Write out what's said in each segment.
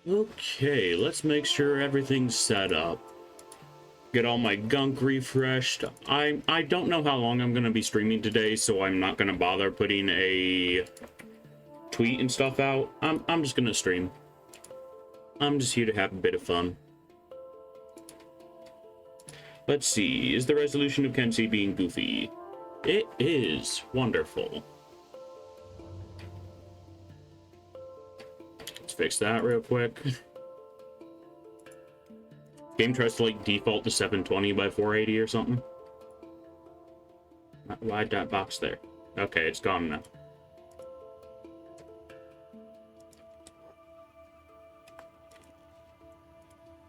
Okay, let's make sure everything's set up. Get all my gunk refreshed. I don't know how long I'm gonna be streaming today, so I'm not gonna bother putting a tweet and stuff out. I'm just gonna stream. I'm just here to have a bit of fun. Let's see, is the resolution of Kenshi being goofy? It is. Wonderful. Let's fix that real quick. Game tries to like default to 720 by 480 or something. Why'd that box there? Okay, it's gone now.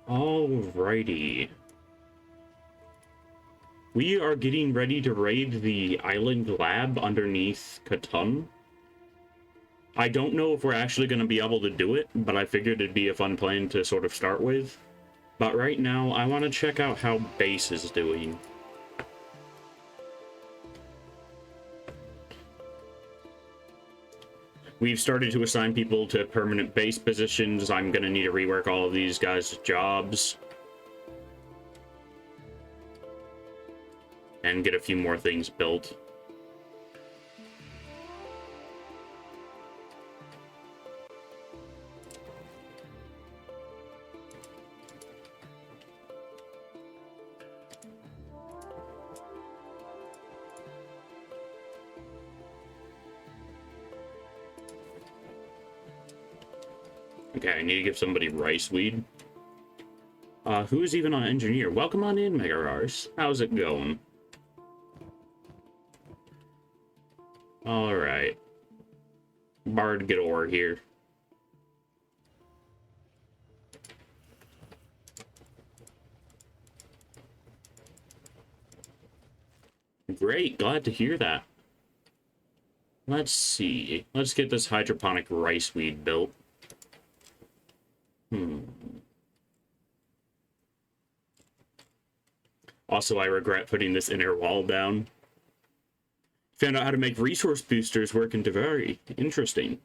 Alrighty. We are getting ready to raid the island lab underneath Katun. I don't know if we're actually going to be able to do it, but I figured it'd be a fun plan to sort of start with. But right now, I want to check out how base is doing. We've started to assign people to permanent base positions. I'm going to need to rework all of these guys' jobs. And get a few more things built. Okay, I need to give somebody rice weed. Who is even on engineer? Welcome on in, Megarars. How's it going? Alright. Bard, get ore here. Great, glad to hear that. Let's see. Let's get this hydroponic rice weed built. Also, I regret putting this inner wall down. Found out how to make resource boosters work in Devari. Interesting.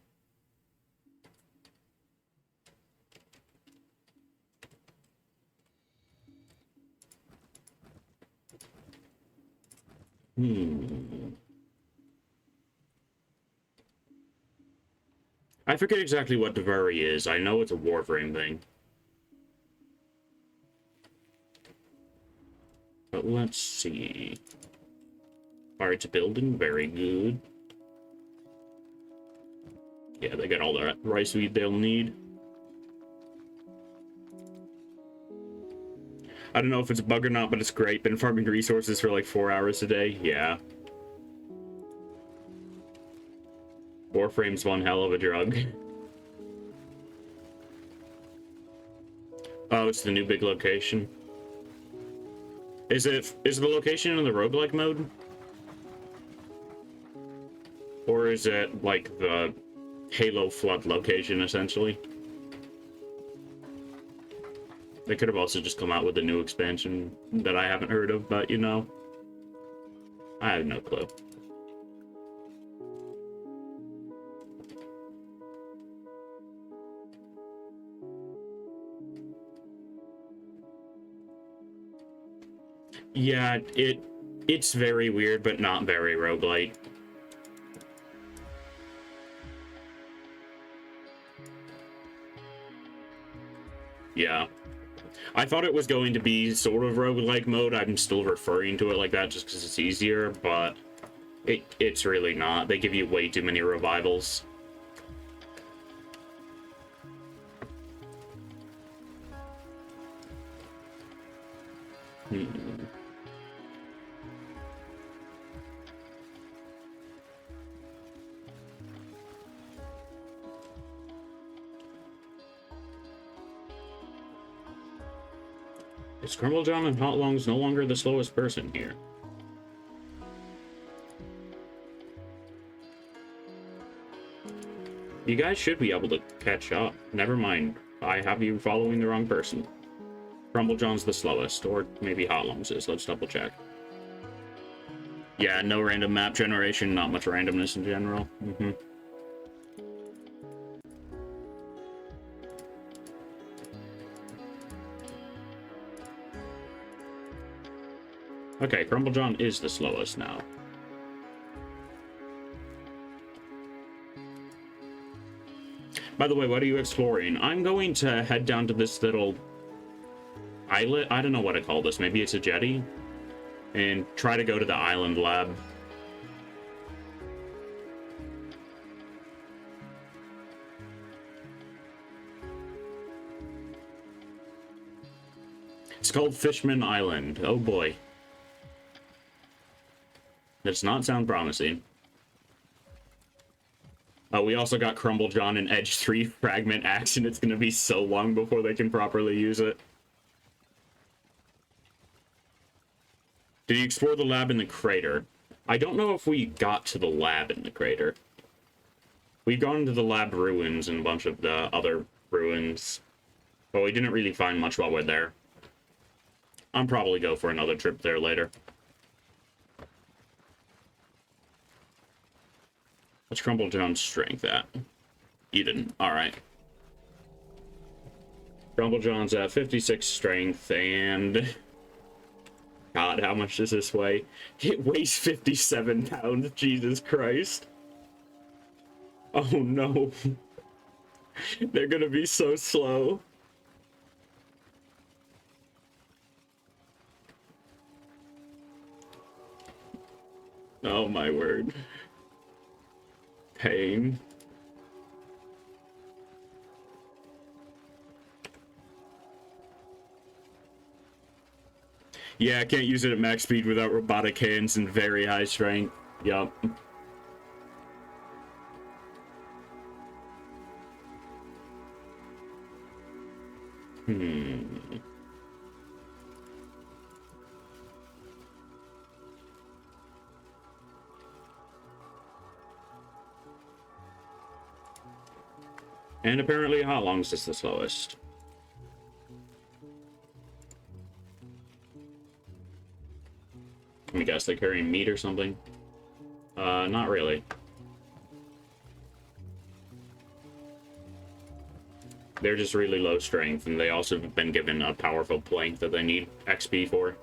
I forget exactly what Devari is. I know it's a Warframe thing. But let's see. Alright, it's building. Very good. Yeah, they got all the rice weed they'll need. I don't know if it's a bug or not, but it's great. Been farming resources for like 4 hours a day. Yeah. Warframe's one hell of a drug. Oh, it's the new big location. Is the location in the roguelike mode? Or is it like the Halo Flood location, essentially? They could have also just come out with a new expansion that I haven't heard of, but you know, I have no clue. Yeah, it's very weird, but not very roguelite. Yeah. I thought it was going to be sort of roguelike mode. I'm still referring to it like that just because it's easier, but it's really not. They give you way too many revivals. Is Crumble John and Hot Lungs no longer the slowest person here? You guys should be able to catch up. Never mind. I have you following the wrong person. Crumble John's the slowest, or maybe Hot Lungs is. Let's double check. Yeah, no random map generation, not much randomness in general. Okay, Crumblejohn is the slowest now. By the way, what are you exploring? I'm going to head down to this little islet. I don't know what to call this. Maybe it's a jetty? And try to go to the island lab. It's called Fishman Island. Oh boy. Does not sound promising. Oh, we also got Crumblejohn and Edge 3 Fragment Axe, and it's going to be so long before they can properly use it. Did you explore the lab in the crater? I don't know if we got to the lab in the crater. We've gone to the lab ruins and a bunch of the other ruins, but we didn't really find much while we're there. I'll probably go for another trip there later. What's Crumblejohn's strength at? Eden. Alright. Crumblejohn's at 56 strength, and... God, how much does this weigh? It weighs 57 pounds, Jesus Christ. Oh no. They're gonna be so slow. Oh my word. Pain. Yeah, I can't use it at max speed without robotic hands and very high strength. Yup. And apparently Hotlong's is the slowest. Let me guess, they're carrying meat or something? Not really. They're just really low strength, and they also have been given a powerful plank that they need XP for.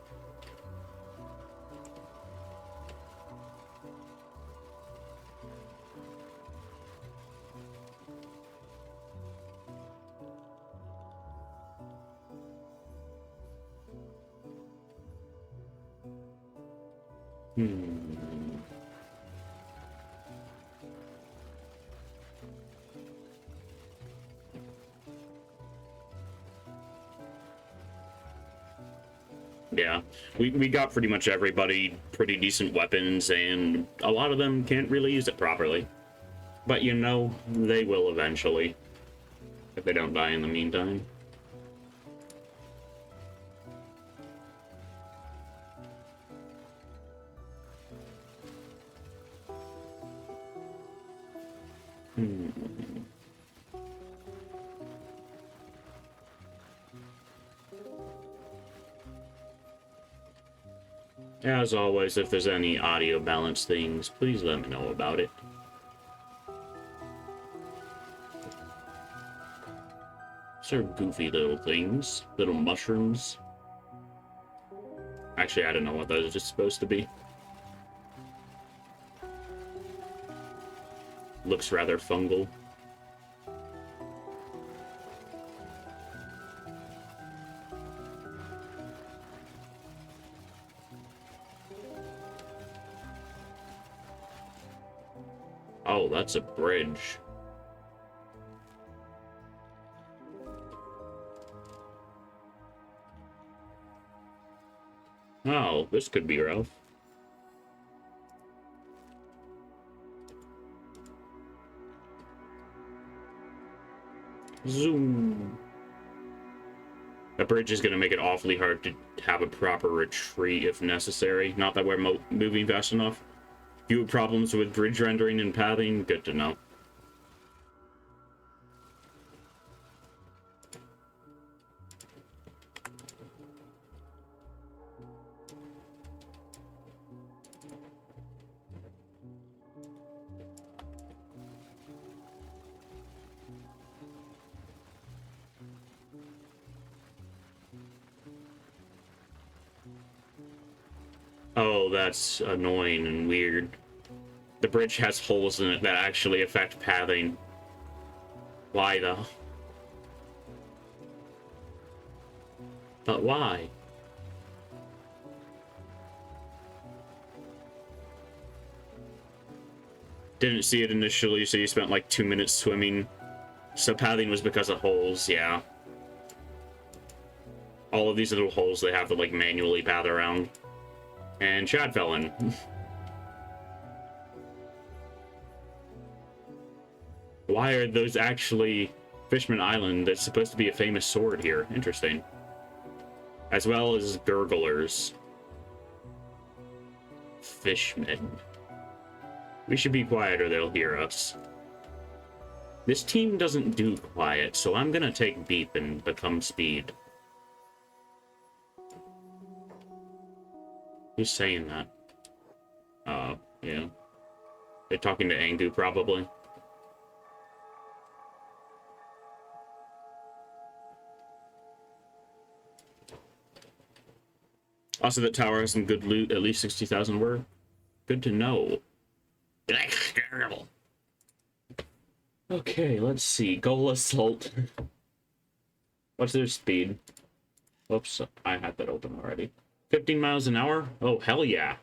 Yeah, we got pretty much everybody pretty decent weapons, and a lot of them can't really use it properly. But you know, they will eventually, if they don't die in the meantime. As always, if there's any audio balance things, please let me know about it. These are goofy little things. Little mushrooms. Actually, I don't know what those are supposed to be. Looks rather fungal. Oh, that's a bridge. Oh, this could be rough. Zoom. That bridge is going to make it awfully hard to have a proper retreat if necessary. Not that we're moving fast enough. Few problems with bridge rendering and pathing? Good to know. Oh, that's annoying and weird. The bridge has holes in it that actually affect pathing. Why, though? But why? Didn't see it initially, so you spent like 2 minutes swimming. So pathing was because of holes, yeah. All of these little holes they have to like manually path around. And Chad fell in. Why are those actually Fishman Island? That's supposed to be a famous sword here. Interesting. As well as gurglers. Fishmen. We should be quiet or they'll hear us. This team doesn't do quiet, so I'm gonna take beep and become speed. Who's saying that? Yeah. They're talking to Angu, probably. Also, that tower has some good loot, at least 60,000 were. Good to know. Terrible. Okay, let's see. Goal Assault. What's their speed? Oops, I had that open already. 15 miles an hour? Oh, hell yeah.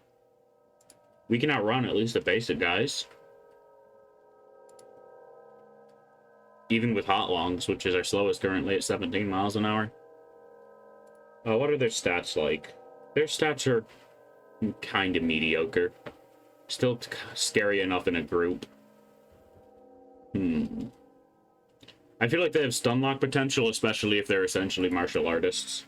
We can outrun at least the basic guys. Even with hot longs, which is our slowest currently at 17 miles an hour. What are their stats like? Their stats are kind of mediocre. Still scary enough in a group. I feel like they have stun lock potential, especially if they're essentially martial artists.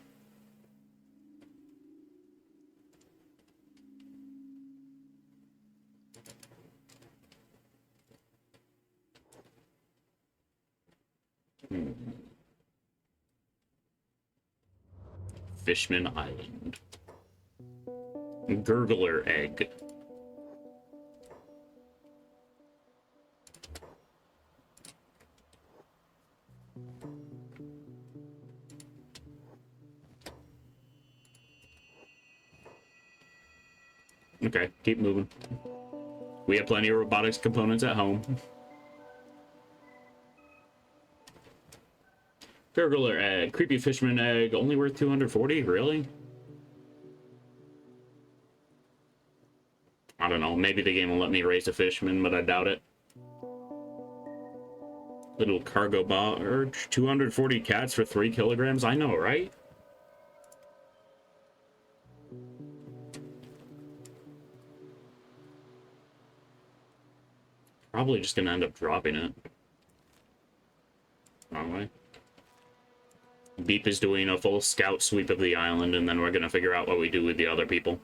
Fishman Island. Gurgler egg. Okay, keep moving. We have plenty of robotics components at home. Gurgler egg. Creepy Fishman egg. Only worth 240? Really? I don't know. Maybe the game will let me raise a Fishman, but I doubt it. Little cargo barge. 240 cats for 3 kilograms? I know, right? Probably just gonna end up dropping it. Wrong way. Beep is doing a full scout sweep of the island, and then we're gonna figure out what we do with the other people.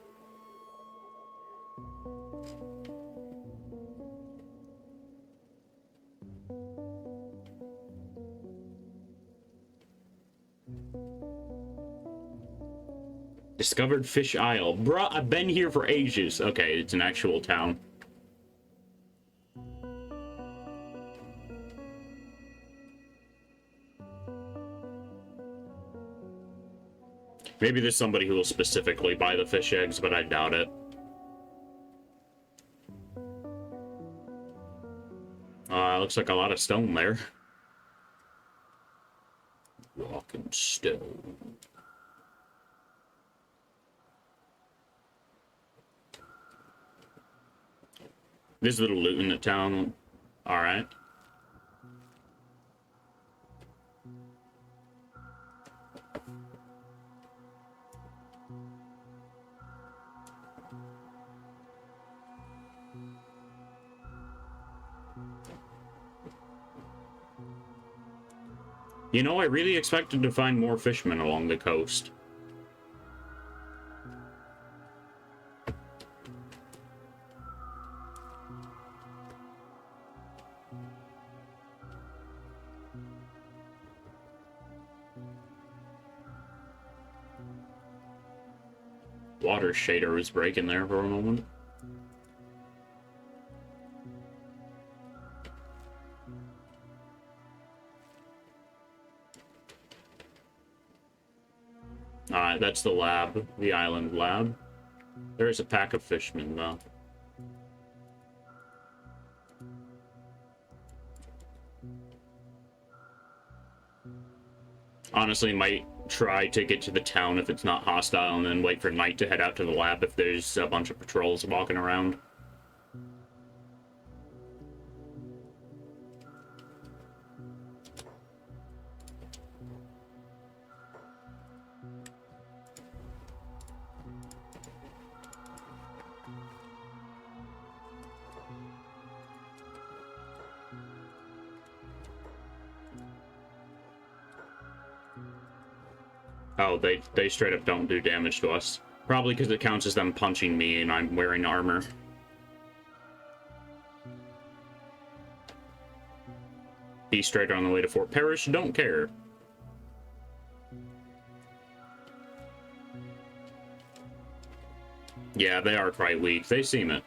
Discovered Fish Isle. Bruh, I've been here for ages. Okay, it's an actual town. Maybe there's somebody who will specifically buy the fish eggs, but I doubt it. Looks like a lot of stone there. Rock and stone. There's a little loot in the town. Alright. You know, I really expected to find more fishermen along the coast. Water shader was breaking there for a moment. Alright, that's the lab, the island lab. There is a pack of fishmen, though. Honestly, might try to get to the town if it's not hostile, and then wait for night to head out to the lab if there's a bunch of patrols walking around. Oh, they straight up don't do damage to us. Probably because it counts as them punching me and I'm wearing armor. Be straight on the way to Fort Parrish, don't care. Yeah, they are quite weak. They seem it.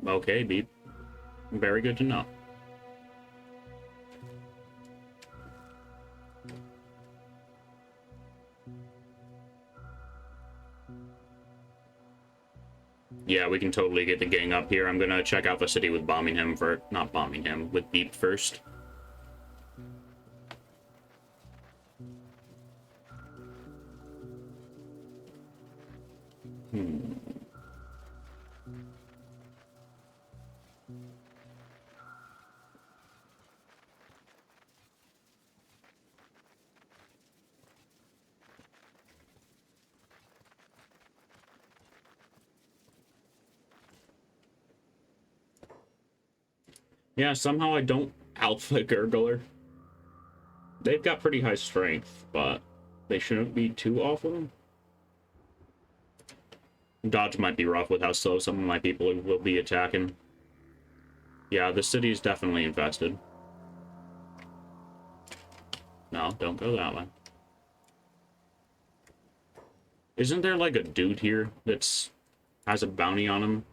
Okay, Beep. Very good to know. Yeah, we can totally get the gang up here. I'm gonna check out the city with bombing him for... Not bombing him, with Beep first. Yeah, somehow I don't alpha Gurgler. They've got pretty high strength, but they shouldn't be too off with them. Dodge might be rough with how slow some of my people will be attacking. Yeah, the city is definitely infested. No, don't go that way. Isn't there like a dude here that's has a bounty on him?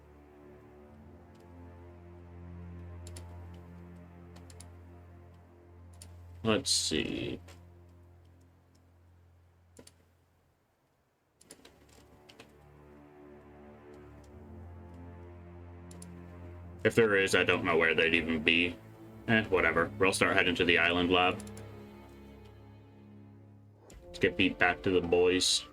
Let's see. If there is, I don't know where they'd even be. Whatever. We'll start heading to the island lab. Let's get beat back to the boys.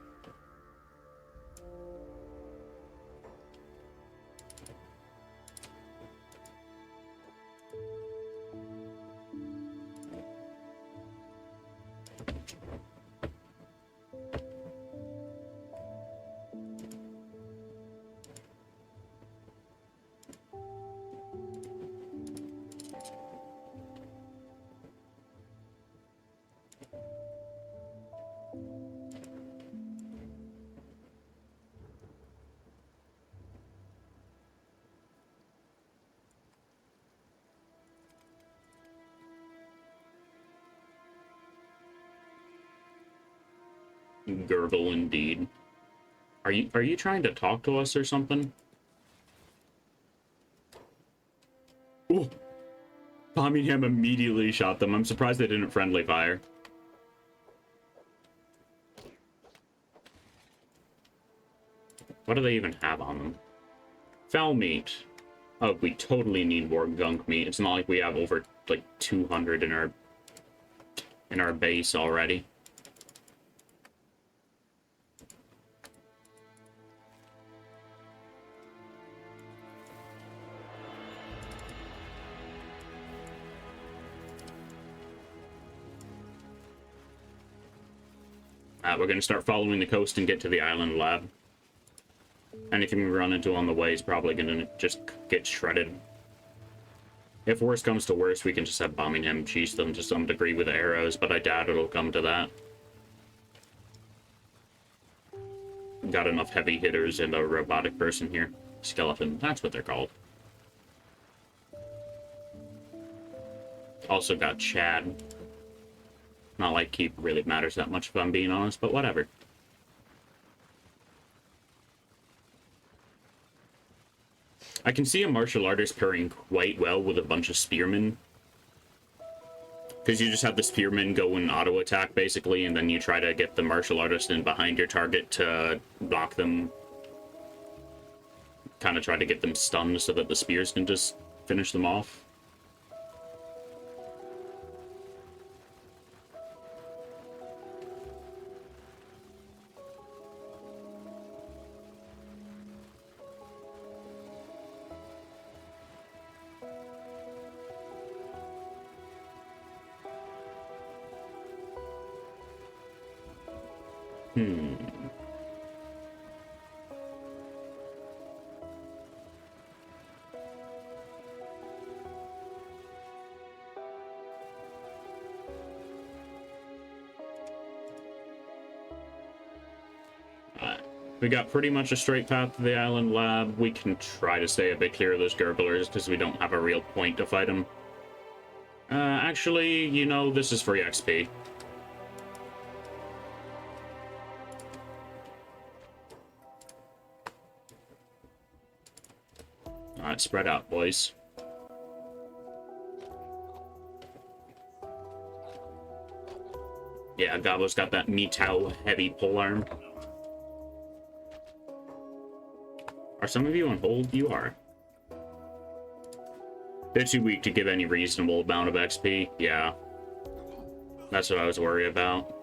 Gurgle indeed. Are you trying to talk to us or something? Ooh. Birmingham immediately shot them. I'm surprised they didn't friendly fire. What do they even have on them? Foul meat. Oh, we totally need more gunk meat. It's not like we have over like 200 in our base already. We're going to start following the coast and get to the island lab. Anything we run into on the way is probably going to just get shredded. If worse comes to worse, we can just have bombing him cheese them to some degree with arrows, but I doubt it'll come to that. Got enough heavy hitters and a robotic person here. Skeleton, that's what they're called. Also got Chad. Not like keep really matters that much if I'm being honest, but whatever. I can see a martial artist pairing quite well with a bunch of spearmen. Because you just have the spearmen go and auto attack basically, and then you try to get the martial artist in behind your target to block them. Kind of try to get them stunned so that the spears can just finish them off. We got pretty much a straight path to the island lab. We can try to stay a bit clear of those gurglers because we don't have a real point to fight them. Actually, you know, this is free XP. Alright, spread out, boys. Yeah, Gabbo's got that metal heavy polearm. Are some of you on hold? You are. They're too weak to give any reasonable amount of XP. Yeah. That's what I was worried about.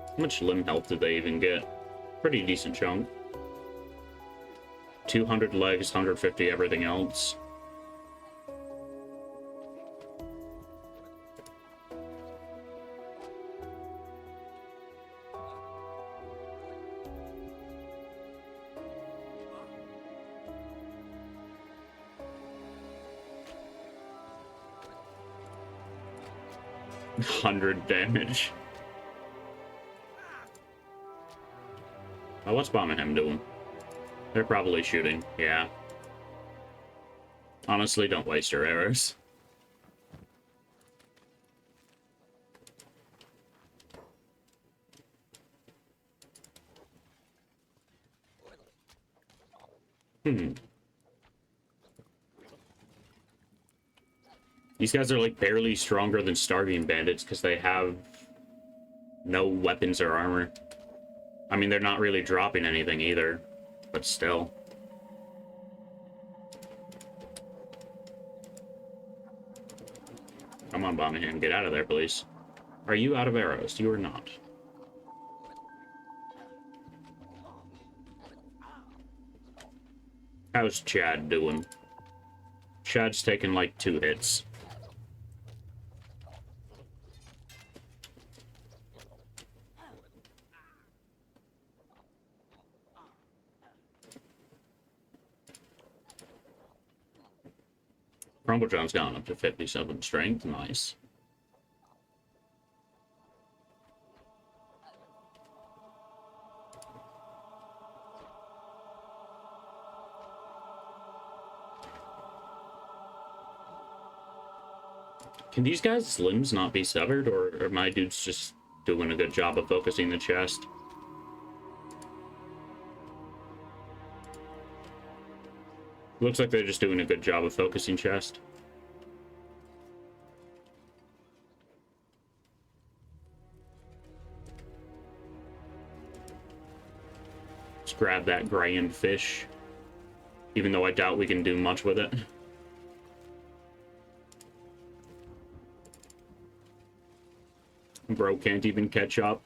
How much limb health did they even get? Pretty decent chunk. 200 legs, 150 everything else. Hundred damage. Oh, what's Birmingham doing? They're probably shooting, yeah. Honestly, don't waste your arrows. These guys are like barely stronger than starving bandits because they have no weapons or armor. I mean, they're not really dropping anything either, but still. Come on, Birmingham, get out of there, please. Are you out of arrows? You are not. How's Chad doing? Chad's taken like 2 hits. Crumblejohn's gone up to 57 strength. Nice. Can these guys' limbs not be severed, or are my dudes just doing a good job of focusing the chest? Looks like they're just doing a good job of focusing chest. Let's grab that grand fish. Even though I doubt we can do much with it. Bro can't even catch up.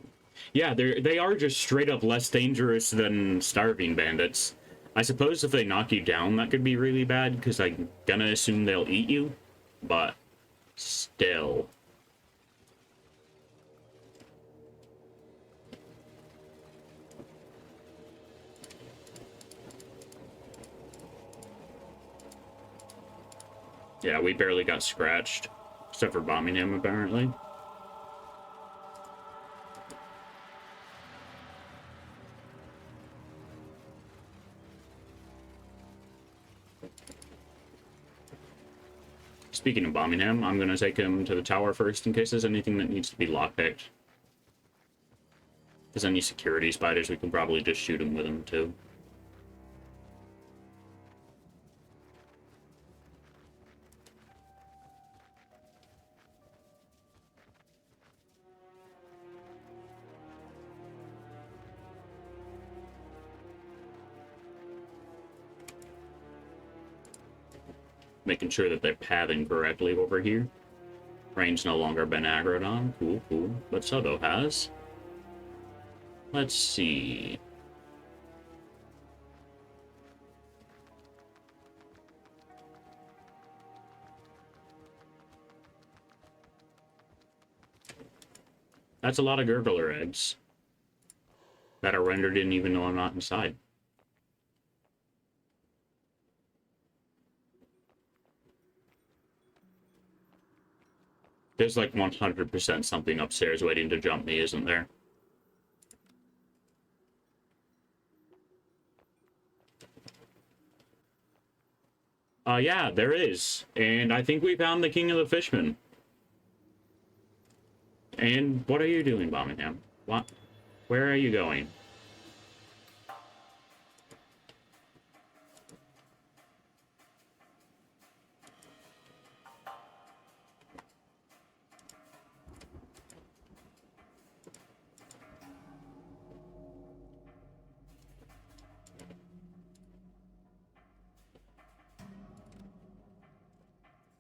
Yeah, they are just straight up less dangerous than starving bandits. I suppose if they knock you down, that could be really bad, because I'm gonna assume they'll eat you, but still. Yeah, we barely got scratched, except for bombing him, apparently. Speaking of bombing him, I'm going to take him to the tower first in case there's anything that needs to be lockpicked. If there's any security spiders, we can probably just shoot him with them, too. Making sure that they're pathing correctly over here. Rain's no longer been aggroed on. Cool, cool. But Soto has. Let's see. That's a lot of gurgler eggs that are rendered in even though I'm not inside. There's like 100% something upstairs waiting to jump me, isn't there? Yeah, there is. And I think we found the King of the Fishmen. And what are you doing, Birmingham? What? Where are you going?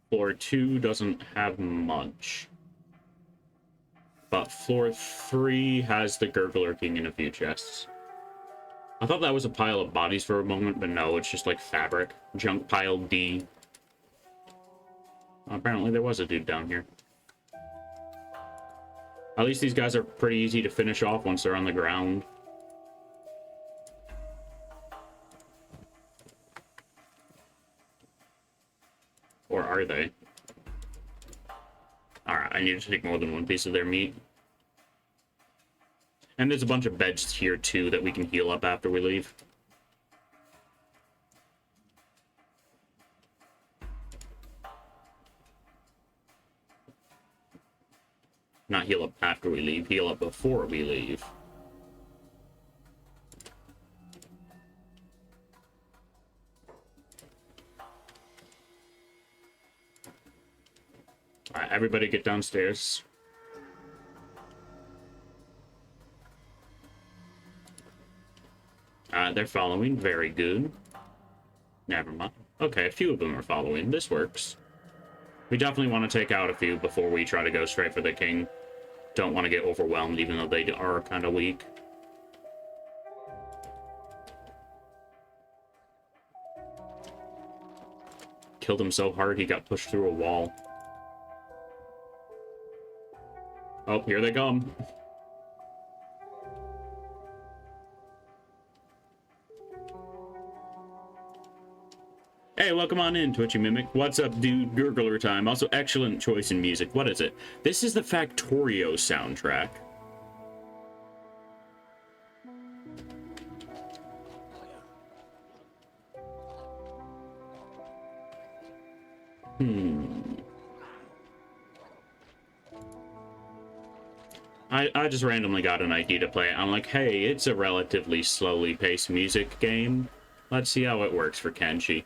Floor 2 doesn't have much. But floor 3 has the Gurgler King in a few chests. I thought that was a pile of bodies for a moment, but no, it's just like fabric. Junk pile D. Apparently there was a dude down here. At least these guys are pretty easy to finish off once they're on the ground. Or are they? Alright, I need to take more than one piece of their meat. And there's a bunch of beds here, too, that we can heal up after we leave. Not heal up after we leave, heal up before we leave. Alright, everybody get downstairs. They're following. Very good. Never mind. Okay, a few of them are following. This works. We definitely want to take out a few before we try to go straight for the king. Don't want to get overwhelmed, even though they are kind of weak. Killed him so hard he got pushed through a wall. Oh, here they come. Hey, welcome on in, Twitchy Mimic. What's up, dude? Gurgler time. Also, excellent choice in music. What is it? This is the Factorio soundtrack. I just randomly got an idea to play it. I'm like, hey, it's a relatively slowly paced music game. Let's see how it works for Kenshi.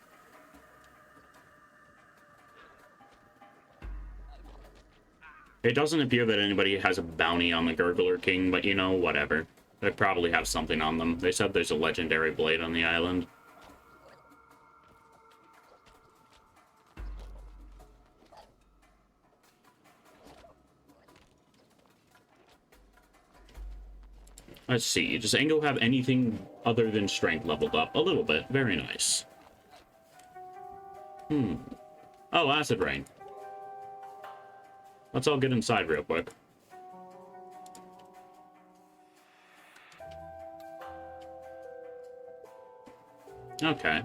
It doesn't appear that anybody has a bounty on the Gurgler King, but you know, whatever. They probably have something on them. They said there's a legendary blade on the island. Let's see. Does Ango have anything other than strength leveled up? A little bit. Very nice. Oh, acid rain. Let's all get inside real quick. Okay.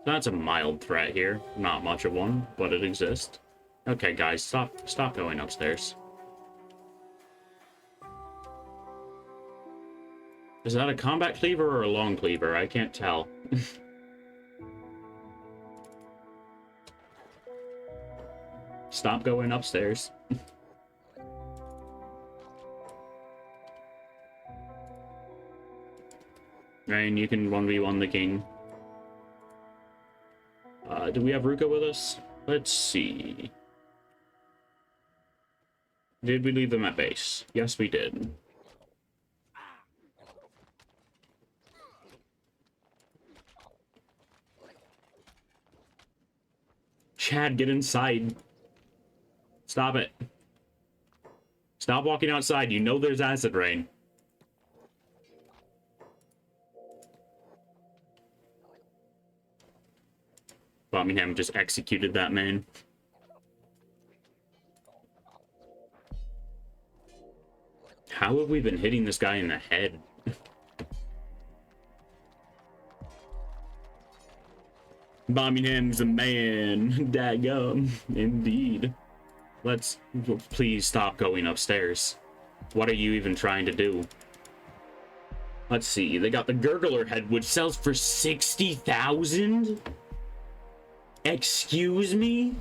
That's a mild threat here. Not much of one, but it exists. Okay, guys, stop going upstairs. Is that a combat cleaver or a long cleaver? I can't tell. Stop going upstairs. And you can 1v1 the king. Do we have Ruka with us? Let's see. Did we leave them at base? Yes, we did. Chad, get inside. Stop it. Stop walking outside. You know there's acid rain. Birmingham just executed that man. How have we been hitting this guy in the head? Birmingham's a man. Daggum. Indeed. Let's... Please stop going upstairs. What are you even trying to do? Let's see. They got the gurgler head, which sells for 60,000? Excuse me?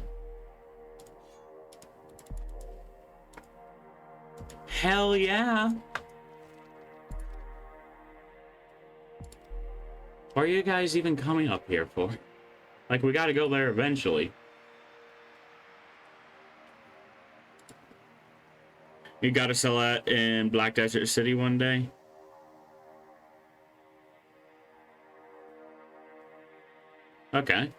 Hell yeah. What are you guys even coming up here for? Like, we gotta go there eventually. You gotta sell that in Black Desert City one day. Okay.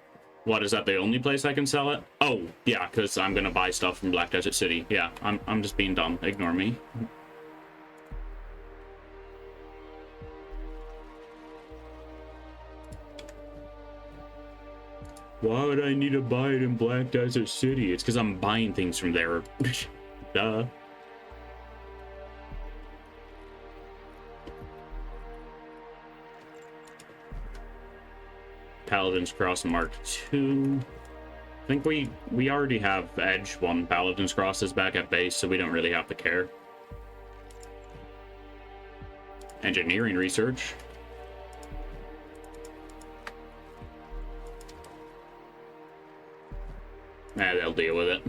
What, is that the only place I can sell it? Oh, yeah, because I'm gonna buy stuff from Black Desert City. Yeah, I'm just being dumb. Ignore me. Why would I need to buy it in Black Desert City? It's because I'm buying things from there. Duh. Paladin's Cross Mark II. I think we already have Edge 1 Paladin's Crosses back at base, so we don't really have to care. Engineering research. Nah, they'll deal with it.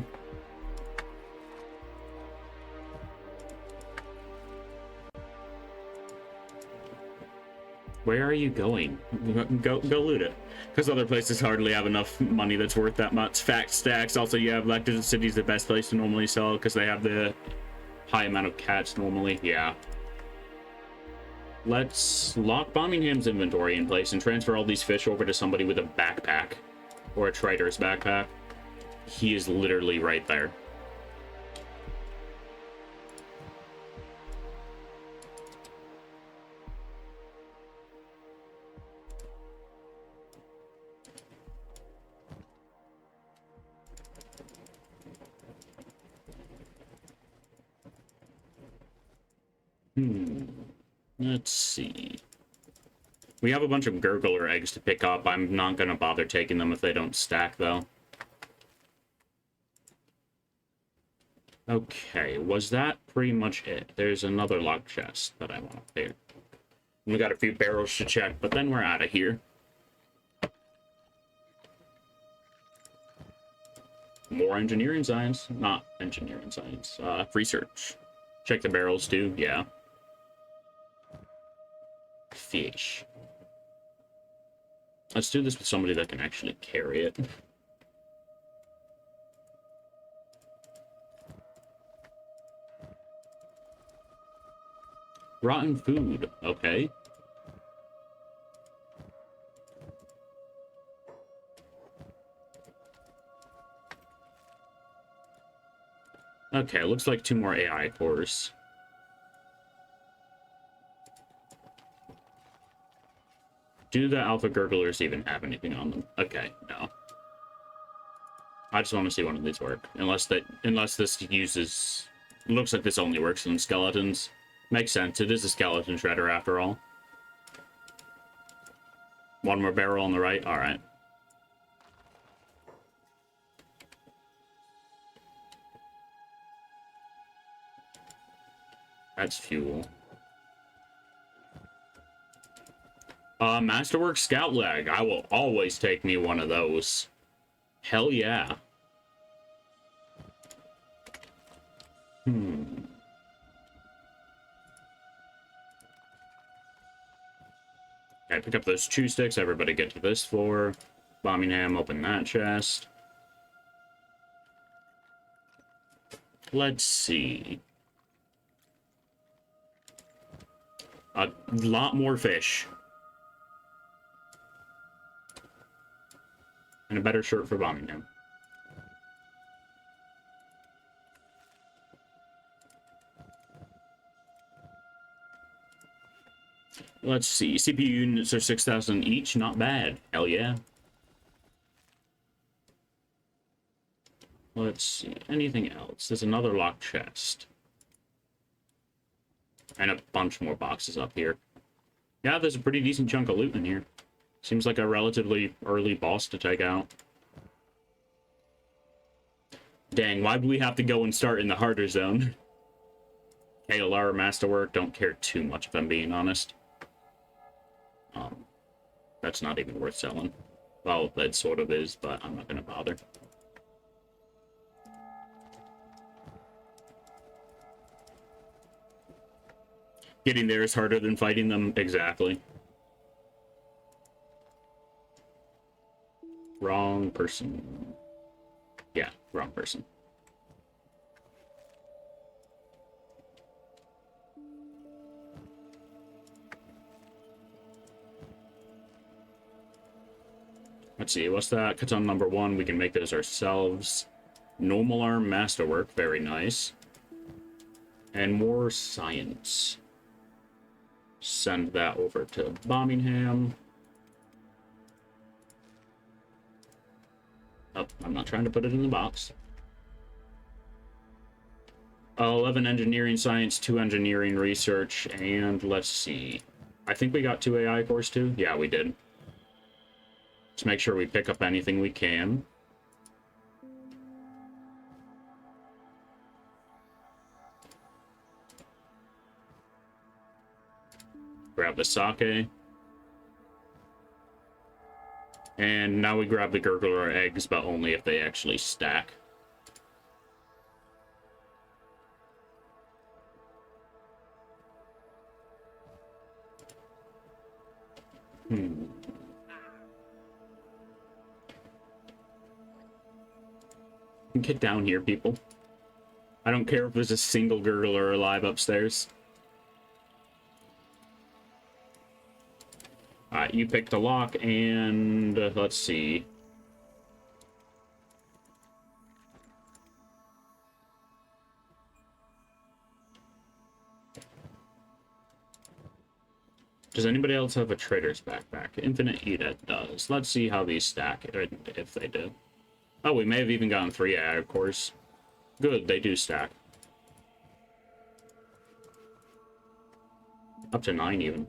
Where are you going? Go loot it. Because other places hardly have enough money that's worth that much. Fact stacks. Also, you have Black Desert City's the best place to normally sell because they have the high amount of cats normally. Yeah. Let's lock Birmingham's inventory in place and transfer all these fish over to somebody with a backpack. Or a trader's backpack. He is literally right there. Let's see. We have a bunch of gurgler eggs to pick up. I'm not gonna bother taking them if they don't stack, though. Okay, was that pretty much it? There's another lock chest that I want to pick. We got a few barrels to check, but then we're out of here. More engineering science. Not engineering science. Research. Check the barrels, too. Yeah. Fish. Let's do this with somebody that can actually carry it. Rotten food. Okay. Okay, looks like 2 more AI cores. Do the alpha gurglers even have anything on them? Okay, no. I just want to see one of these work. Unless this uses... Looks like this only works on skeletons. Makes sense. It is a skeleton shredder after all. 1 more barrel on the right. All right. That's fuel. Masterwork Scout Leg. I will always take me one of those. Hell yeah. Okay, pick up those 2 sticks. Everybody get to this floor. Birmingham, open that chest. Let's see. A lot more fish. And a better shirt for Birmingham. Let's see. CPU units are 6,000 each. Not bad. Hell yeah. Let's see. Anything else? There's another locked chest. And a bunch more boxes up here. Yeah, there's a pretty decent chunk of loot in here. Seems like a relatively early boss to take out. Dang, why do we have to go and start in the harder zone? KLR Masterwork, don't care too much if I'm being honest. That's not even worth selling. Well, that sort of is, but I'm not gonna bother. Getting there is harder than fighting them. Exactly. Wrong person. Yeah, wrong person. Let's see, what's that? Katana number 1, we can make those ourselves. Normal arm masterwork, very nice. And more science. Send that over to Birmingham. Oh, I'm not trying to put it in the box. 11 engineering science, 2 engineering research, and let's see. I think we got 2 AI cores too? Yeah, we did. Let's make sure we pick up anything we can. Grab the sake. And now we grab the gurgler eggs, but only if they actually stack. Get down here, people. I don't care if there's a single gurgler alive upstairs. Alright, you picked a lock, and let's see. Does anybody else have a trader's backpack? Infinite Edit does. Let's see how these stack, if they do. Oh, we may have even gotten 3 AI, of course. Good, they do stack. Up to 9, even.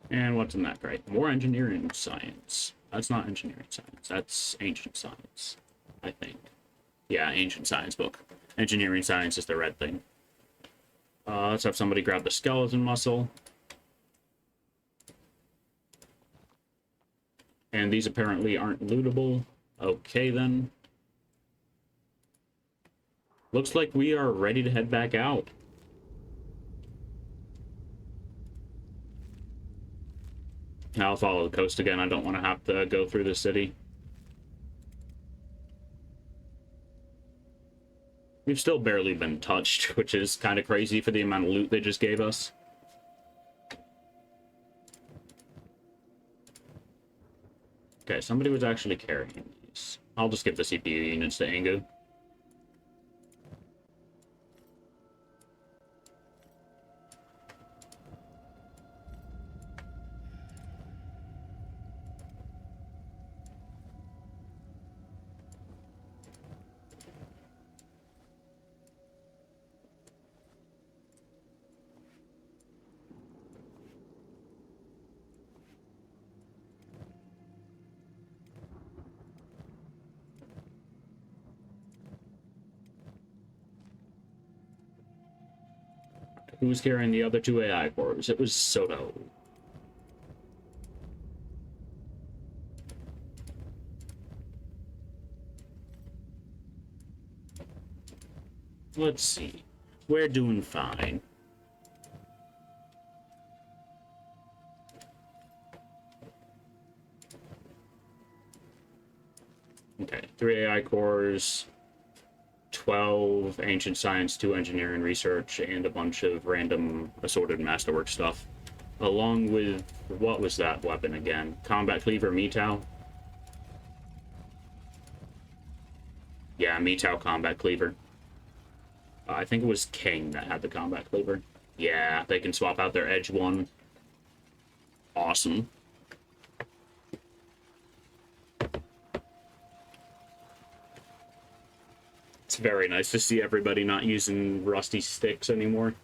And what's in that crate? More engineering science. That's not engineering science. That's ancient science, I think. Yeah, ancient science book. Engineering science is the red thing. Let's have somebody grab the skeleton muscle. And these apparently aren't lootable. Okay, then. Looks like we are ready to head back out. I'll follow the coast again. I don't want to have to go through the city. We've still barely been touched, which is kind of crazy for the amount of loot they just gave us. Okay, somebody was actually carrying these. I'll just give the CPU units to Angu. Who was carrying the other 2 AI cores? It was Soto. Let's see. We're doing fine. Okay, 3 AI cores, 12 ancient science, 2 engineering research, and a bunch of random assorted masterwork stuff. Along with, what was that weapon again? Combat cleaver, Metao? Yeah, Metao combat cleaver. I think it was King that had the combat cleaver. Yeah, they can swap out their edge one. Awesome. It's very nice to see everybody not using rusty sticks anymore.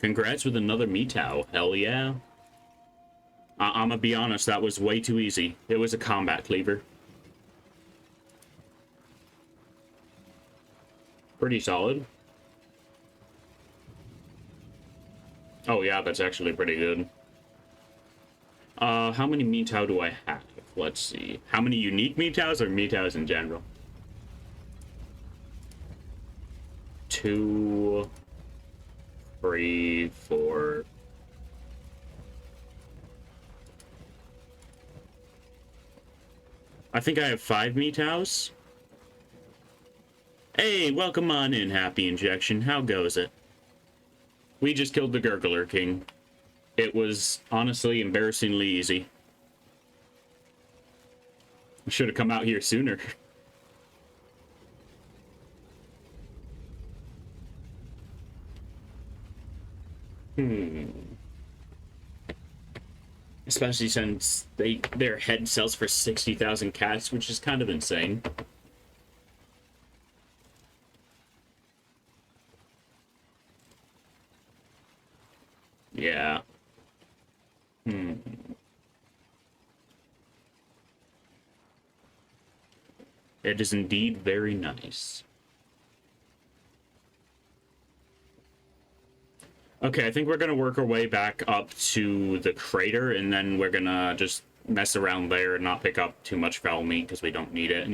Congrats with another Metao. Hell yeah. I'm gonna be honest, that was way too easy. It was a combat cleaver. Pretty solid. Oh yeah, that's actually pretty good. How many Metao do I have? Let's see. How many unique Metaos or Metaos in general? 2, 3, 4. I think I have 5 Metaos. Hey, welcome on in, Happy Injection. How goes it? We just killed the Gurgler King. It was honestly embarrassingly easy. We should have come out here sooner. Especially since their head sells for 60,000 cats, which is kind of insane. Yeah. It is indeed very nice. Okay, I think we're gonna work our way back up to the crater, and then we're gonna just mess around there and not pick up too much foul meat because we don't need it,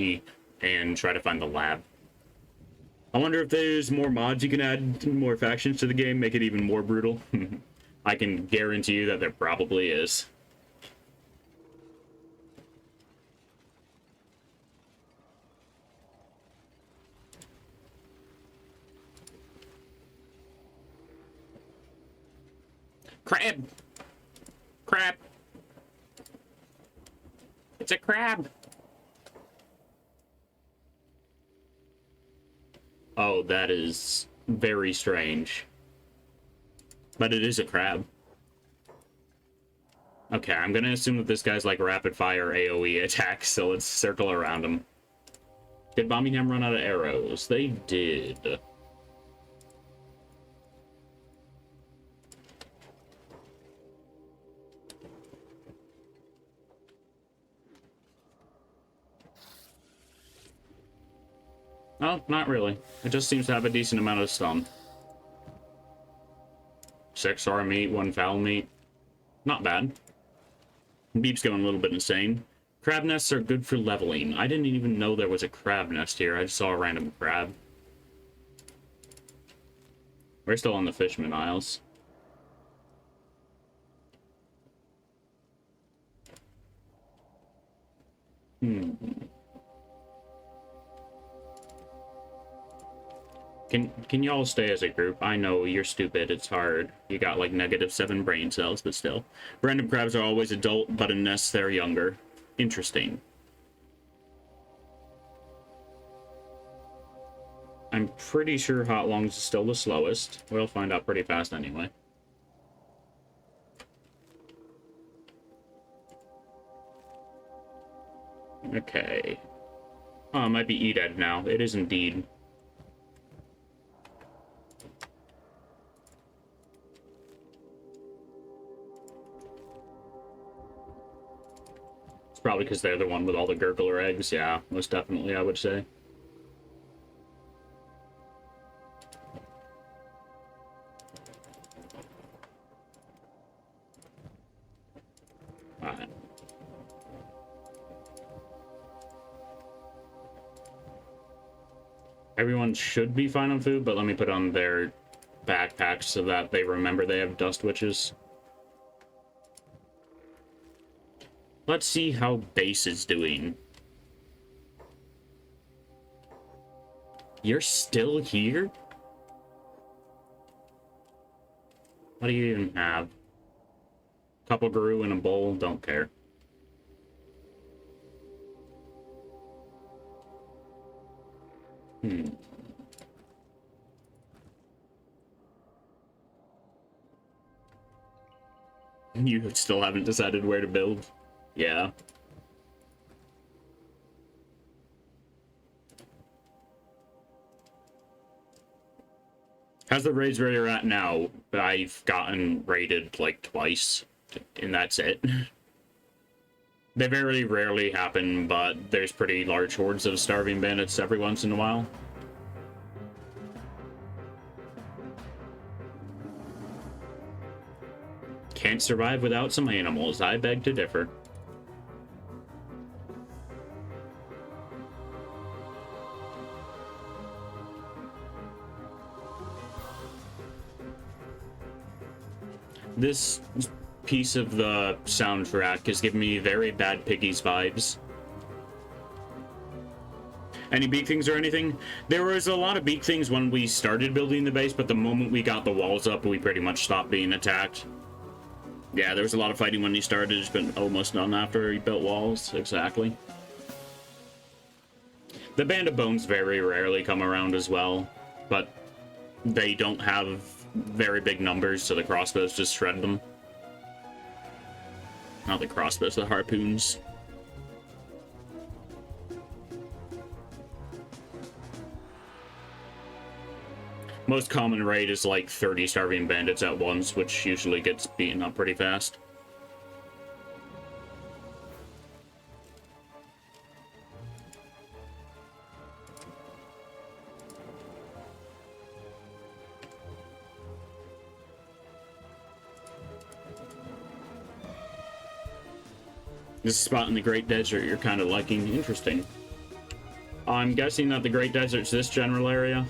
and try to find the lab. I wonder if there's more mods you can add, more factions to the game, make it even more brutal. I can guarantee you that there probably is. Crab! Crab! It's a crab! Oh, that is very strange. But it is a crab. Okay, I'm gonna assume that this guy's like rapid-fire AoE attacks, so let's circle around him. Did Birmingham run out of arrows? They did. Oh, not really. It just seems to have a decent amount of stun. 6 raw meat, 1 foul meat. Not bad. Beep's going a little bit insane. Crab nests are good for leveling. I didn't even know there was a crab nest here. I just saw a random crab. We're still on the Fishman Isles. Can y'all stay as a group? I know you're stupid. It's hard. You got like -7 brain cells, but still. Random crabs are always adult, but in nests they're younger. Interesting. I'm pretty sure Hot Lungs is still the slowest. We'll find out pretty fast anyway. Okay. Oh, it might be E-Dead now. It is indeed. It's probably because they're the one with all the gurgler eggs. Yeah, most definitely, I would say. Alright. Everyone should be fine on food, but let me put on their backpacks so that they remember they have dust witches. Let's see how base is doing. You're still here? What do you even have? Couple grew in a bowl, don't care. You still haven't decided where to build? Yeah. How's the raids where you're at now? I've gotten raided like twice, and that's it. They very rarely happen, but there's pretty large hordes of starving bandits every once in a while. Can't survive without some animals, I beg to differ. This piece of the soundtrack is giving me very bad Piggies vibes. Any beak things or anything? There was a lot of beak things when we started building the base, but the moment we got the walls up, we pretty much stopped being attacked. Yeah, there was a lot of fighting when he started. It's been almost none after he built walls. Exactly. The Band of Bones very rarely come around as well, but they don't have very big numbers, so the crossbows just shred them. Not the crossbows, the harpoons. Most common raid is like 30 starving bandits at once, which usually gets beaten up pretty fast. This spot in the Great Desert you're kind of liking. Interesting. I'm guessing that the Great Desert's this general area.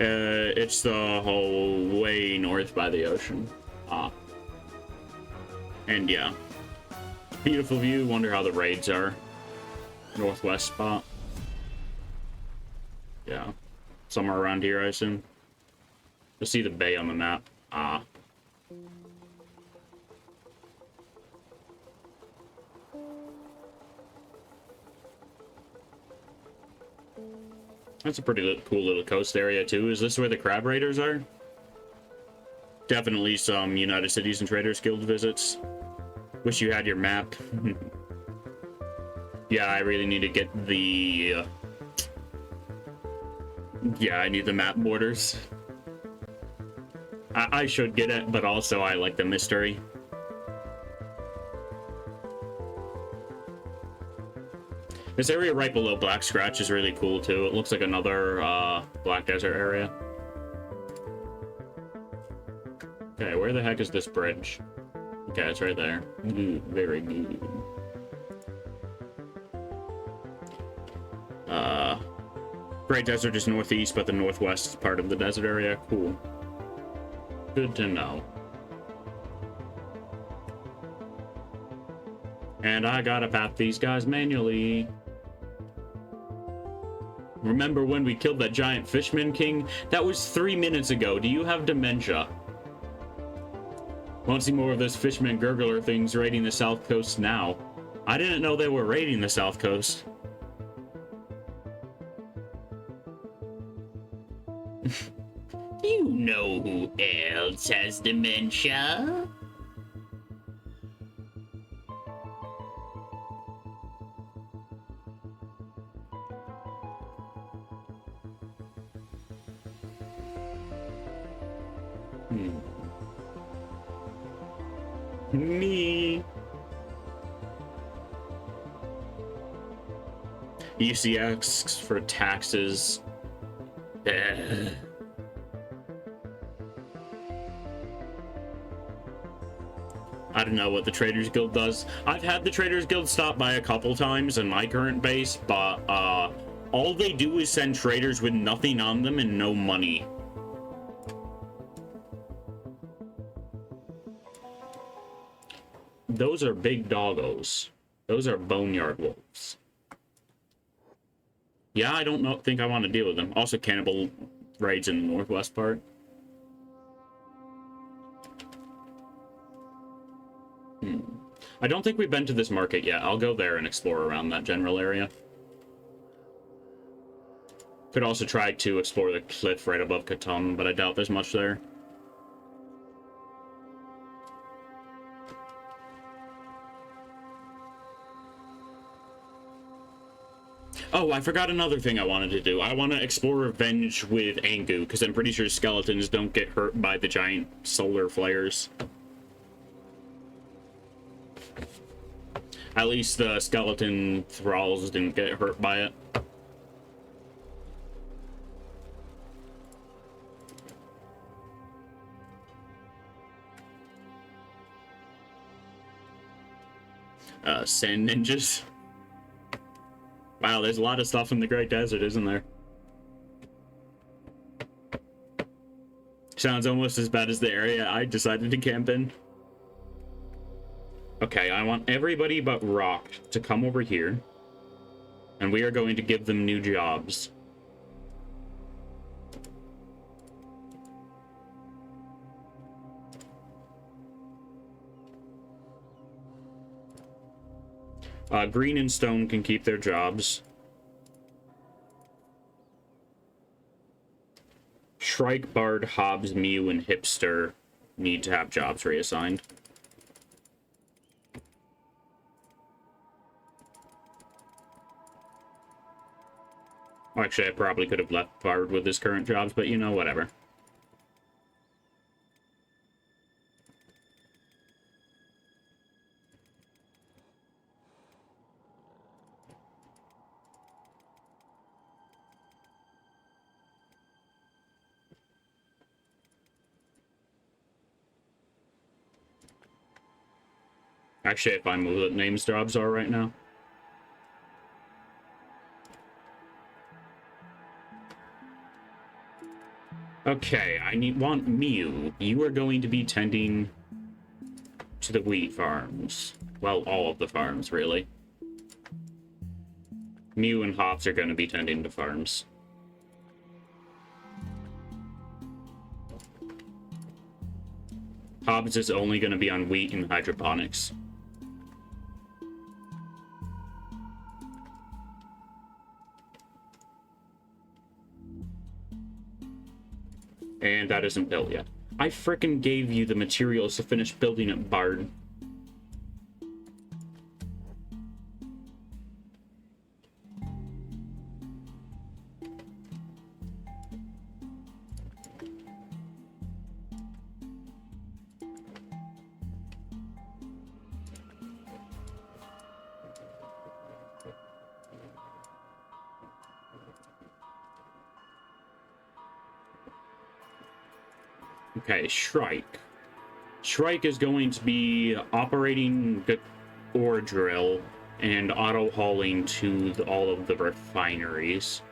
It's the whole way north by the ocean. And yeah. Beautiful view. Wonder how the raids are. Northwest spot. Yeah. Somewhere around here, I assume. You'll see the bay on the map. That's a pretty cool little coast area, too. Is this where the crab raiders are? Definitely some United Cities and Traders Guild visits. Wish you had your map. Yeah, I really need to get the... Yeah, I need the map borders. I should get it, but also I like the mystery. This area right below Black Scratch is really cool, too. It looks like another Black Desert area. Okay, where the heck is this bridge? Okay, it's right there. Good, very good. Great Desert is northeast, but the northwest is part of the desert area. Cool. Good to know. And I gotta path these guys manually. Remember when we killed that giant fishman king? That was 3 minutes ago. Do you have dementia? Want to see more of those fishman gurgler things raiding the south coast now? I didn't know they were raiding the south coast. You know who else has dementia? Me. UCX for taxes. I don't know what the Traders Guild does. I've had the Traders Guild stop by a couple times in my current base, but all they do is send traders with nothing on them and no money. those are big doggos. Those are boneyard wolves. Yeah, I don't think I want to deal with them. Also, cannibal raids in the northwest part. I don't think we've been to this market yet. I'll go there and explore around that general area. Could also try to explore the cliff right above Catan, but I doubt there's much there. Oh, I forgot another thing I wanted to do. I want to explore Revenge with Angu, because I'm pretty sure skeletons don't get hurt by the giant solar flares. At least the skeleton thralls didn't get hurt by it. Sand ninjas. Wow, there's a lot of stuff in the Great Desert, isn't there? Sounds almost as bad as the area I decided to camp in. Okay, I want everybody but Rock to come over here. And we are going to give them new jobs. Green and Stone can keep their jobs. Shrike, Bard, Hobbs, Mew, and Hipster need to have jobs reassigned. Actually, I probably could have left Bard with his current jobs, but you know, whatever. Actually, if I move what names jobs are right now. Okay, want Mew. You are going to be tending to the wheat farms. Well, all of the farms, really. Mew and Hobbs are going to be tending to farms. Hobbs is only going to be on wheat and hydroponics. And that isn't built yet. I frickin' gave you the materials to finish building it, Bard. Okay, Shrike. Shrike is going to be operating the ore drill and auto-hauling to all of the refineries.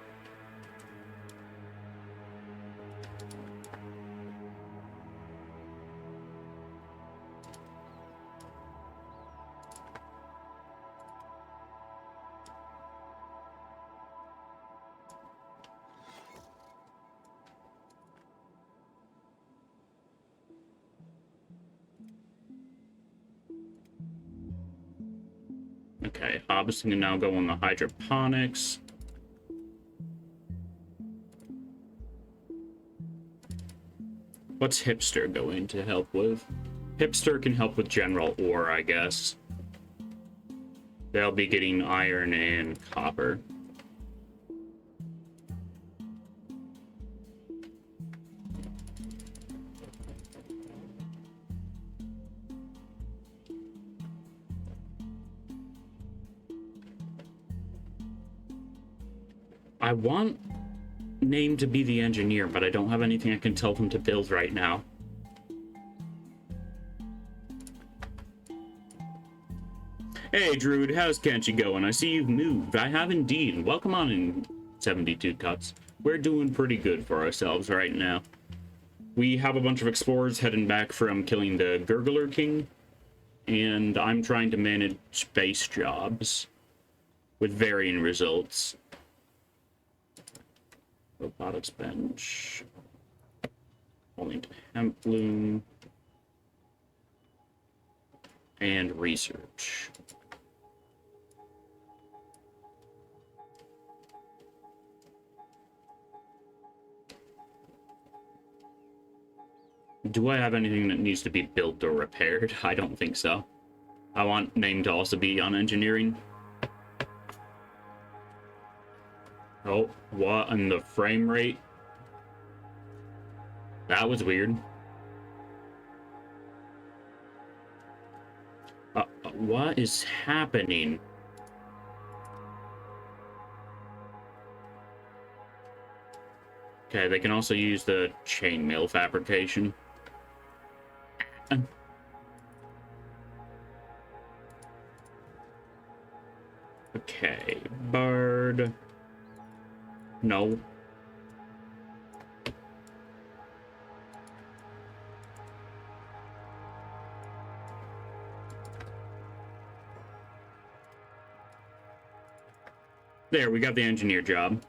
Okay, Hobbs can now go on the hydroponics. What's Hipster going to help with? Hipster can help with general ore, I guess. They'll be getting iron and copper. I want Name to be the engineer, but I don't have anything I can tell them to build right now. Hey, Druid, how's Kenshi going? I see you've moved. I have indeed. Welcome on in 72 Cuts. We're doing pretty good for ourselves right now. We have a bunch of explorers heading back from killing the Gurgler King. and I'm trying to manage base jobs with varying results. Robotics bench. Only hemp bloom. And research. Do I have anything that needs to be built or repaired? I don't think so. I want name to also be on engineering. Oh, what in the frame rate? That was weird. What is happening? Okay, they can also use the chainmail fabrication. Okay, Bard. No. There, we got the engineer job.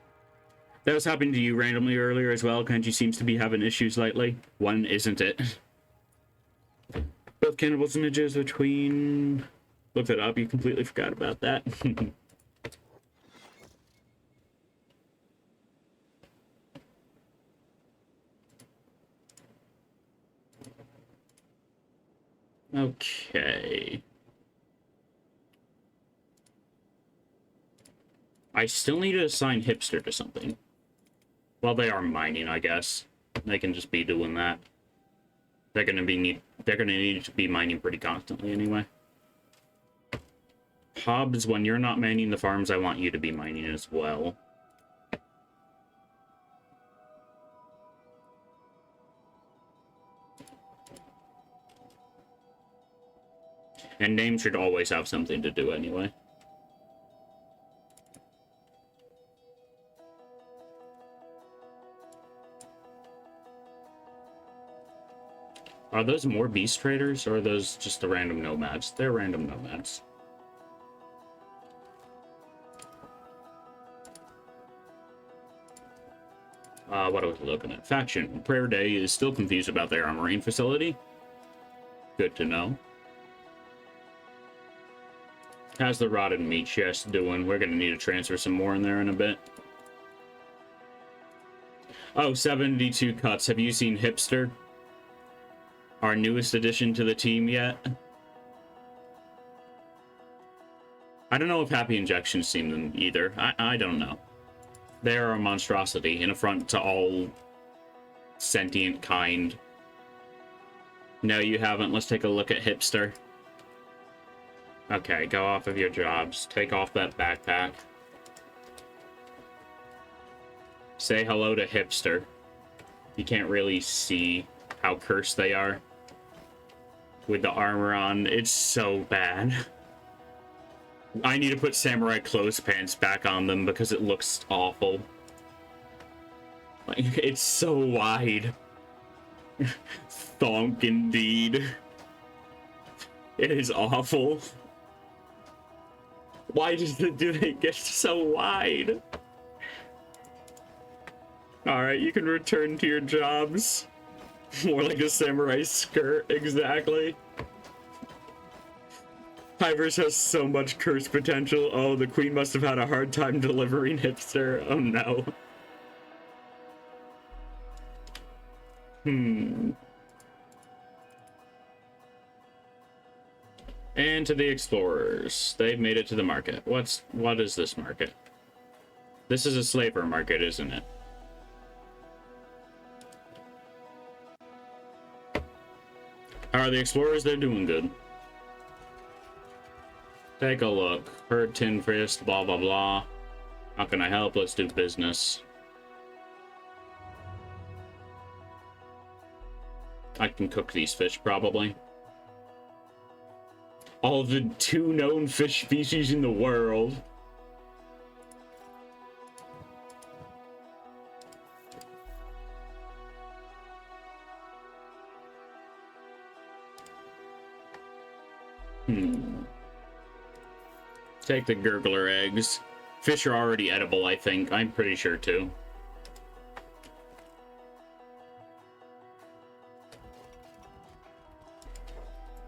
That was happening to you randomly earlier as well. Kenshi seems to be having issues lately. One, isn't it? Both cannibals images between... Look it up, you completely forgot about that. Okay. I still need to assign Hipster to something. Well, they are mining, I guess. They can just be doing that. They're gonna need to be mining pretty constantly anyway. Hobbs, when you're not mining the farms, I want you to be mining as well. And names should always have something to do anyway. Are those more beast traders, or are those just the random nomads? They're random nomads. What are we looking at? Faction. Prayer Day is still confused about their marine facility. Good to know. How's the rotted meat chest doing? We're gonna need to transfer some more in there in a bit. Oh, 72 cuts. Have you seen Hipster? Our newest addition to the team yet? I don't know if Happy Injection's seen them either. I don't know. They are a monstrosity, an affront to all sentient kind. No, you haven't. Let's take a look at Hipster. Okay, go off of your jobs. Take off that backpack. Say hello to Hipster. You can't really see how cursed they are. With the armor on, it's so bad. I need to put samurai clothespants back on them because it looks awful. Like, it's so wide. Thonk indeed. It is awful. Why do they get so wide? Alright, you can return to your jobs. More like a samurai skirt, exactly. Hivers has so much curse potential. Oh, the queen must have had a hard time delivering Hipster. Oh no. And to the explorers. They've made it to the market. What is this market? This is a slaver market, isn't it? How are the explorers? They're doing good. Take a look. Herd tin fist, blah blah blah. How can I help? Let's do business. I can cook these fish, probably. All the 2 known fish species in the world. Hmm. Take the gurgler eggs. Fish are already edible, I think. I'm pretty sure, too.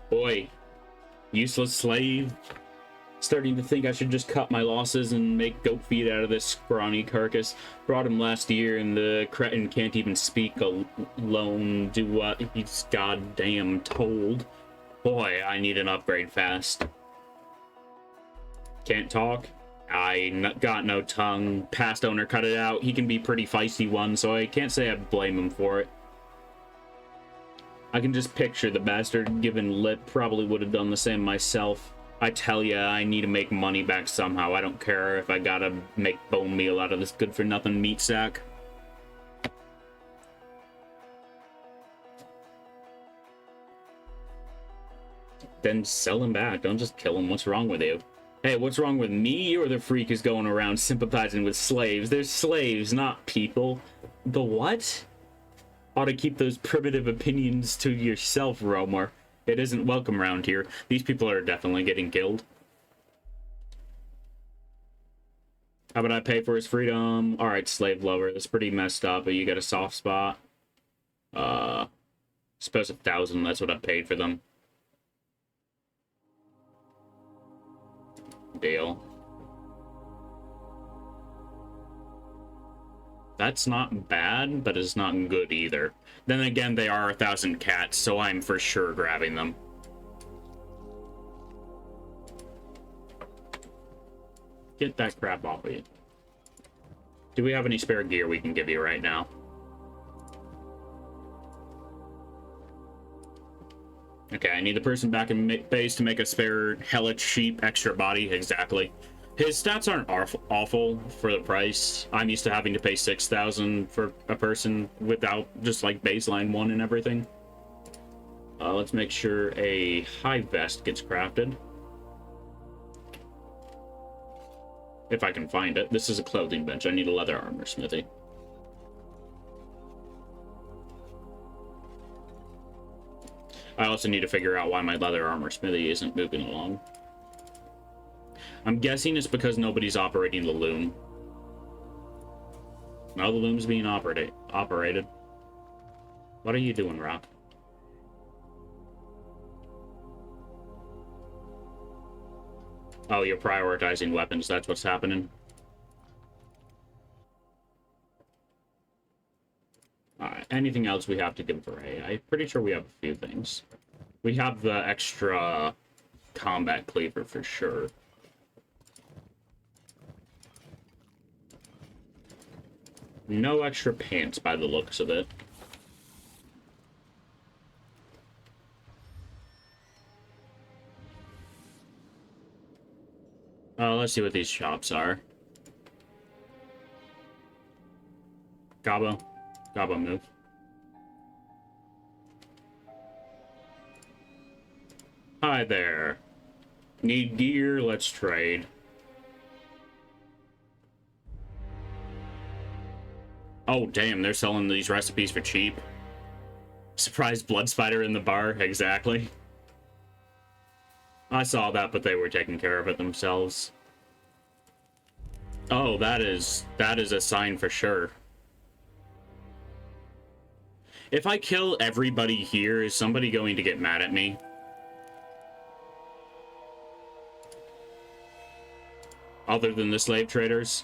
Boy. Useless slave. Starting to think I should just cut my losses and make goat feed out of this scrawny carcass. Brought him last year, and the cretin can't even speak alone. Do what he's goddamn told. Boy, I need an upgrade fast. Can't talk. Got no tongue. Past owner cut it out. He can be pretty feisty one, so I can't say I blame him for it. I can just picture the bastard given lip. Probably would have done the same myself. I tell ya, I need to make money back somehow. I don't care if I gotta make bone meal out of this good-for-nothing meat sack. Then sell him back. Don't just kill him. What's wrong with you? Hey, what's wrong with me or the freak is going around sympathizing with slaves? They're slaves, not people. The what? Ought to keep those primitive opinions to yourself, Romer. It isn't welcome around here. These people are definitely getting killed. How about I pay for his freedom? Alright, slave lover. That's pretty messed up, but you get a soft spot. Suppose 1,000, that's what I paid for them. Deal. That's not bad, but it's not good either. Then again, they are 1,000 cats, so I'm for sure grabbing them. Get that crap off of you. Do we have any spare gear we can give you right now? Okay, I need the person back in base to make a spare hellish sheep extra body. Exactly. His stats aren't awful for the price. I'm used to having to pay 6,000 for a person without just like baseline 1 and everything. Let's make sure a high vest gets crafted. If I can find it. This is a clothing bench. I need a leather armor smithy. I also need to figure out why my leather armor smithy isn't moving along. I'm guessing it's because nobody's operating the loom. No, the loom's being operated. What are you doing, Rock? Oh, you're prioritizing weapons. That's what's happening. Alright, anything else we have to give Ray? I'm pretty sure we have a few things. We have the extra combat cleaver for sure. No extra pants by the looks of it. Let's see what these shops are. Gabo. Gabo, move. Hi there. Need gear? Let's trade. Oh, damn, they're selling these recipes for cheap. Surprise blood spider in the bar, exactly. I saw that, but they were taking care of it themselves. Oh, that is a sign for sure. If I kill everybody here, is somebody going to get mad at me? Other than the slave traders?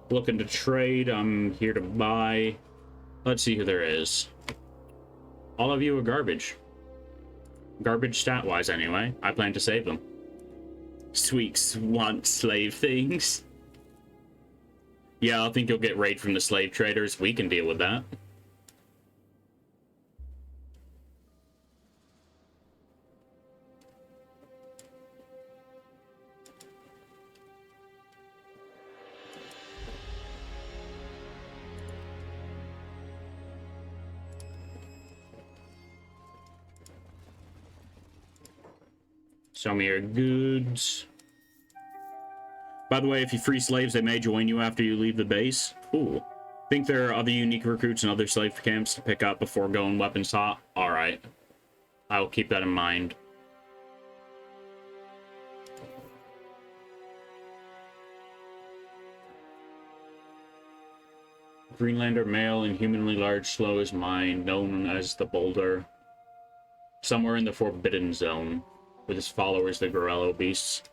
Looking to trade, I'm here to buy. Let's see who there is. All of you are garbage. Garbage stat-wise, anyway. I plan to save them. Sweeks want slave things. Yeah, I think you'll get raid from the slave traders. We can deal with that. Show me your goods. By the way, if you free slaves, they may join you after you leave the base. Cool. Think there are other unique recruits and other slave camps to pick up before going weapons hot? Alright. I'll keep that in mind. Greenlander male, inhumanly large, slow as mine, known as the Boulder. Somewhere in the Forbidden Zone, with his followers, the Gorello beasts.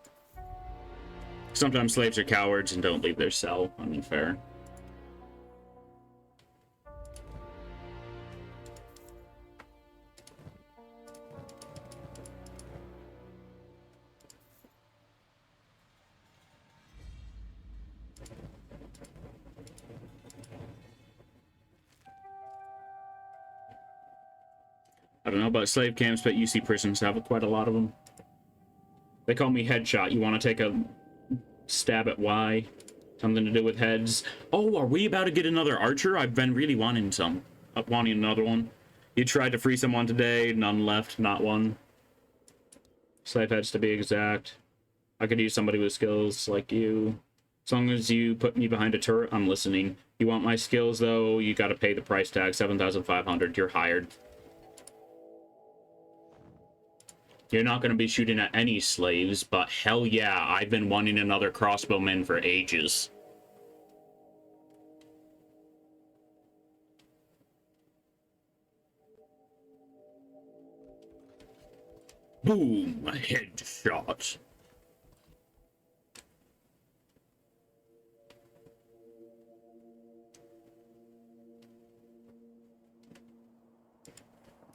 Sometimes slaves are cowards and don't leave their cell. I mean, fair. I don't know about slave camps, but UC prisons have quite a lot of them. They call me Headshot. You want to take a stab at why? Something to do with heads? Oh, are we about to get another archer? I've been really wanting another one. You tried to free someone today. None left. Not one. Slave heads to be exact. I could use somebody with skills like you. As long as you put me behind a turret, I'm listening. You want my skills, though? You gotta pay the price tag. 7,500. You're hired. You're not going to be shooting at any slaves, but hell yeah, I've been wanting another crossbowman for ages. Boom! Headshot.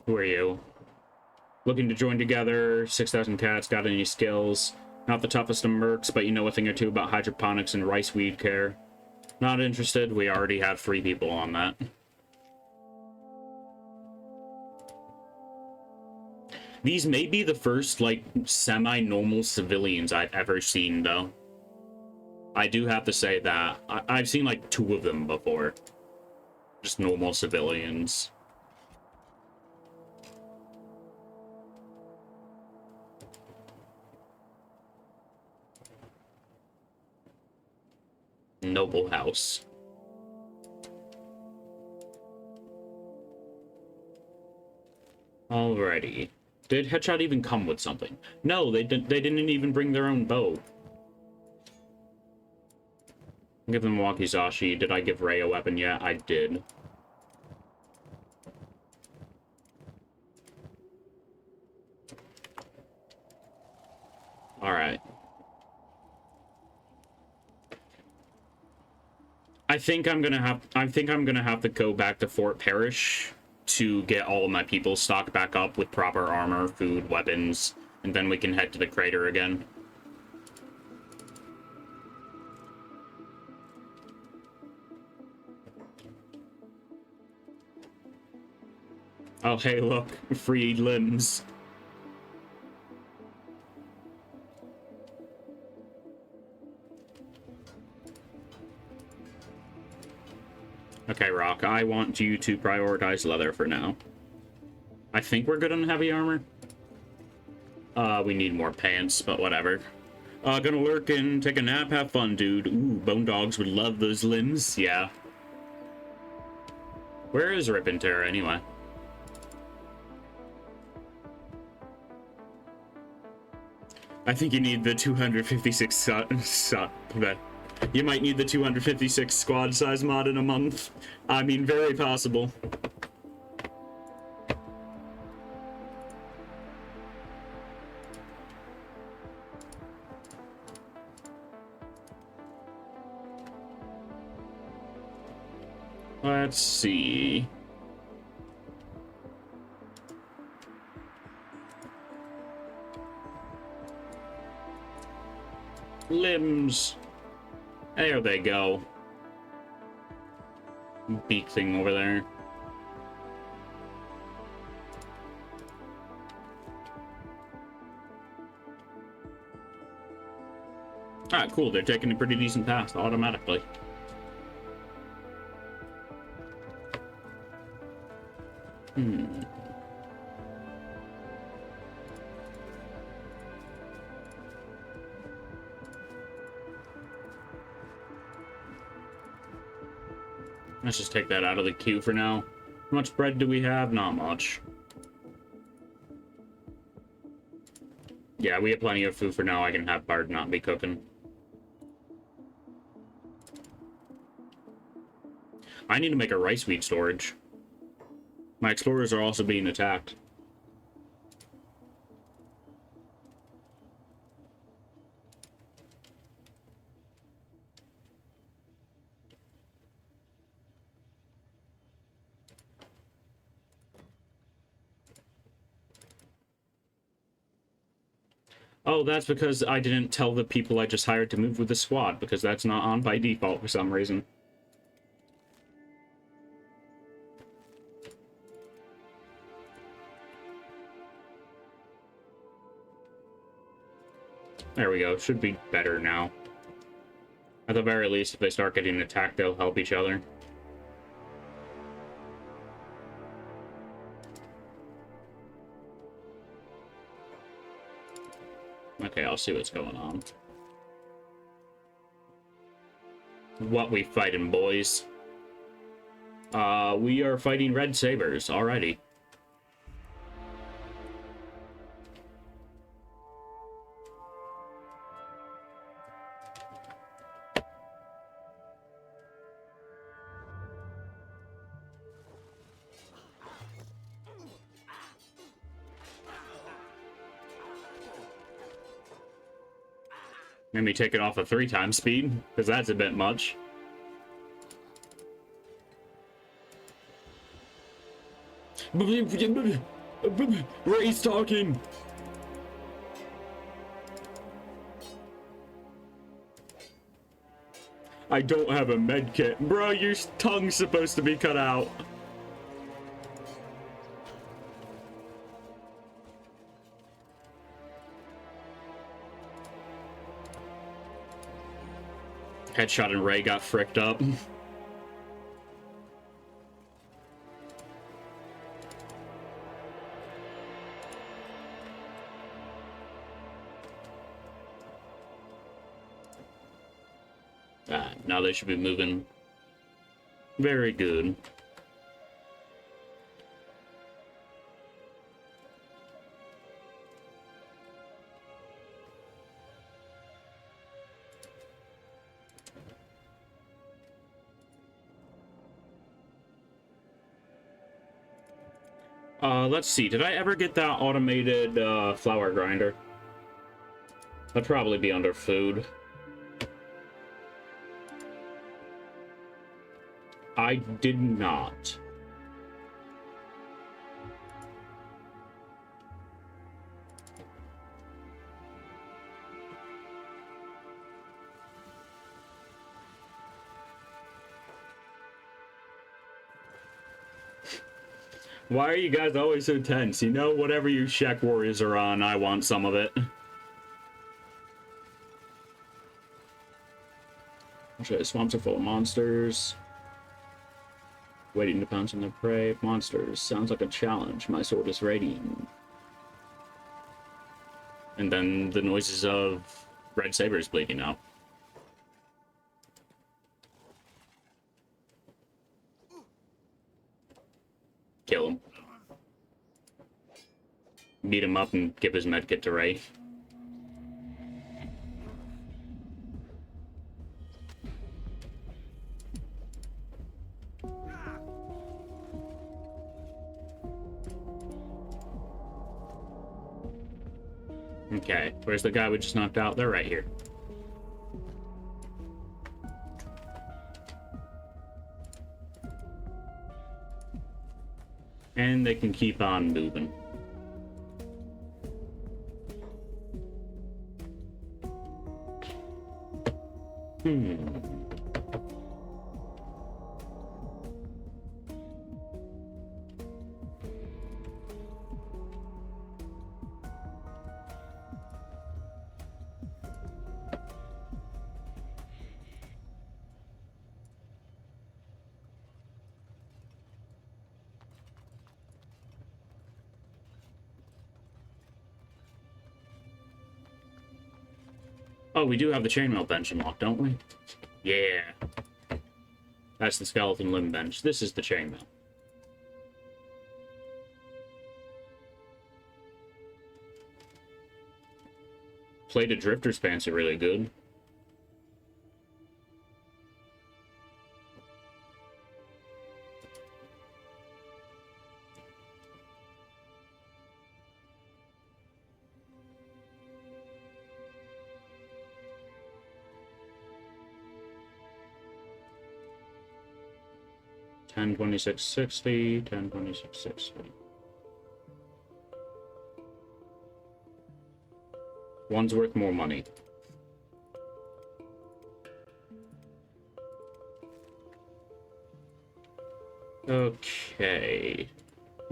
Who are you? Looking to join together. 6,000 cats. Got any skills? Not the toughest of mercs, but you know a thing or two about hydroponics and rice weed care. Not interested. We already have 3 people on that. These may be the first, like, semi-normal civilians I've ever seen, though. I do have to say that. I've seen, like, 2 of them before. Just normal civilians. Noble house. Alrighty. Did Headshot even come with something? No, they didn't even bring their own bow. Give them Wakizashi. Did I give Ray a weapon yet? I did. Alright. I think I'm gonna have to go back to Fort Parrish to get all of my people stocked back up with proper armor, food, weapons, and then we can head to the crater again. Oh, hey, look, free limbs. Okay, Rock, I want you to prioritize leather for now. I think we're good on heavy armor. We need more pants, but whatever. Gonna lurk and take a nap, have fun, dude. Ooh, bone dogs would love those limbs, yeah. Where is Rip Terror, anyway? I think you need the 256 you might need the 256 squad size mod in a month. I mean, very possible. Let's see. Limbs. There they go. Beak thing over there. Alright, cool. They're taking a pretty decent path automatically. Let's just take that out of the queue for now. How much bread do we have? Not much. Yeah, we have plenty of food for now. I can have Bard not be cooking. I need to make a rice wheat storage. My explorers are also being attacked. Oh, that's because I didn't tell the people I just hired to move with the squad, because that's not on by default for some reason. There we go. Should be better now. At the very least, if they start getting attacked, they'll help each other. Okay, I'll see what's going on. What we fighting, boys? We are fighting Red Sabers. Alrighty. Let me take it off of 3 times speed, because that's a bit much. Ray's talking! I don't have a med kit. Bro, your tongue's supposed to be cut out. Headshot and Ray got fricked up. Now they should be moving. Very good. Let's see. Did I ever get that automated flour grinder? That'd probably be under food. I did not. Why are you guys always so tense? You know, whatever you Shek Warriors are on, I want some of it. Okay, swamps are full of monsters. Waiting to pounce on their prey. Monsters. Sounds like a challenge. My sword is radiant. And then the noises of Red Sabers bleeding out. Kill him. Beat him up and give his medkit to Ray. Okay, where's the guy we just knocked out? They're right here. And they can keep on moving. Oh, we do have the chainmail bench unlocked, don't we? Yeah. That's the skeleton limb bench. This is the chainmail. Plated drifter's pants are really good. $10.26.60, $10.26.60. One's worth more money. Okay.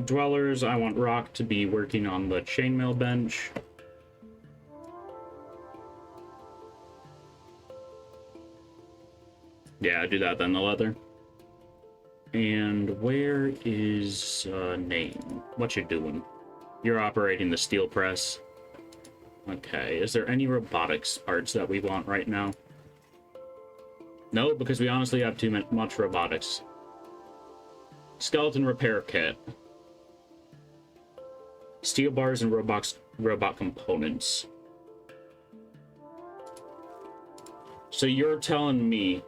Dwellers, I want Rock to be working on the chainmail bench. Yeah, do that then, the leather. And where is Name? What you doing? You're operating the steel press. Okay, is there any robotics parts that we want right now? No, because we honestly have too much robotics. Skeleton repair kit. Steel bars and robot components. So you're telling me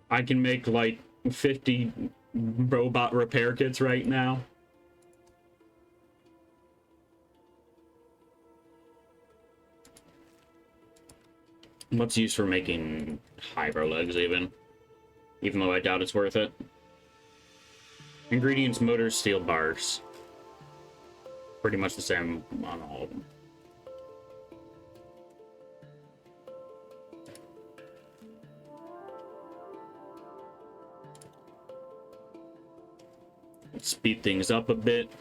I can make like 50 robot repair kits right now? What's used for making hydro legs even though I doubt it's worth it. Ingredients, motors, steel bars. Pretty much the same on all of them. Let's speed things up a bit.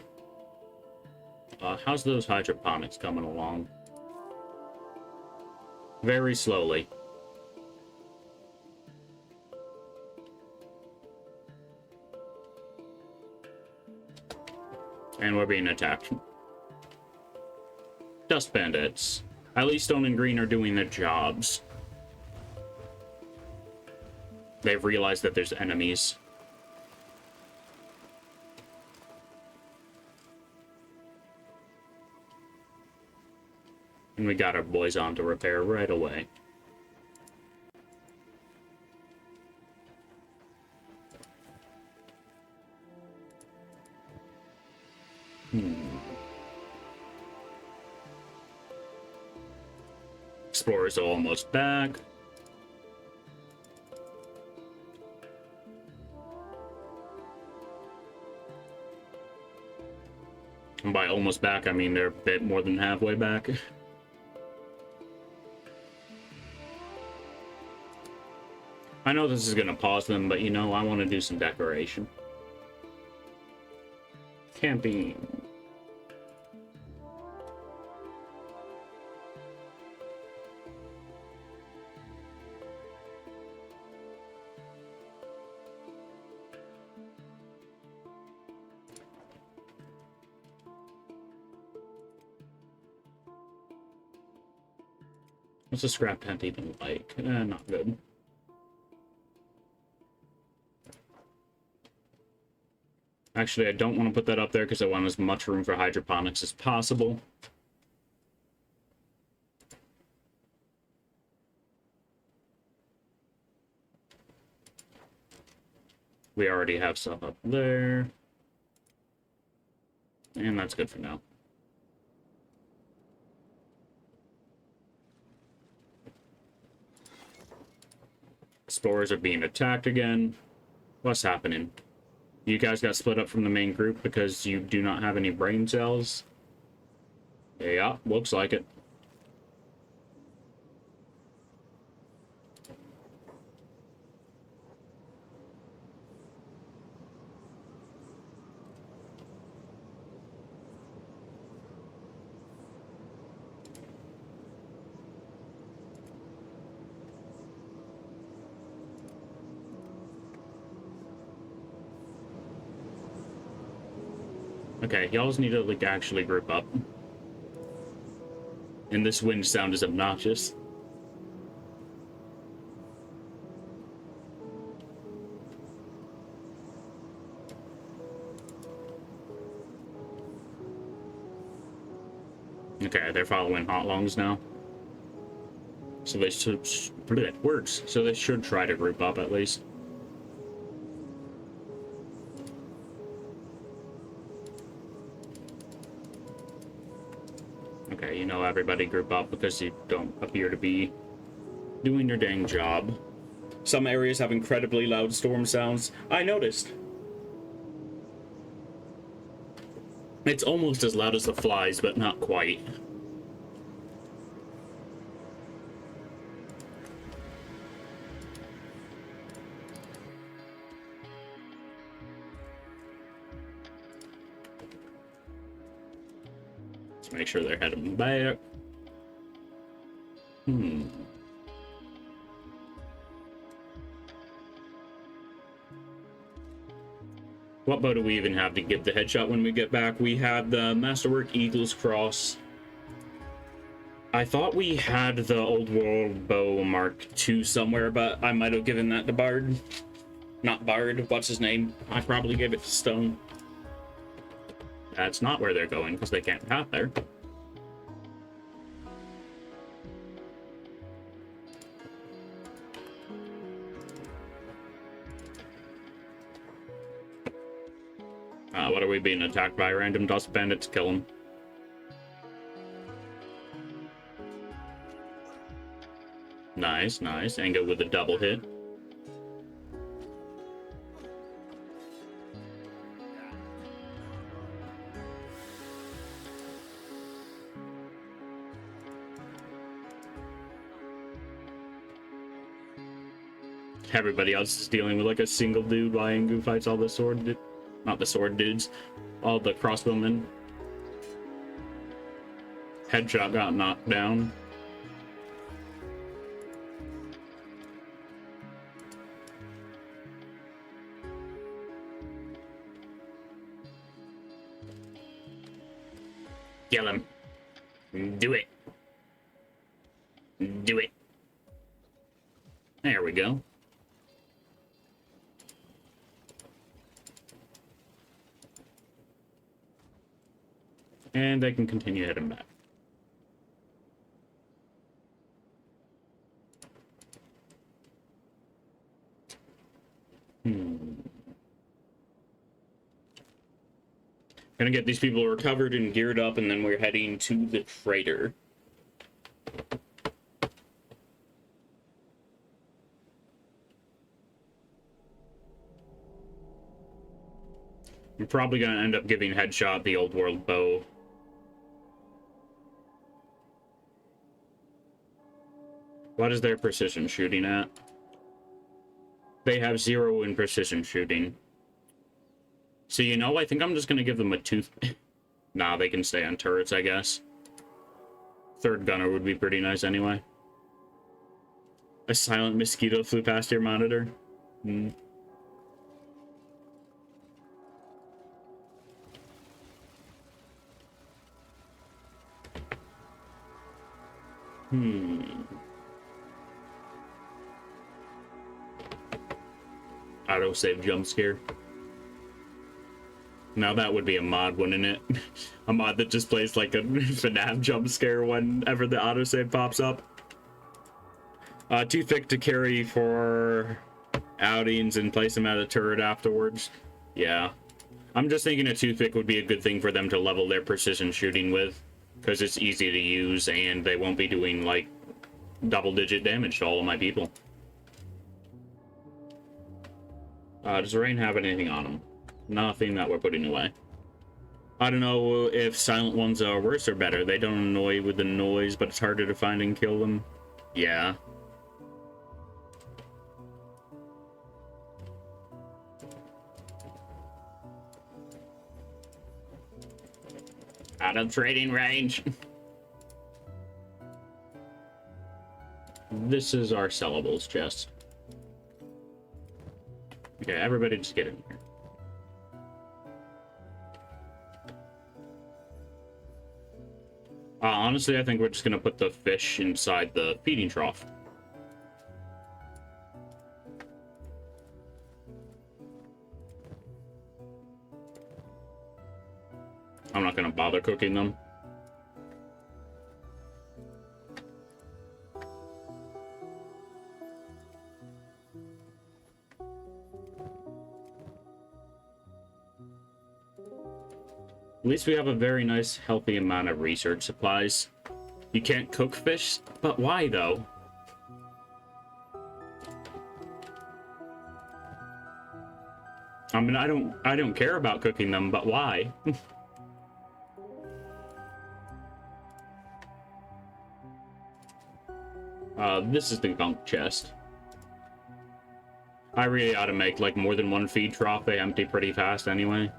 How's those hydroponics coming along? Very slowly. And we're being attacked. Dust bandits. At least Stone and Green are doing their jobs. They've realized that there's enemies. And we got our boys on to repair right away. Explorer's almost back. And by almost back, I mean they're a bit more than halfway back. I know this is going to pause them, but you know, I want to do some decoration. Camping. What's a scrap tent even like? Not good. Actually, I don't want to put that up there because I want as much room for hydroponics as possible. We already have stuff up there. And that's good for now. Explorers are being attacked again. What's happening? You guys got split up from the main group because you do not have any brain cells? Yeah, looks like it. Okay, y'all need to like actually group up. And this wind sound is obnoxious. Okay, they're following hot lungs now. So they should... It works. So they should try to group up at least. Okay, you know, everybody group up because you don't appear to be doing your dang job. Some areas have incredibly loud storm sounds. I noticed. It's almost as loud as the flies, but not quite. Let's make sure they're heading back. What bow do we even have to give the headshot when we get back? We have the Masterwork Eagle's Cross. I thought we had the Old World Bow Mark II somewhere, but I might have given that to Bard. Not Bard, what's his name? I probably gave it to Stone. That's not where they're going, because they can't path there. What are we being attacked by? Random dust bandits? Kill them. Nice, nice. And go with a double hit. Everybody else is dealing with like a single dude while Angu fights all the sword... Not the sword dudes. All the crossbowmen. Headshot got knocked down. Kill him. Do it. Do it. There we go. And they can continue heading back. Gonna get these people recovered and geared up, and then we're heading to the trader. I'm probably gonna end up giving Headshot the Old World Bow. What is their precision shooting at? They have 0 in precision shooting. So, you know, I think I'm just gonna give them a tooth... Nah, they can stay on turrets, I guess. Third gunner would be pretty nice anyway. A silent mosquito flew past your monitor. Autosave jump scare. Now that would be a mod, wouldn't it? A mod that just plays like a FNAF jump scare whenever the autosave pops up. Too thick to carry for outings and place them at a turret afterwards. Yeah. I'm just thinking a too thick would be a good thing for them to level their precision shooting with. Because it's easy to use and they won't be doing like double-digit damage to all of my people. Does Rain have anything on him? Nothing that we're putting away. I don't know if silent ones are worse or better. They don't annoy with the noise, but it's harder to find and kill them. Yeah. Out of trading range. This is our sellables chest. Okay, everybody just get in here. Honestly, I think we're just gonna put the fish inside the feeding trough. I'm not gonna bother cooking them. At least we have a very nice, healthy amount of research supplies. You can't cook fish? But why, though? I mean, I don't care about cooking them, but why? This is the gunk chest. I really ought to make, like, more than one feed trough. They empty pretty fast anyway.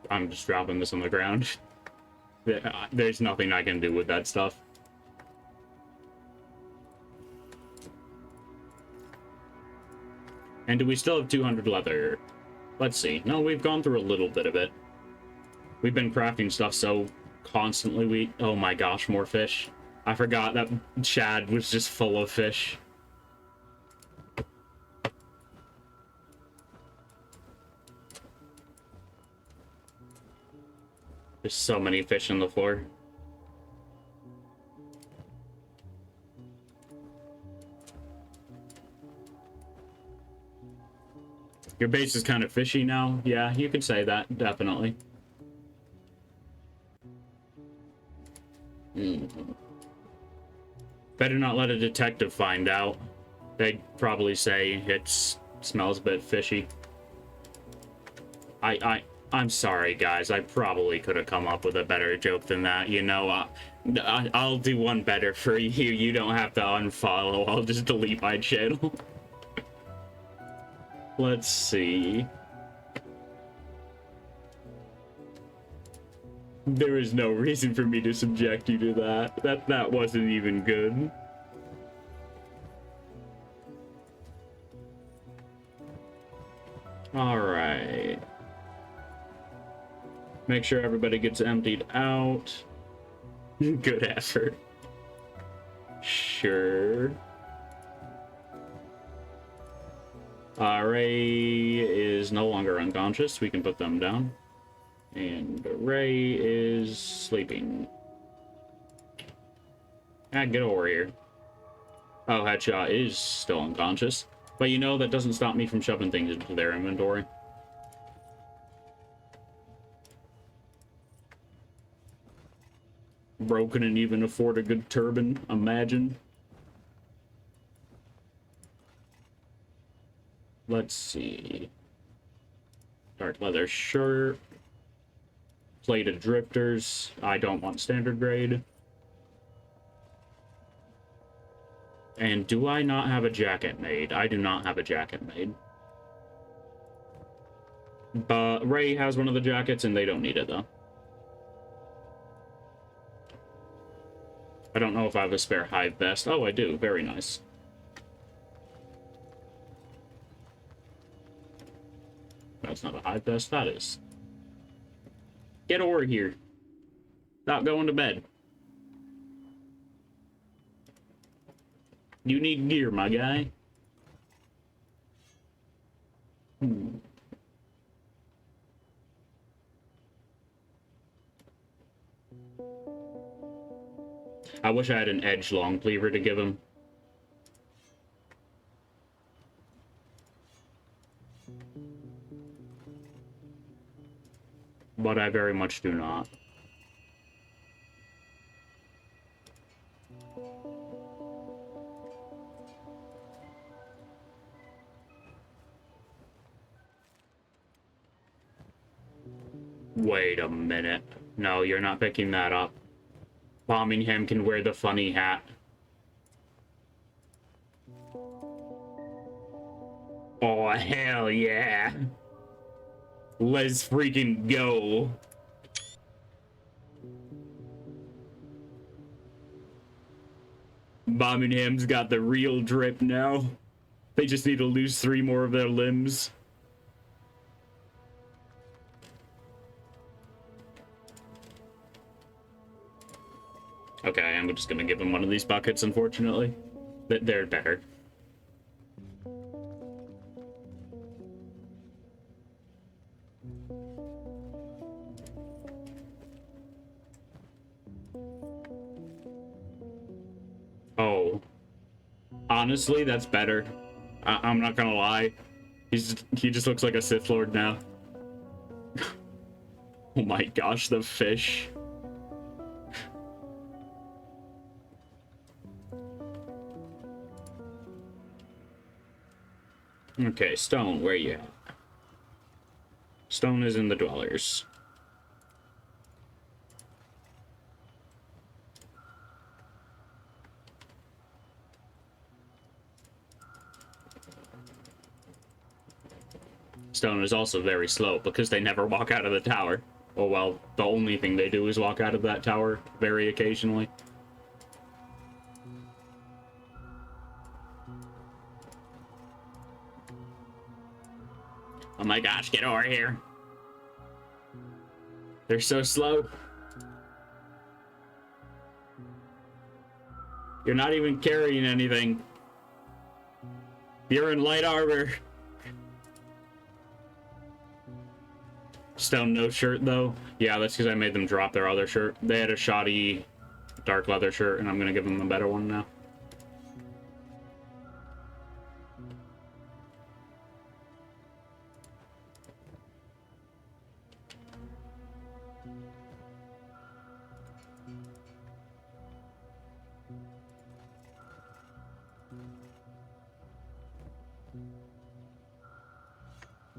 I'm just dropping this on the ground. There's nothing I can do with that stuff. And do we still have 200 leather? Let's see. No, we've gone through a little bit of it. We've been crafting stuff so constantly oh my gosh, more fish. I forgot that Shad was just full of fish. There's so many fish on the floor. Your base is kind of fishy now. Yeah, you could say that, definitely. Better not let a detective find out. They'd probably say it smells a bit fishy. I'm sorry, guys. I probably could have come up with a better joke than that. You know, I'll do one better for you. You don't have to unfollow. I'll just delete my channel. Let's see. There is no reason for me to subject you to that. That wasn't even good. All right. Make sure everybody gets emptied out. Good effort. Sure. Ray is no longer unconscious. We can put them down. And Ray is sleeping. Get over here. Oh, Headshot is still unconscious. But you know, that doesn't stop me from shoving things into their inventory. Bro couldn't even afford a good turban, imagine. Let's see. Dark leather shirt. Plated drifters. I don't want standard grade. And do I not have a jacket made? I do not have a jacket made. But Ray has one of the jackets and they don't need it though. I don't know if I have a spare hive vest. Oh, I do. Very nice. That's not a hive vest. That is. Get over here. Stop going to bed. You need gear, my guy. I wish I had an edge long cleaver to give him. But I very much do not. Wait a minute. No, you're not picking that up. Birmingham can wear the funny hat. Oh, hell yeah. Let's freaking go. Birmingham's got the real drip now. They just need to lose 3 more of their limbs. Okay, I'm just gonna give him one of these buckets, unfortunately. They're better. Honestly, that's better. I'm not gonna lie. He just looks like a Sith Lord now. Oh my gosh, the fish. Okay, Stone, where you at? Stone is in the dwellers. Stone is also very slow because they never walk out of the tower. Oh well, the only thing they do is walk out of that tower very occasionally. Oh my gosh, get over here. They're so slow. You're not even carrying anything. You're in light armor. Stone no shirt though. Yeah, that's because I made them drop their other shirt. They had a shoddy dark leather shirt, and I'm gonna give them a better one now.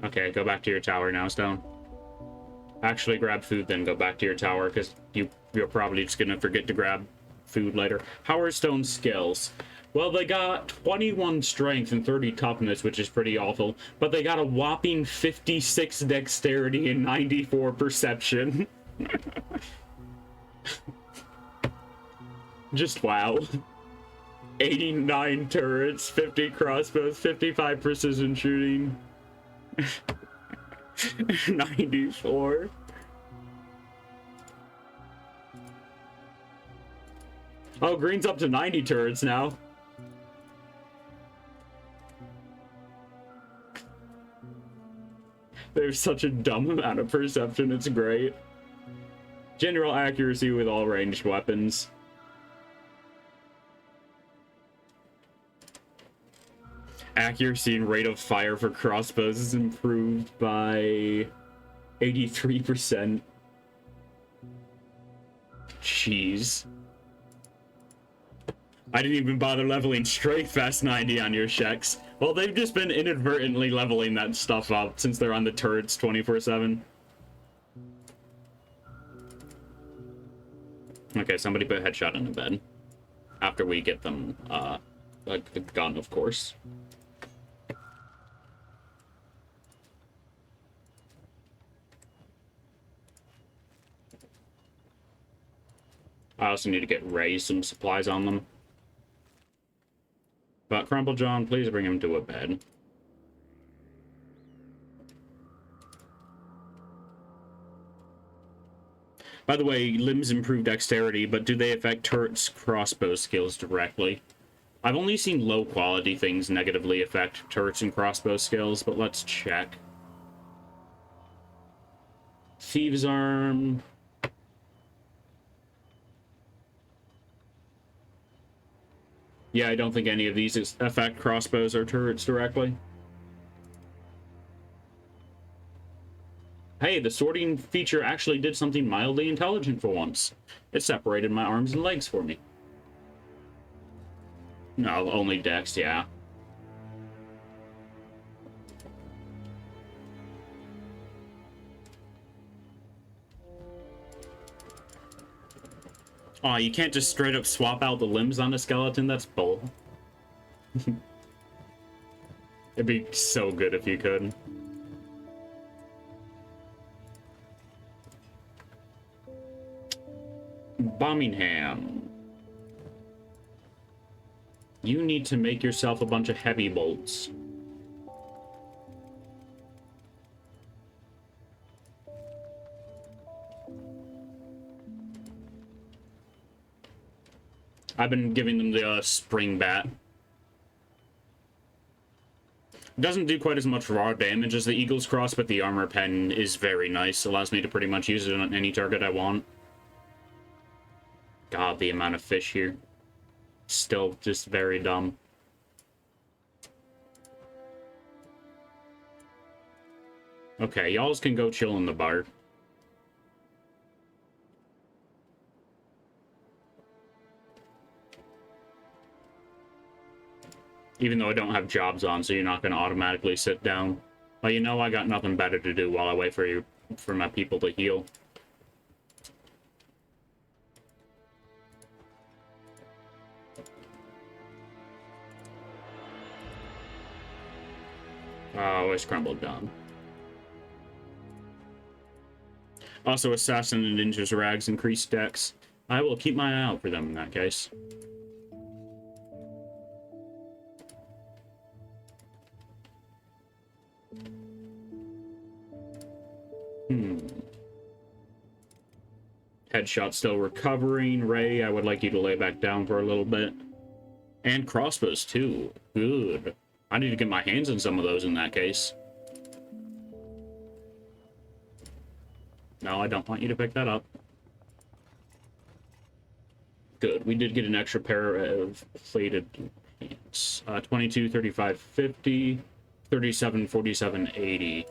Okay, go back to your tower now, Stone. Actually grab food, then go back to your tower, because you're probably just gonna forget to grab food later. How are Stone's skills? Well, they got 21 strength and 30 toughness, which is pretty awful, but they got a whopping 56 dexterity and 94 perception. Just wow. 89 turrets, 50 crossbows, 55 precision shooting. 94. Oh, green's up to 90 turrets now. There's such a dumb amount of perception, it's great. General accuracy with all ranged weapons. Accuracy and rate of fire for crossbows is improved by 83%. Jeez. I didn't even bother leveling strength fast 90 on your Sheks. Well, they've just been inadvertently leveling that stuff up since they're on the turrets 24/7. Okay, somebody put a headshot in the bed. After we get them, a gun, of course. I also need to get Ray some supplies on them. But Crumble John, please bring him to a bed. By the way, limbs improve dexterity, but do they affect turrets' crossbow skills directly? I've only seen low-quality things negatively affect turrets and crossbow skills, but let's check. Thieves' Arm... Yeah, I don't think any of these affect crossbows or turrets directly. Hey, the sorting feature actually did something mildly intelligent for once. It separated my arms and legs for me. No, only dex, yeah. Aw, you can't just straight up swap out the limbs on a skeleton? That's bull. It'd be so good if you could. Bombingham. You need to make yourself a bunch of heavy bolts. I've been giving them the spring bat. Doesn't do quite as much raw damage as the Eagle's Cross, but the armor pen is very nice. Allows me to pretty much use it on any target I want. God, the amount of fish here. Still just very dumb. Okay, y'all can go chill in the bar. Even though I don't have jobs on, so you're not going to automatically sit down. Well, you know, I got nothing better to do while I wait for my people to heal. Oh, it's crumbled down. Also, Assassin and Ninja's Rags increased decks. I will keep my eye out for them in that case. Headshot still recovering. Ray, I would like you to lay back down for a little bit. And crossbows, too. Good. I need to get my hands on some of those in that case. No, I don't want you to pick that up. Good. We did get an extra pair of plated pants. 22, 35, 50, 37, 47, 80.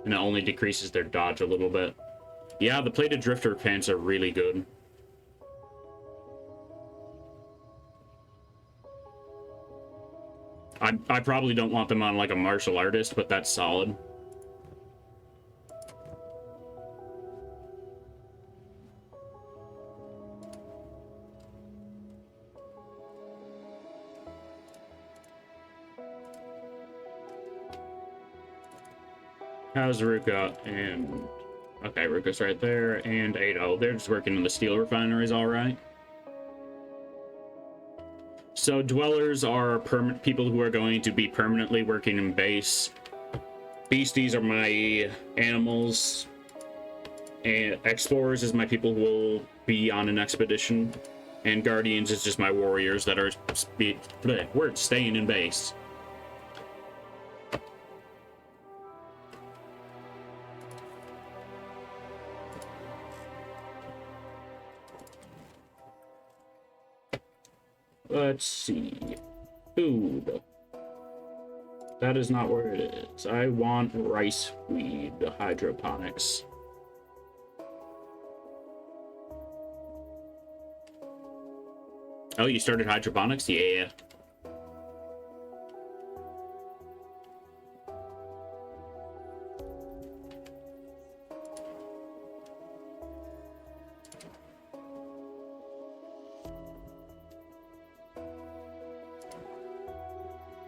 And it only decreases their dodge a little bit. Yeah, the plated drifter pants are really good. I probably don't want them on like a martial artist, but that's solid. How's Ruka and... Okay, Ruka's right there, and Ado. They're just working in the steel refineries, all right. So dwellers are people who are going to be permanently working in base. Beasties are my animals. And explorers is my people who will be on an expedition. And guardians is just my warriors that are staying in base. Let's see. Food. That is not where it is. I want rice weed hydroponics. Oh, you started hydroponics? Yeah.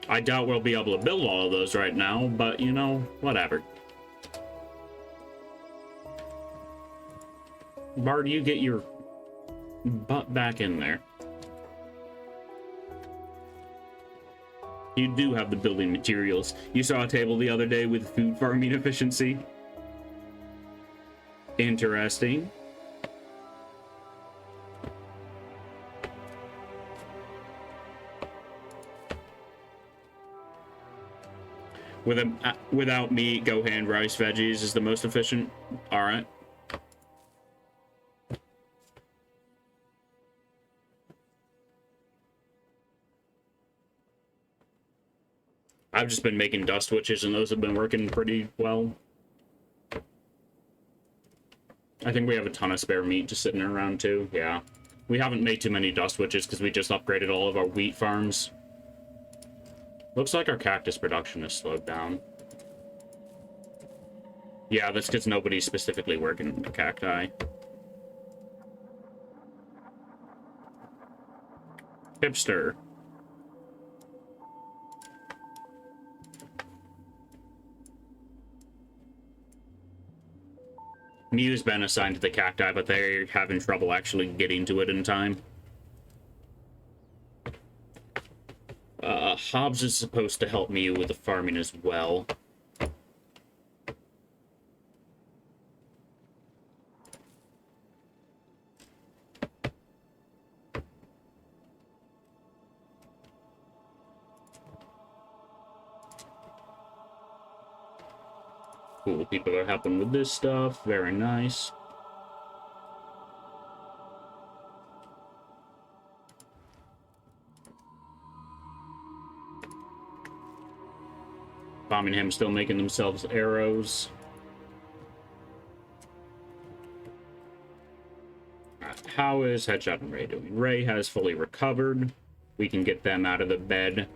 I doubt we'll be able to build all of those right now, but, you know, whatever. Bard, you get your butt back in there. You do have the building materials. You saw a table the other day with food farming efficiency. Interesting. Without meat, go hand, rice, veggies is the most efficient. All right. I've just been making dust witches, and those have been working pretty well. I think we have a ton of spare meat just sitting around, too. Yeah. We haven't made too many dust witches because we just upgraded all of our wheat farms. Looks like our cactus production has slowed down. Yeah, that's because nobody's specifically working in the cacti. Hipster. Mew's been assigned to the cacti, but they're having trouble actually getting to it in time. Hobbs is supposed to help Mew with the farming as well. Cool, people are helping with this stuff. Very nice. Birmingham still making themselves arrows. how is Headshot and Ray doing? Ray has fully recovered. We can get them out of the bed.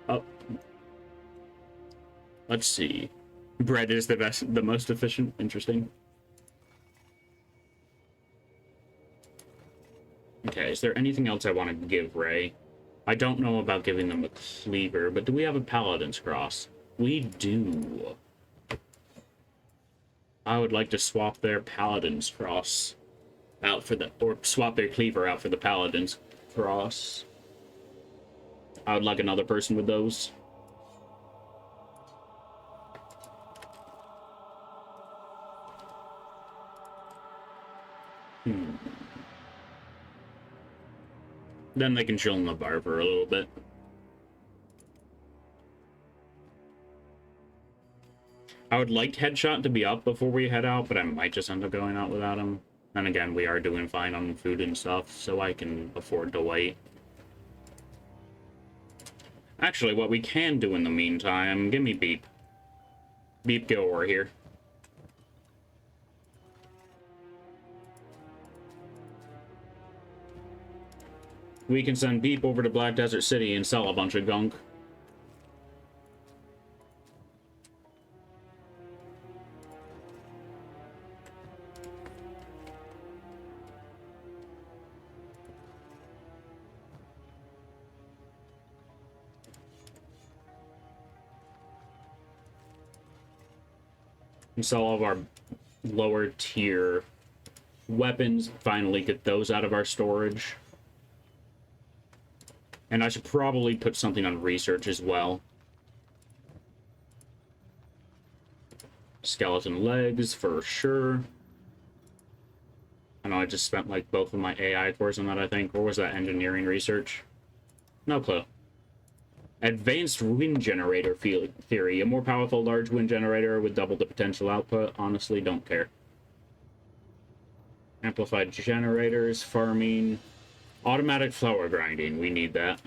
Oh. Let's see. Bread is the most efficient. Interesting. Okay, is there anything else I want to give Ray? I don't know about giving them a cleaver, but do we have a Paladin's Cross? We do. I would like to swap their Paladin's Cross out for the, or swap their cleaver out for the Paladin's Cross. I would like another person with those. Then they can chill in the bar for a little bit. I would like Headshot to be up before we head out, but I might just end up going out without him. And again, we are doing fine on food and stuff, so I can afford to wait. Actually, what we can do in the meantime, give me Beep. Beep, go over here. We can send Beep over to Black Desert City and sell a bunch of gunk. And sell all of our lower tier weapons, finally get those out of our storage. And I should probably put something on research as well. Skeleton legs, for sure. I know I just spent, like, both of my AI cores on that, I think. Or was that engineering research? No clue. Advanced wind generator theory. A more powerful large wind generator with double the potential output. Honestly, don't care. Amplified generators, farming... Automatic flour grinding, we need that.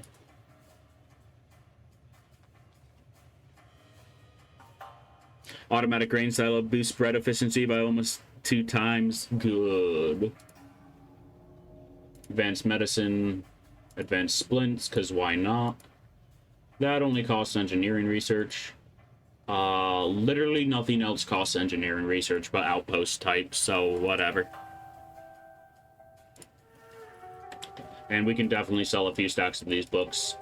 Automatic grain silo boosts bread efficiency by almost 2 times. Good. Advanced medicine, advanced splints, because why not? That only costs engineering research. Literally nothing else costs engineering research but outpost type, so whatever. And we can definitely sell a few stacks of these books.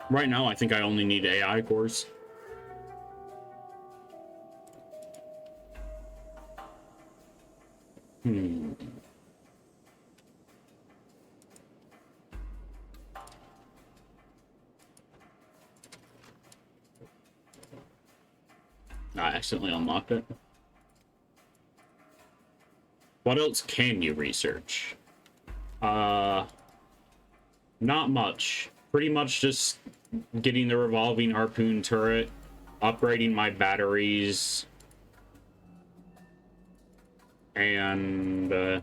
Right now, I think I only need AI cores. I accidentally unlocked it. What else can you research? Not much. Pretty much just getting the revolving harpoon turret, upgrading my batteries, and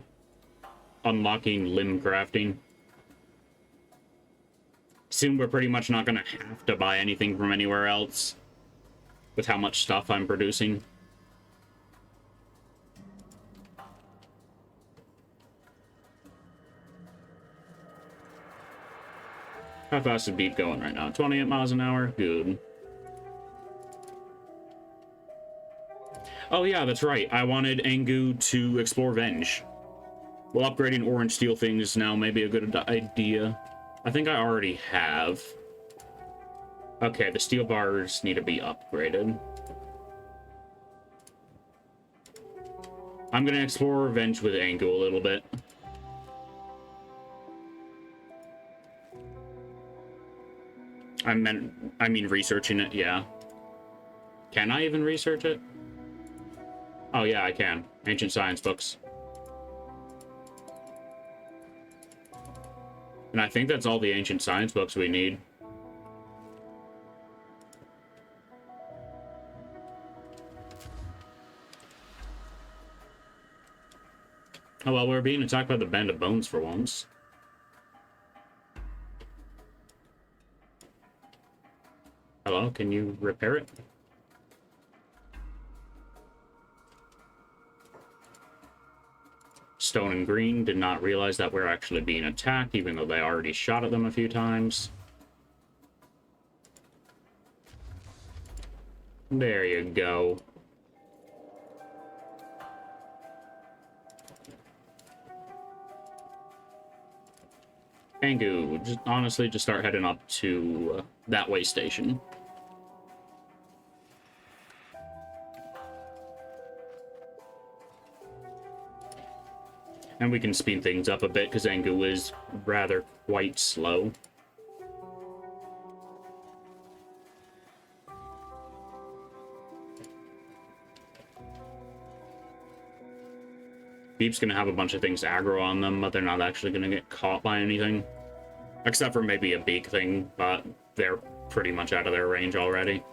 unlocking limb crafting. Soon we're pretty much not gonna have to buy anything from anywhere else with how much stuff I'm producing. How fast is Beep going right now? 28 miles an hour? Good. Oh yeah, that's right. I wanted Angu to explore Venge. Well, upgrading orange steel things now may be a good idea. I think I already have. Okay, the steel bars need to be upgraded. I'm gonna explore Venge with Angu a little bit. I mean researching it, yeah. Can I even research it? Oh yeah, I can. Ancient science books. And I think that's all the ancient science books we need. Oh well, we're being attacked by the Band of Bones for once. Oh, can you repair it? Stone and Green did not realize that we're actually being attacked, even though they already shot at them a few times. There you go. Angu, just honestly, just start heading up to that way station. And we can speed things up a bit, because Angu is rather quite slow. Beep's gonna have a bunch of things aggro on them, but they're not actually gonna get caught by anything. Except for maybe a beak thing, but they're pretty much out of their range already.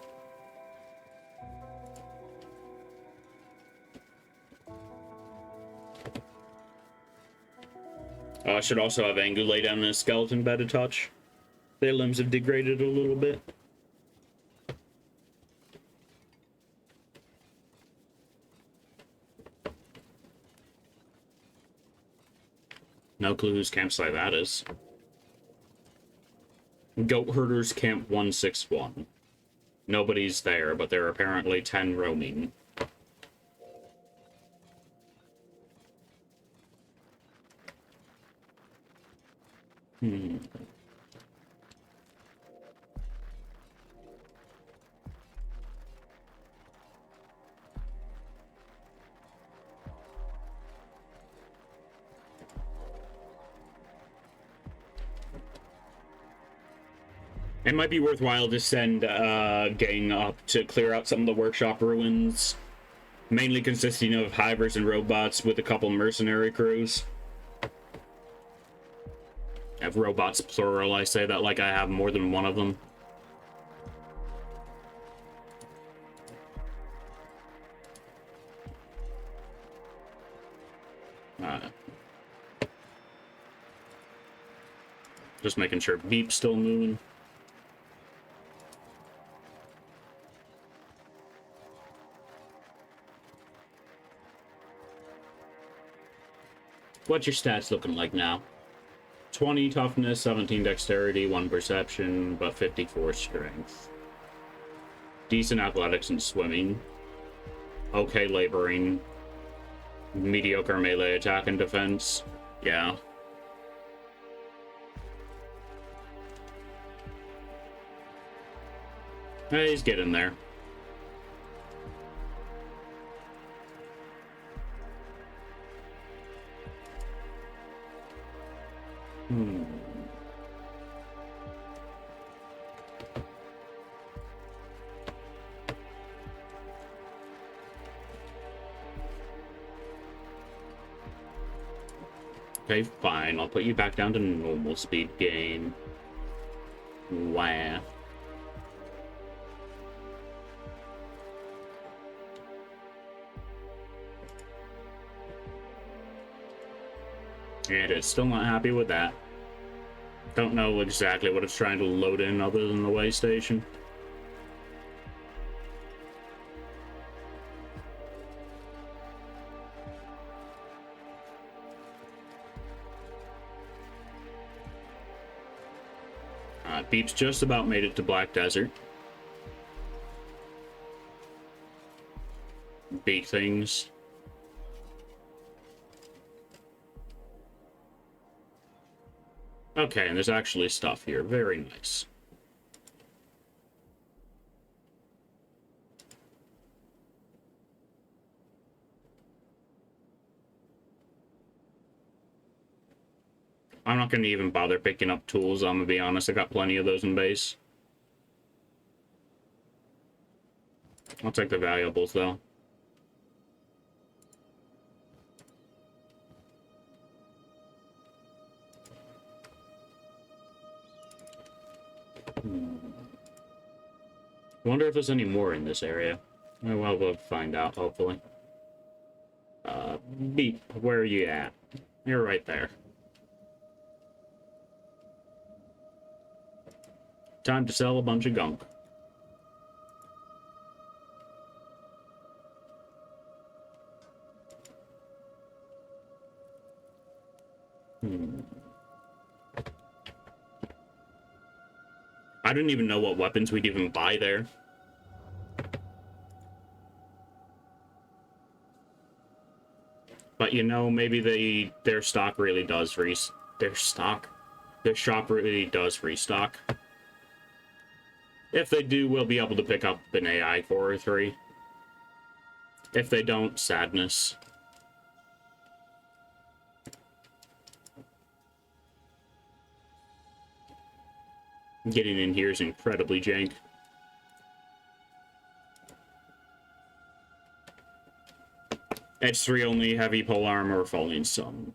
Should also have Angu lay down in a skeleton bed to touch. Their limbs have degraded a little bit. No clue whose campsite that is. Goat Herders Camp 161. Nobody's there, but there are apparently 10 roaming. It might be worthwhile to send a gang up to clear out some of the workshop ruins, mainly consisting of hivers and robots with a couple mercenary crews. I have robots plural, I say that like I have more than one of them. Just making sure Beep's still moving. What's your stats looking like now? 20 toughness, 17 dexterity, 1 perception, but 54 strength. Decent athletics and swimming. Okay laboring. Mediocre melee attack and defense. Yeah. Hey, he's getting there. Okay, fine. I'll put you back down to normal speed gain. Wow. It is still not happy with that. Don't know exactly what it's trying to load in other than the way station. Beep's just about made it to Black Desert. Beak things. Okay, and there's actually stuff here. Very nice. I'm not going to even bother picking up tools, I'm going to be honest. I got plenty of those in base. I'll take the valuables, though. I wonder if there's any more in this area. Well, we'll find out, hopefully. Beep, where are you at? You're right there. Time to sell a bunch of gunk. Hmm. I don't even know what weapons we'd even buy there. But you know, maybe their stock really does their shop really does restock. If they do, we'll be able to pick up an AI core or 3. If they don't, sadness. Getting in here is incredibly jank. Edge 3 only, heavy pole armor, falling sun.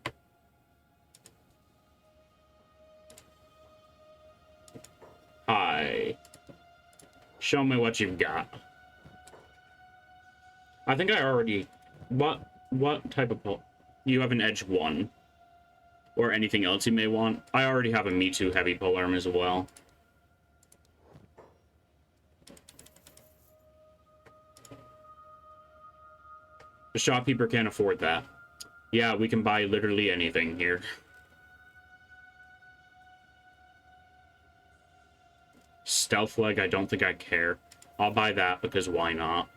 Hi. Show me what you've got. I think I already... What type of pole? You have an Edge 1. Or anything else you may want. I already have a Me Too heavy pole arm as well. The shopkeeper can't afford that. Yeah, we can buy literally anything here. Stealth leg, I don't think I care. I'll buy that because why not?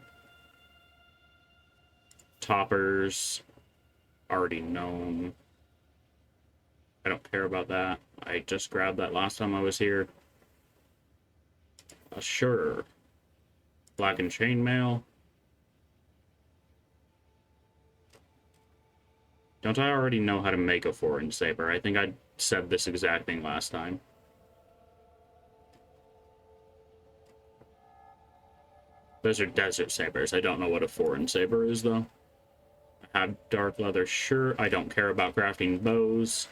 Toppers, already known. I don't care about that. I just grabbed that last time I was here. Sure. Black and chainmail. Don't I already know how to make a foreign saber? I think I said this exact thing last time. Those are desert sabers. I don't know what a foreign saber is, though. I have dark leather, sure. I don't care about crafting bows.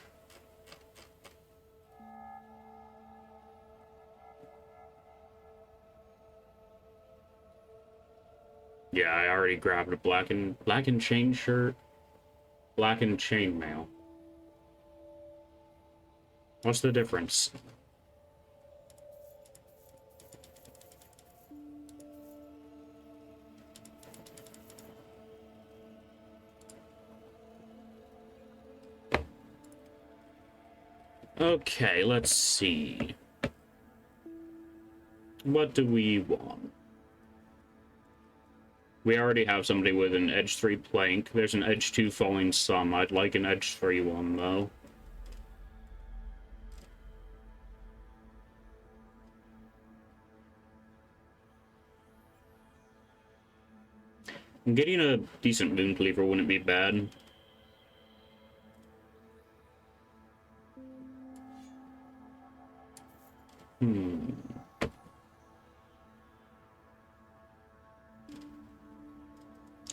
Yeah, I already grabbed a black and chain shirt. Black and chainmail. What's the difference? Okay, let's see. What do we want? We already have somebody with an Edge 3 plank. There's an Edge 2 falling sun. I'd like an Edge 3 one, though. Getting a decent moon cleaver wouldn't be bad.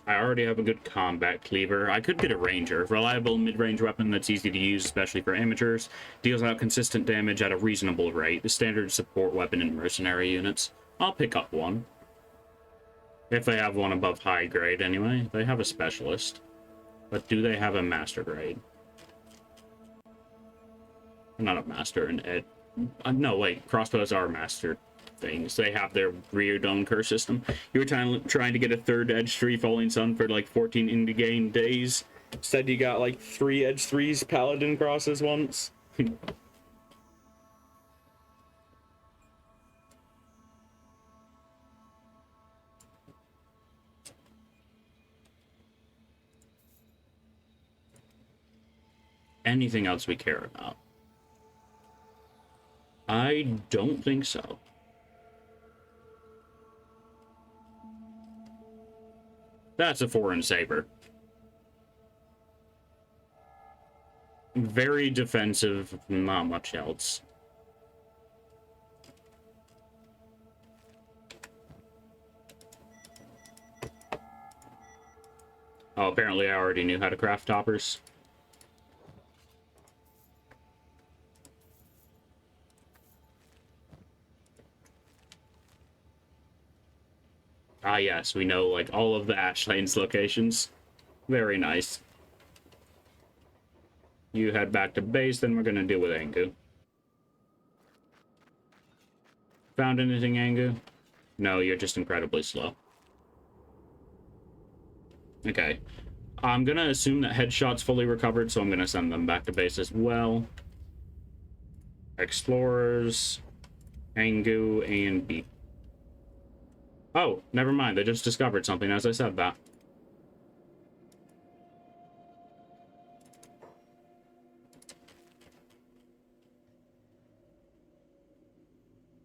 I already have a good combat cleaver. I could get a ranger. Reliable mid-range weapon that's easy to use, especially for amateurs. Deals out consistent damage at a reasonable rate. The standard support weapon in mercenary units. I'll pick up one. If they have one above high grade, anyway. They have a specialist. But do they have a master grade? Not a master, an ed. No, wait. Crossbows are master things. They have their rear dome curse system. You were trying to get a third Edge 3 Falling Sun for like 14 indie game days. Instead, you got like 3 Edge 3s Paladin crosses once. Anything else we care about? I don't think so. That's a foreign saber. Very defensive, not much else. Oh, apparently I already knew how to craft toppers. Ah, yes, we know, like, all of the Ashlane's locations. Very nice. You head back to base, then we're gonna deal with Angu. Found anything, Angu? No, you're just incredibly slow. Okay. I'm gonna assume that Headshot's fully recovered, so I'm gonna send them back to base as well. Explorers, Angu, and B. Oh, never mind. They just discovered something as I said that.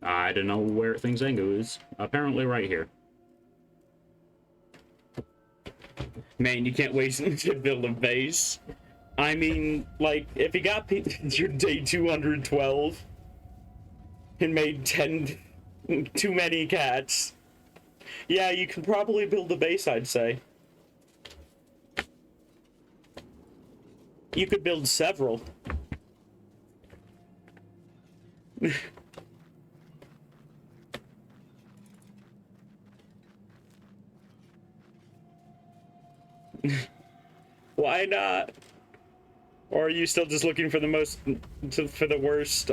I don't know where it thinks Angu is. Apparently right here. Man, you can't wait to build a base. I mean, like, if you got your day 212 and made 10 too many cats, yeah, you can probably build a base, I'd say. You could build several. Why not? Or are you still just looking for the worst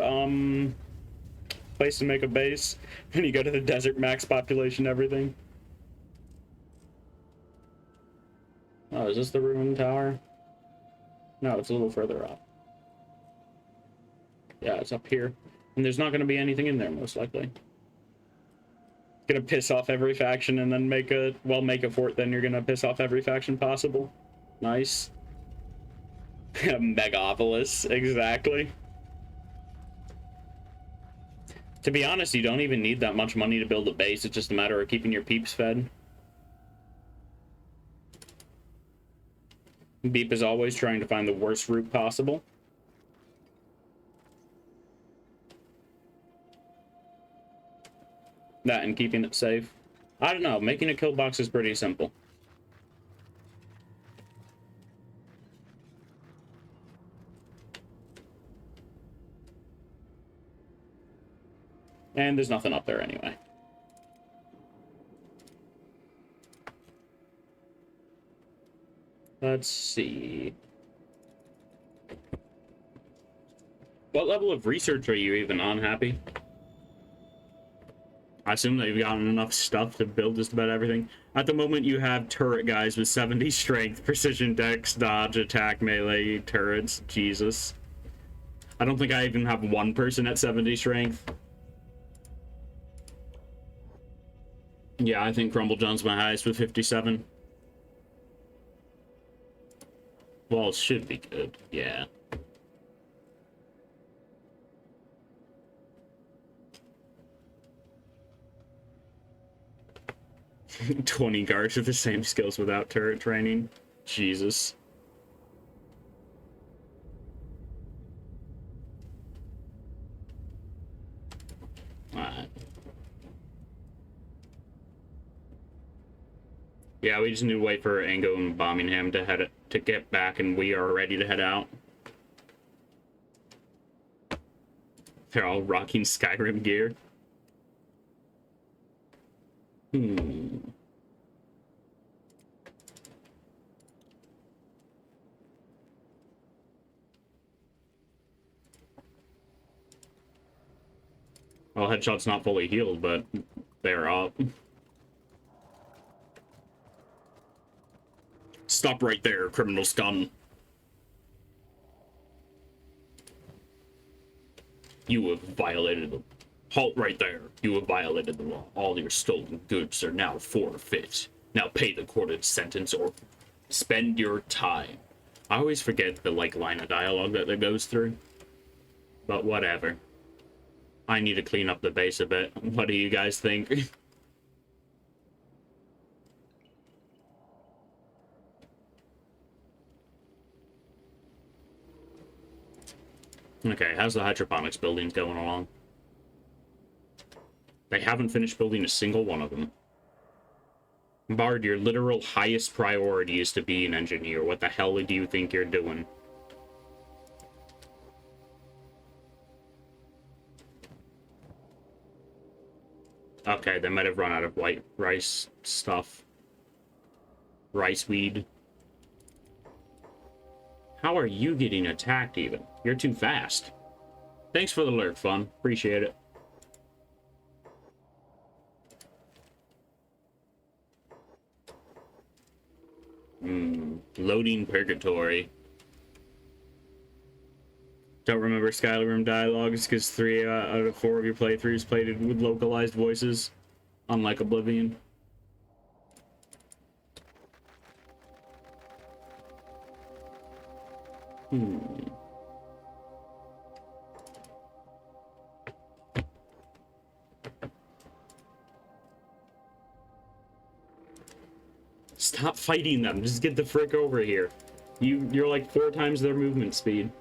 place to make a base when you go to the desert, max population, everything? Oh, is this the ruined tower? No, it's a little further up. Yeah, it's up here. And there's not going to be anything in there, most likely. Gonna piss off every faction and then make a fort, then you're gonna piss off every faction possible. Nice. Megapolis, exactly. To be honest, you don't even need that much money to build a base. It's just a matter of keeping your peeps fed. Beep is always trying to find the worst route possible. That and keeping it safe. I don't know, making a kill box is pretty simple. And there's nothing up there anyway. Let's see. What level of research are you even on, Happy? I assume that you've gotten enough stuff to build just about everything. At the moment, you have turret guys with 70 strength, precision dex, dodge, attack, melee, turrets. Jesus. I don't think I even have one person at 70 strength. Yeah, I think Crumble John's my highest with 57. Well, it should be good, yeah. 20 guards with the same skills without turret training. Jesus. Alright. Yeah, we just need to wait for Ango and Birmingham to get back, and we are ready to head out. They're all rocking Skyrim gear. Well, Headshot's not fully healed, but they're up. Stop right there, criminal scum. You have violated the... Halt right there. You have violated the law. All your stolen goods are now forfeit. Now pay the courted sentence or spend your time. I always forget the, line of dialogue that goes through. But whatever. I need to clean up the base a bit. What do you guys think? Okay, how's the hydroponics buildings going along? They haven't finished building a single one of them. Bard, your literal highest priority is to be an engineer. What the hell do you think you're doing? Okay, they might have run out of white rice stuff. Rice weed. How are you getting attacked even? You're too fast. Thanks for the lurk, Fun. Appreciate it. Loading Purgatory. Don't remember Skyrim dialogues because 3 out of 4 of your playthroughs played it with localized voices, unlike Oblivion. Stop fighting them. Just get the frick over here. You're like 4 times their movement speed.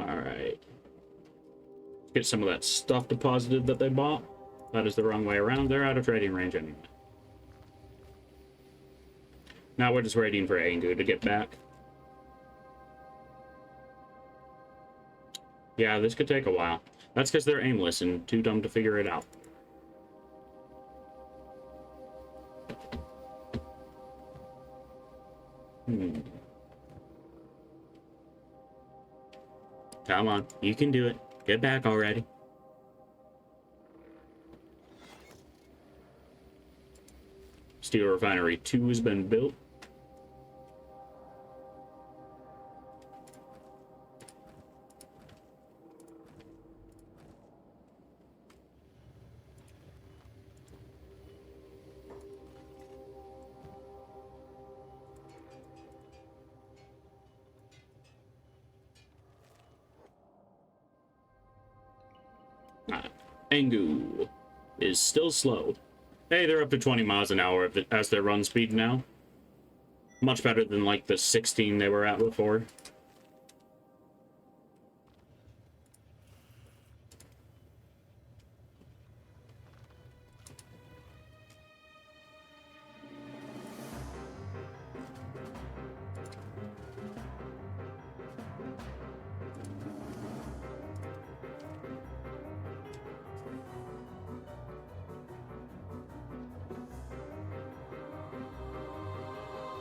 Alright. Get some of that stuff deposited that they bought. That is the wrong way around. They're out of trading range anyway. Now we're just waiting for Angu to get back. Yeah, this could take a while. That's because they're aimless and too dumb to figure it out. Come on, you can do it. Get back already. Steel Refinery 2 has been built. Angu is still slow. Hey, they're up to 20 miles an hour as their run speed now. Much better than like the 16 they were at before.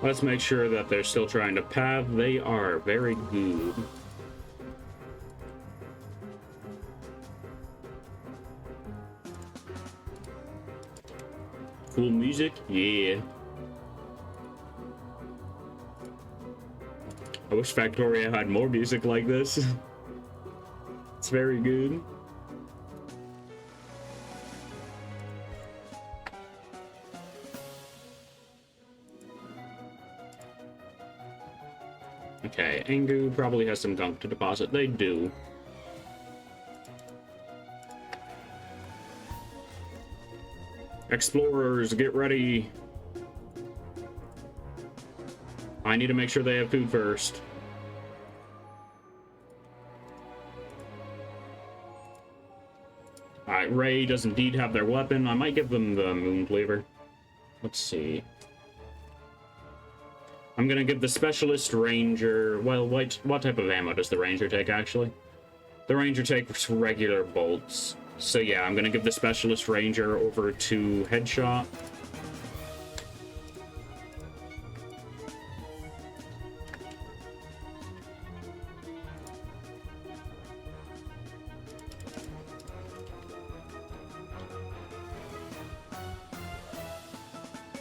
Let's make sure that they're still trying to path. They are very good. Cool music? Yeah. I wish Factoria had more music like this. It's very good. Okay, Angu probably has some gunk to deposit. They do. Explorers, get ready. I need to make sure they have food first. Alright, Ray does indeed have their weapon. I might give them the Moon Cleaver. Let's see. I'm gonna give the Specialist Ranger... Well, what type of ammo does the Ranger take, actually? The Ranger takes regular bolts. So yeah, I'm gonna give the Specialist Ranger over to Headshot.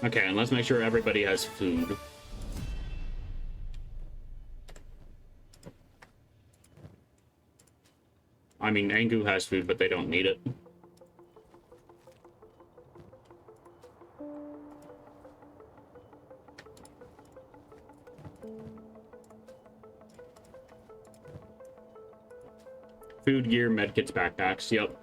Okay, and let's make sure everybody has food. I mean, Angu has food, but they don't need it. Food, gear, medkits, backpacks, yep.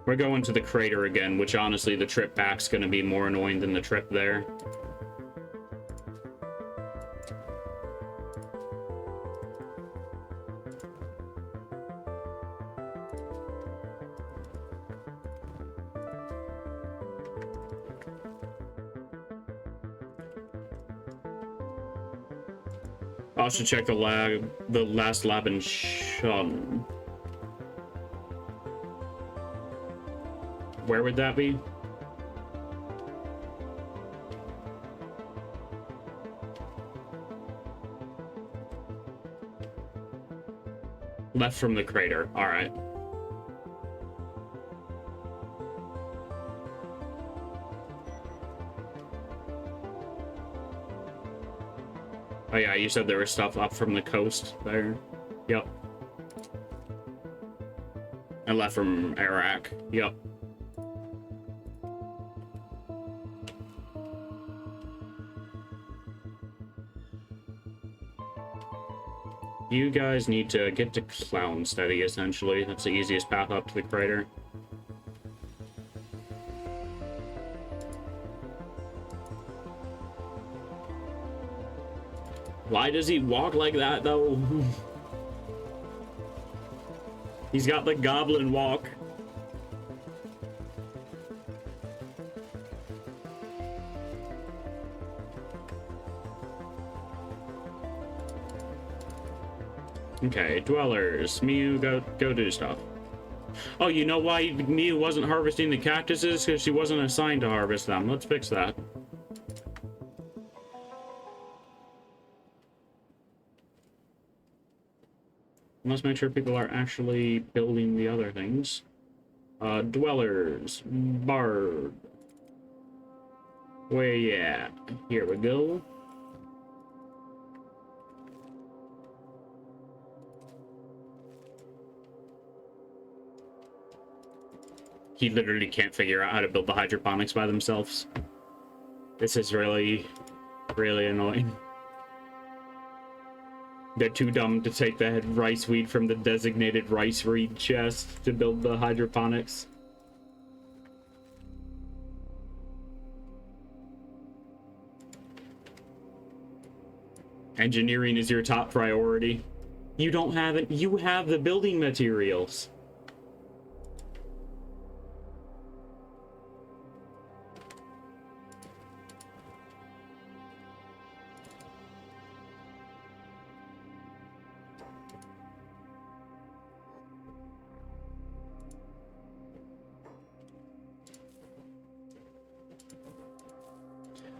We're going to the crater again, which honestly, the trip back's gonna be more annoying than the trip there. I should check the last lab in Shun. Where would that be? Left from the crater. All right. Oh yeah, you said there was stuff up from the coast there. Yep. And left from Iraq. Yep. You guys need to get to Clown Steady, essentially. That's the easiest path up to the crater. Why does he walk like that, though? He's got the goblin walk. Okay, dwellers. Mew, go do stuff. Oh, you know why Mew wasn't harvesting the cactuses? Because she wasn't assigned to harvest them. Let's fix that. Let's make sure people are actually building the other things. Dwellers. Bard. Where you at? Here we go. He literally can't figure out how to build the hydroponics by themselves. This is really, really annoying. They're too dumb to take the rice weed from the designated rice weed chest to build the hydroponics. Engineering is your top priority. You don't have it. You have the building materials.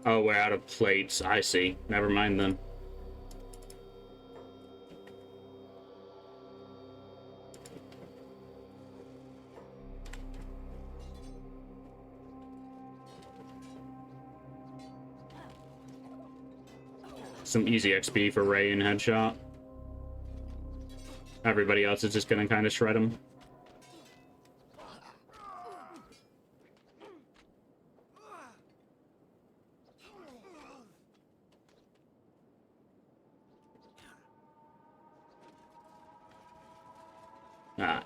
Oh, we're out of plates. I see. Never mind then. Some easy XP for Ray and Headshot. Everybody else is just gonna kind of shred him.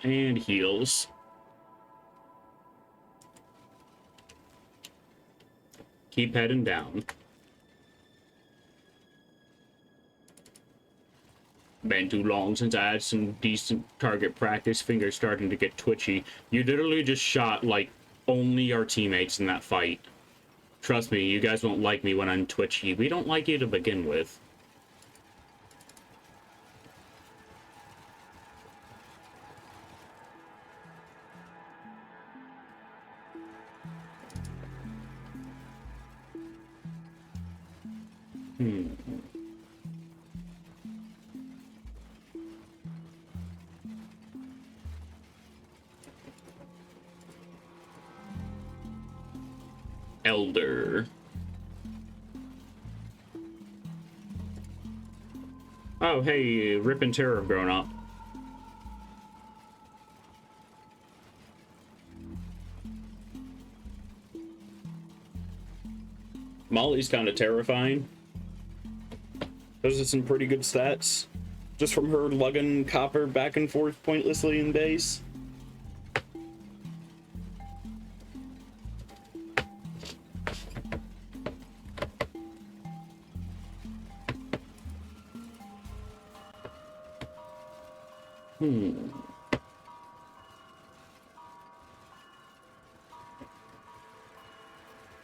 And heals. Keep heading down. Been too long since I had some decent target practice. Fingers starting to get twitchy. You literally just shot, like, only our teammates in that fight. Trust me, you guys won't like me when I'm twitchy. We don't like you to begin with. Elder. Oh, hey, Rip and Terror have grown up. Molly's kind of terrifying. Those are some pretty good stats. Just from her lugging copper back and forth pointlessly in base.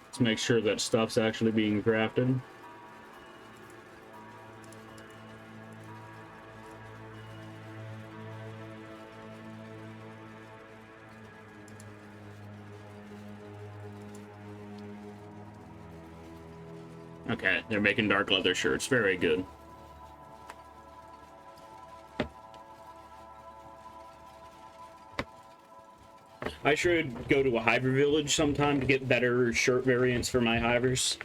Let's make sure that stuff's actually being crafted. Okay, they're making dark leather shirts. Very good. I should go to a hiver village sometime to get better shirt variants for my hivers.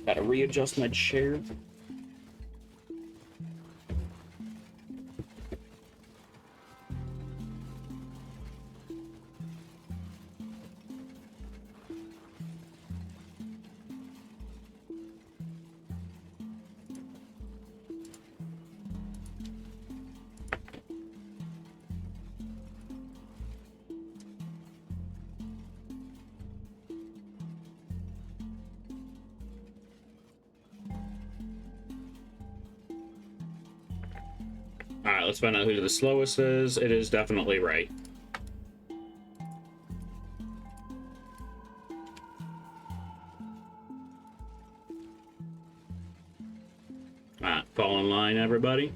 Gotta readjust my chair. Alright, let's find out who the slowest is. It is definitely right. Alright, fall in line, everybody.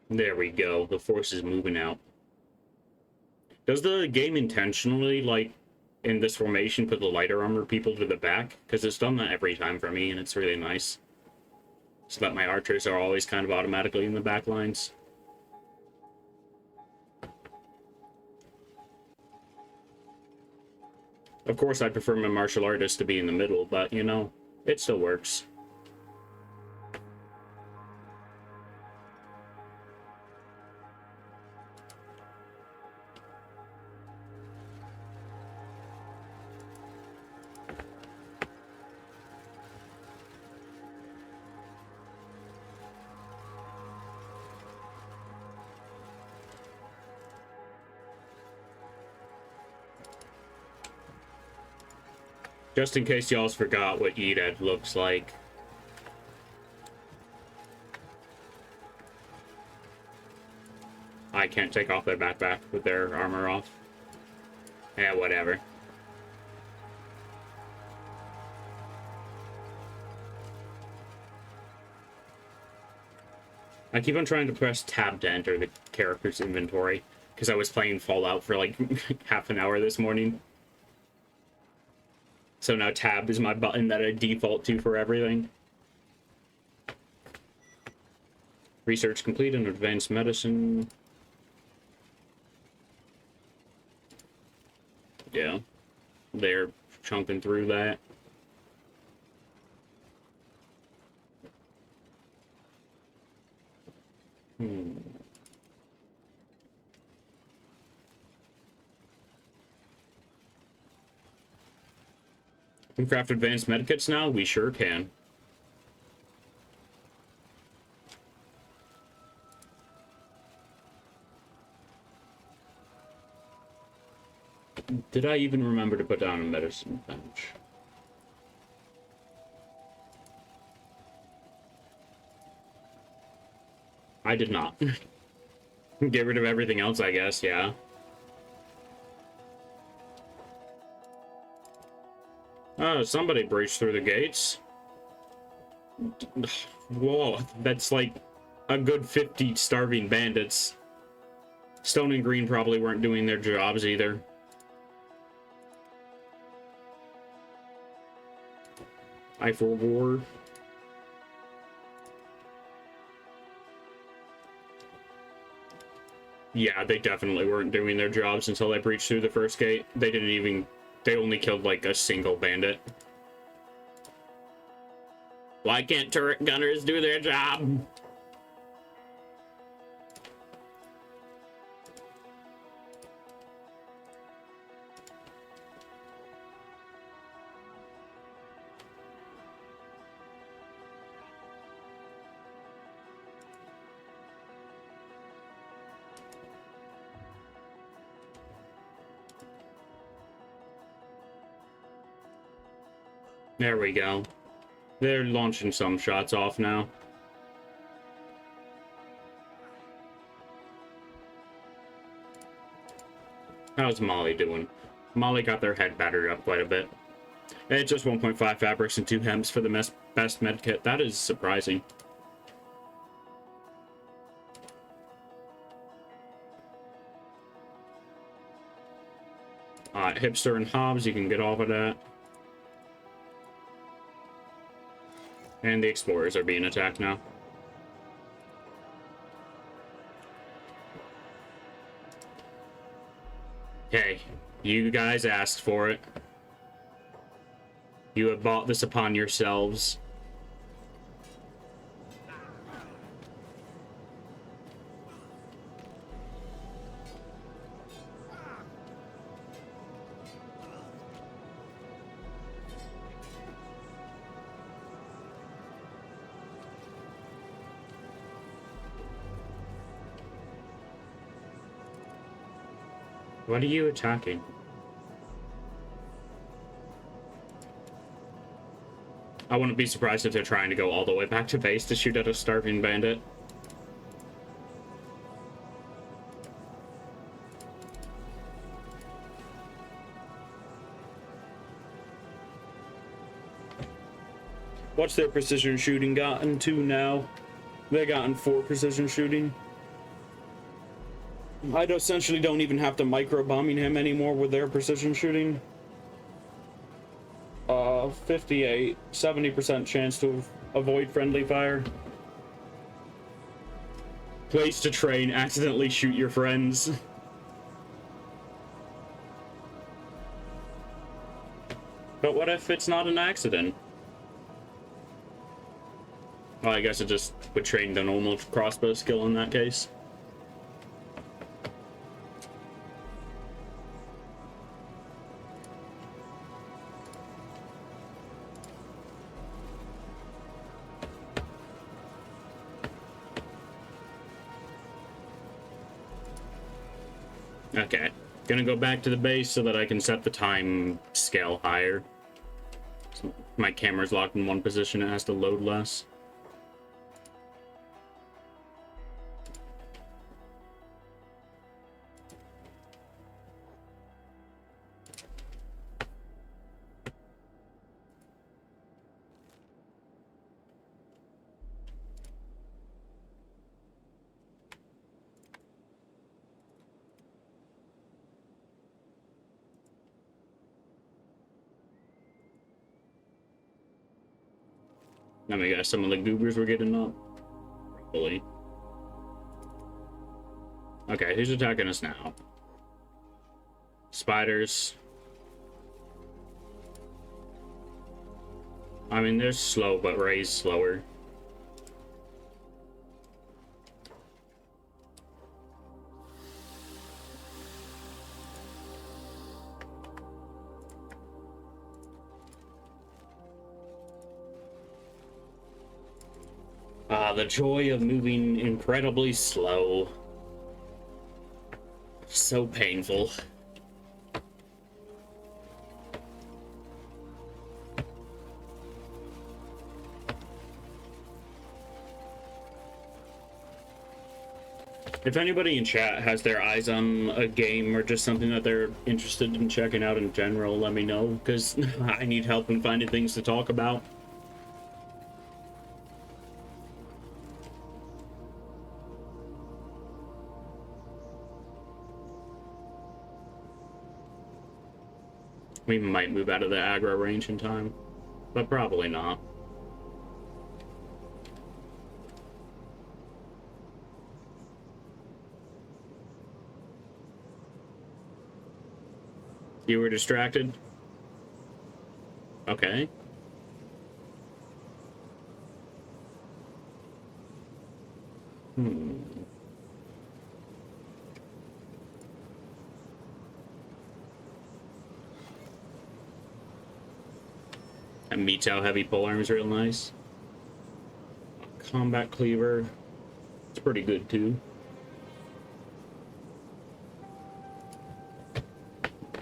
There we go. The force is moving out. Does the game intentionally, like, in this formation, put the lighter armor people to the back? Because it's done that every time for me, and it's really nice. So that my archers are always kind of automatically in the back lines. Of course, I prefer my martial artists to be in the middle, but, you know, it still works. Just in case y'all forgot what Edad looks like. I can't take off their backpack with their armor off. Yeah, whatever. I keep on trying to press tab to enter the character's inventory, because I was playing Fallout for like half an hour this morning. So now tab is my button that I default to for everything. Research complete in advanced medicine. Yeah, they're chunking through that. Can we craft advanced medikits now? We sure can. Did I even remember to put down a medicine bench? I did not. Get rid of everything else, I guess, yeah. Oh, somebody breached through the gates. Whoa, that's like a good 50 starving bandits. Stone and Green probably weren't doing their jobs either. Eiffel War. Yeah, they definitely weren't doing their jobs until they breached through the first gate. They didn't even... They only killed, like, a single bandit. Why can't turret gunners do their job? There we go. They're launching some shots off now. How's Molly doing? Molly got their head battered up quite a bit. It's just 1.5 fabrics and 2 hems for the best med kit. That is surprising. Hipster and Hobbs, you can get off of that. And the explorers are being attacked now. Okay, you guys asked for it. You have bought this upon yourselves. What are you attacking? I wouldn't be surprised if they're trying to go all the way back to base to shoot at a starving bandit. What's their precision shooting gotten to now? They gotten 4 precision shooting. I essentially don't even have to micro-bombing him anymore with their precision shooting. 58, 70% chance to avoid friendly fire. Place to train, accidentally shoot your friends. But what if it's not an accident? Well, I guess it just would train the normal crossbow skill in that case. Okay, gonna go back to the base so that I can set the time scale higher. So my camera's locked in one position, it has to load less. Let me guess, some of the goobers were getting up? Probably. Okay, who's attacking us now? Spiders. I mean, they're slow, but Ray's slower. The joy of moving incredibly slow. So painful. If anybody in chat has their eyes on a game or just something that they're interested in checking out in general, let me know, because I need help in finding things to talk about. We might move out of the aggro range in time, but probably not. You were distracted? Okay. That Mito heavy polearm is real nice. Combat cleaver. It's pretty good too.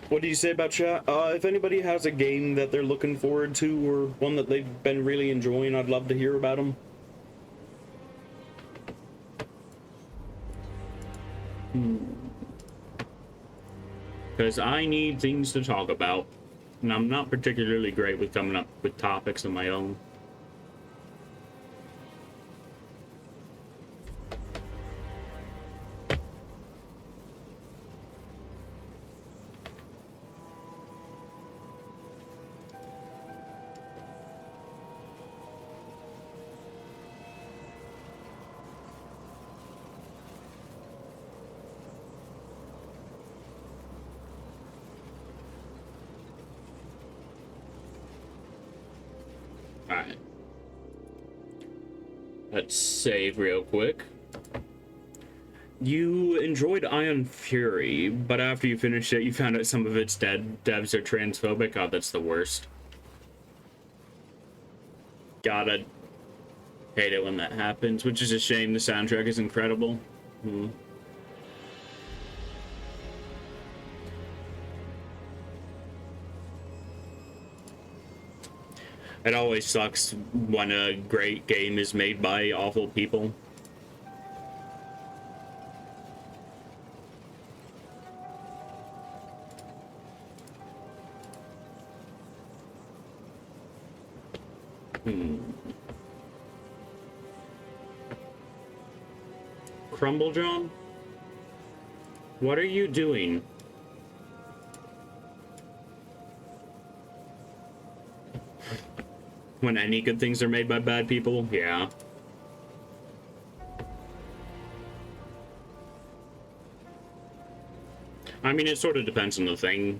What do you say about chat? If anybody has a game that they're looking forward to or one that they've been really enjoying, I'd love to hear about them. Because I need things to talk about. And I'm not particularly great with coming up with topics of my own. Alright. Let's save real quick. You enjoyed Ion Fury, but after you finished it, you found out some of its devs are transphobic. Oh, that's the worst. Gotta hate it when that happens, which is a shame. The soundtrack is incredible. It always sucks when a great game is made by awful people. Crumble John? What are you doing? When any good things are made by bad people? Yeah. I mean, it sort of depends on the thing,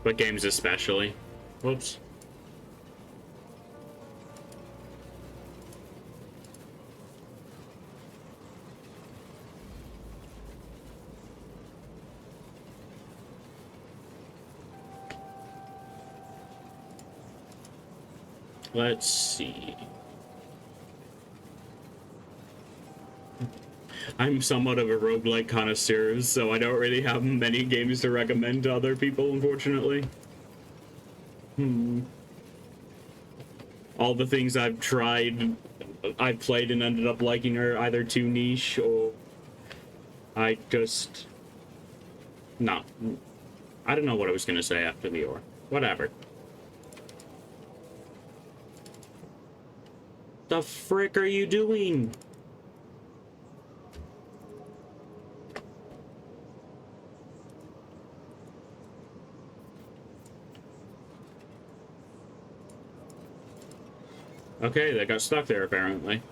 but games especially. Whoops. Let's see. I'm somewhat of a roguelike connoisseur, so I don't really have many games to recommend to other people, unfortunately. All the things I've tried, I've played and ended up liking are either too niche or I just... No. I don't know what I was gonna say after the or. Whatever. The frick are you doing? Okay, they got stuck there apparently.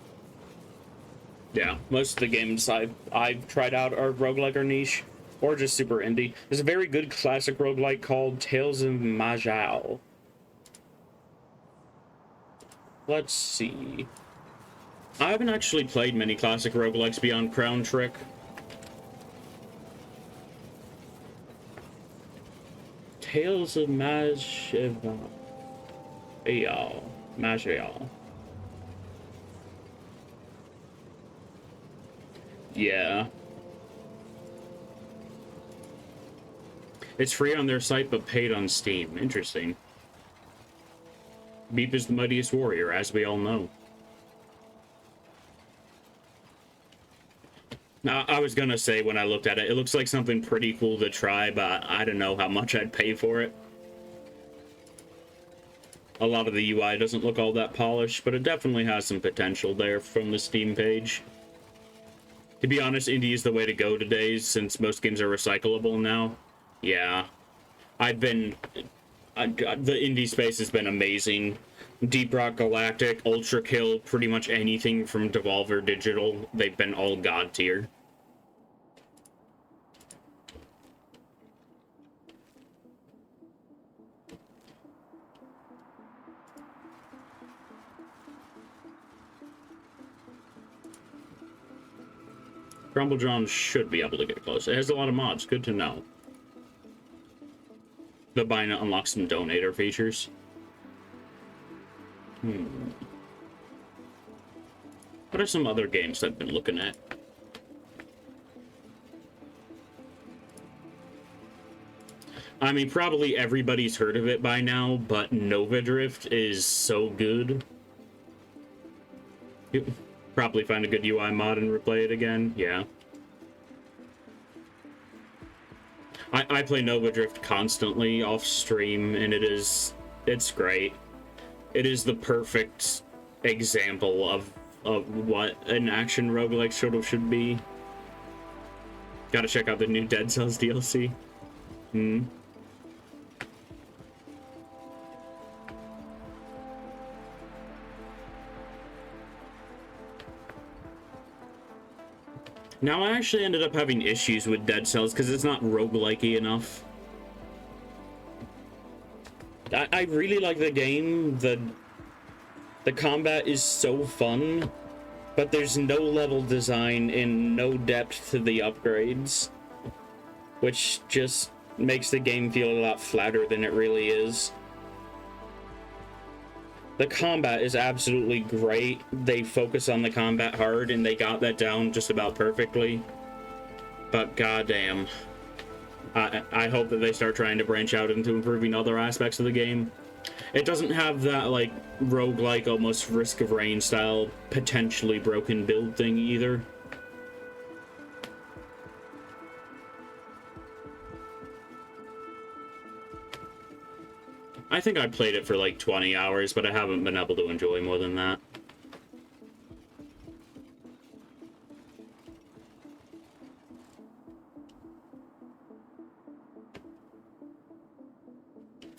Yeah, most of the games I've tried out are roguelike or niche, or just super indie. There's a very good classic roguelike called Tales of Majal. Let's see. I haven't actually played many classic roguelikes beyond Crown Trick. Tales of Majal. Majal. Yeah. It's free on their site, but paid on Steam. Interesting. Beep is the mightiest warrior, as we all know. Now, I was gonna say when I looked at it, it looks like something pretty cool to try, but I don't know how much I'd pay for it. A lot of the UI doesn't look all that polished, but it definitely has some potential there from the Steam page. To be honest, indie is the way to go today, since most games are recyclable now. Yeah. The indie space has been amazing. Deep Rock Galactic, Ultra Kill, pretty much anything from Devolver Digital, they've been all god tier. Crumble John should be able to get close. It has a lot of mods, good to know. The Binance unlocks some donator features. What are some other games I've been looking at? I mean, probably everybody's heard of it by now, but Nova Drift is so good. You probably find a good UI mod and replay it again. Yeah. I play Nova Drift constantly off stream, and it's great. It is the perfect example of what an action roguelike should be. Gotta check out the new Dead Cells DLC. Hmm. Now, I actually ended up having issues with Dead Cells because it's not roguelike-y enough. I really like the game. The combat is so fun, but there's no level design and no depth to the upgrades, which just makes the game feel a lot flatter than it really is. The combat is absolutely great. They focus on the combat hard, and they got that down just about perfectly. But goddamn, I hope that they start trying to branch out into improving other aspects of the game. It doesn't have that, like, roguelike, almost Risk of Rain style, potentially broken build thing either. I think I played it for like 20 hours, but I haven't been able to enjoy more than that.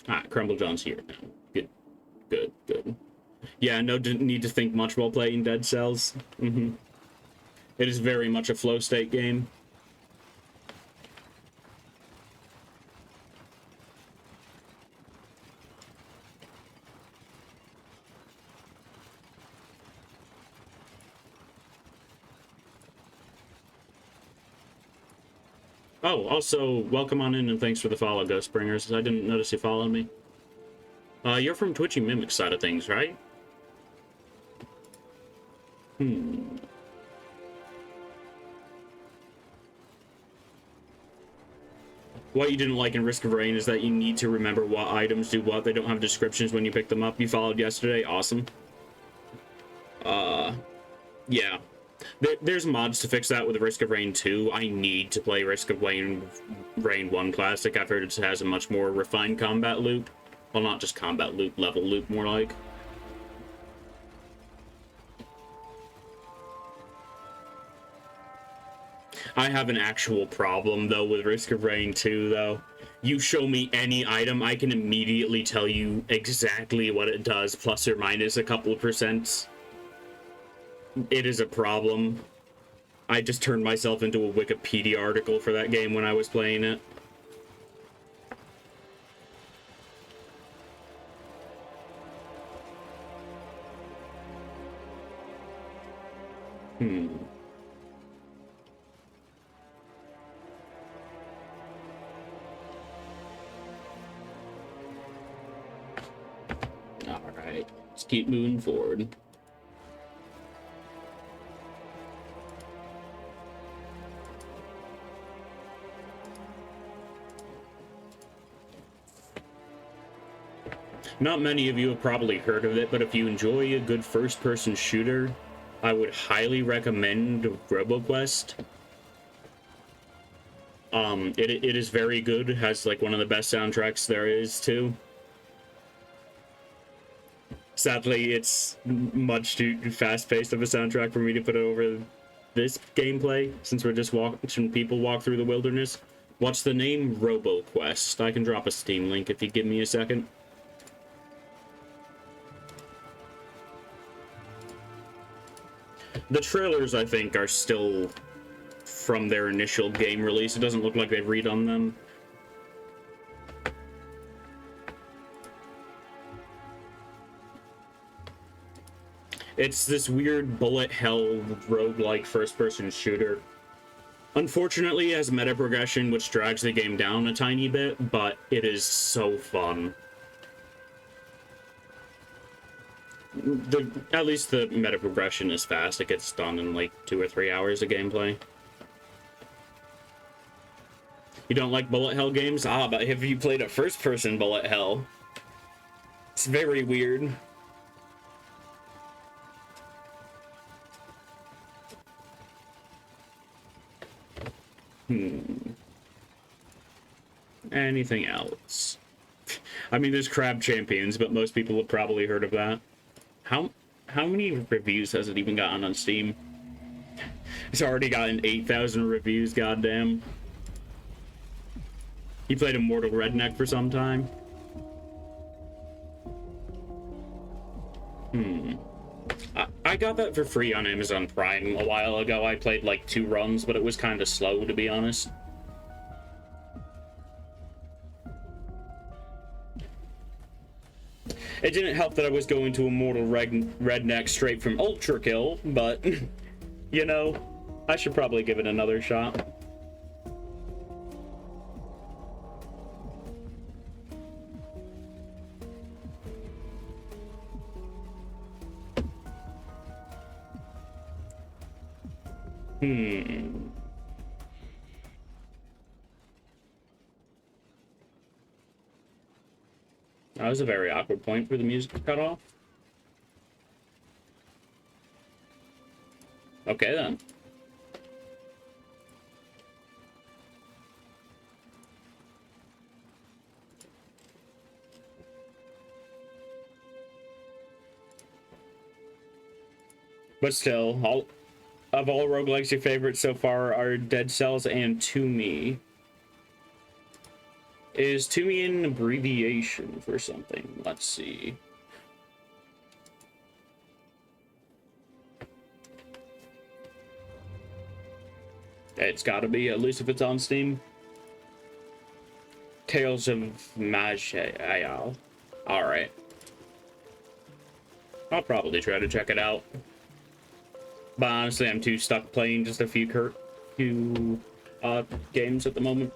Ah, Crumble John's here now. Good, good, good. Yeah, no need to think much while playing Dead Cells. It is very much a flow state game. Oh, also, welcome on in and thanks for the follow, Ghostbringers. I didn't notice you followed me. You're from Twitchy Mimic side of things, right? What you didn't like in Risk of Rain is that you need to remember what items do what. They don't have descriptions when you pick them up. You followed yesterday. Awesome. Yeah. There's mods to fix that with Risk of Rain 2. I need to play Risk of Rain 1 Classic. I've heard it has a much more refined combat loop. Well, not just combat loop, level loop, more like. I have an actual problem, though, with Risk of Rain 2, though. You show me any item, I can immediately tell you exactly what it does, plus or minus a couple of percent. It is a problem. I just turned myself into a Wikipedia article for that game when I was playing it. Alright, let's keep moving forward. Not many of you have probably heard of it, but if you enjoy a good first-person shooter, I would highly recommend RoboQuest. It is very good. It has, like, one of the best soundtracks there is, too. Sadly, it's much too fast-paced of a soundtrack for me to put over this gameplay, since we're just watching people walk through the wilderness. What's the name? RoboQuest. I can drop a Steam link if you give me a second. The trailers, I think, are still from their initial game release. It doesn't look like they've redone them. It's this weird bullet hell roguelike first-person shooter. Unfortunately, it has meta progression, which drags the game down a tiny bit, but it is so fun. At least the meta progression is fast. It gets done in like 2 or 3 hours of gameplay. You don't like bullet hell games? Ah, but have you played a first-person bullet hell? It's very weird. Anything else? I mean, there's Crab Champions, but most people have probably heard of that. How how many reviews has it even gotten on Steam? It's already gotten 8,000 reviews, goddamn. He played Immortal Redneck for some time. I got that for free on Amazon Prime a while ago. I played like 2 runs, but it was kind of slow, to be honest. It didn't help that I was going to Immortal Redneck straight from Ultra Kill, but, you know, I should probably give it another shot. That was a very awkward point for the music to cut off. Okay, then. But still, all roguelikes, your favorites so far are Dead Cells and To Me. Is To Me an abbreviation for something? Let's see. It's gotta be, at least if it's on Steam. Tales of Majayal. Alright. I'll probably try to check it out. But honestly, I'm too stuck playing just a few games at the moment.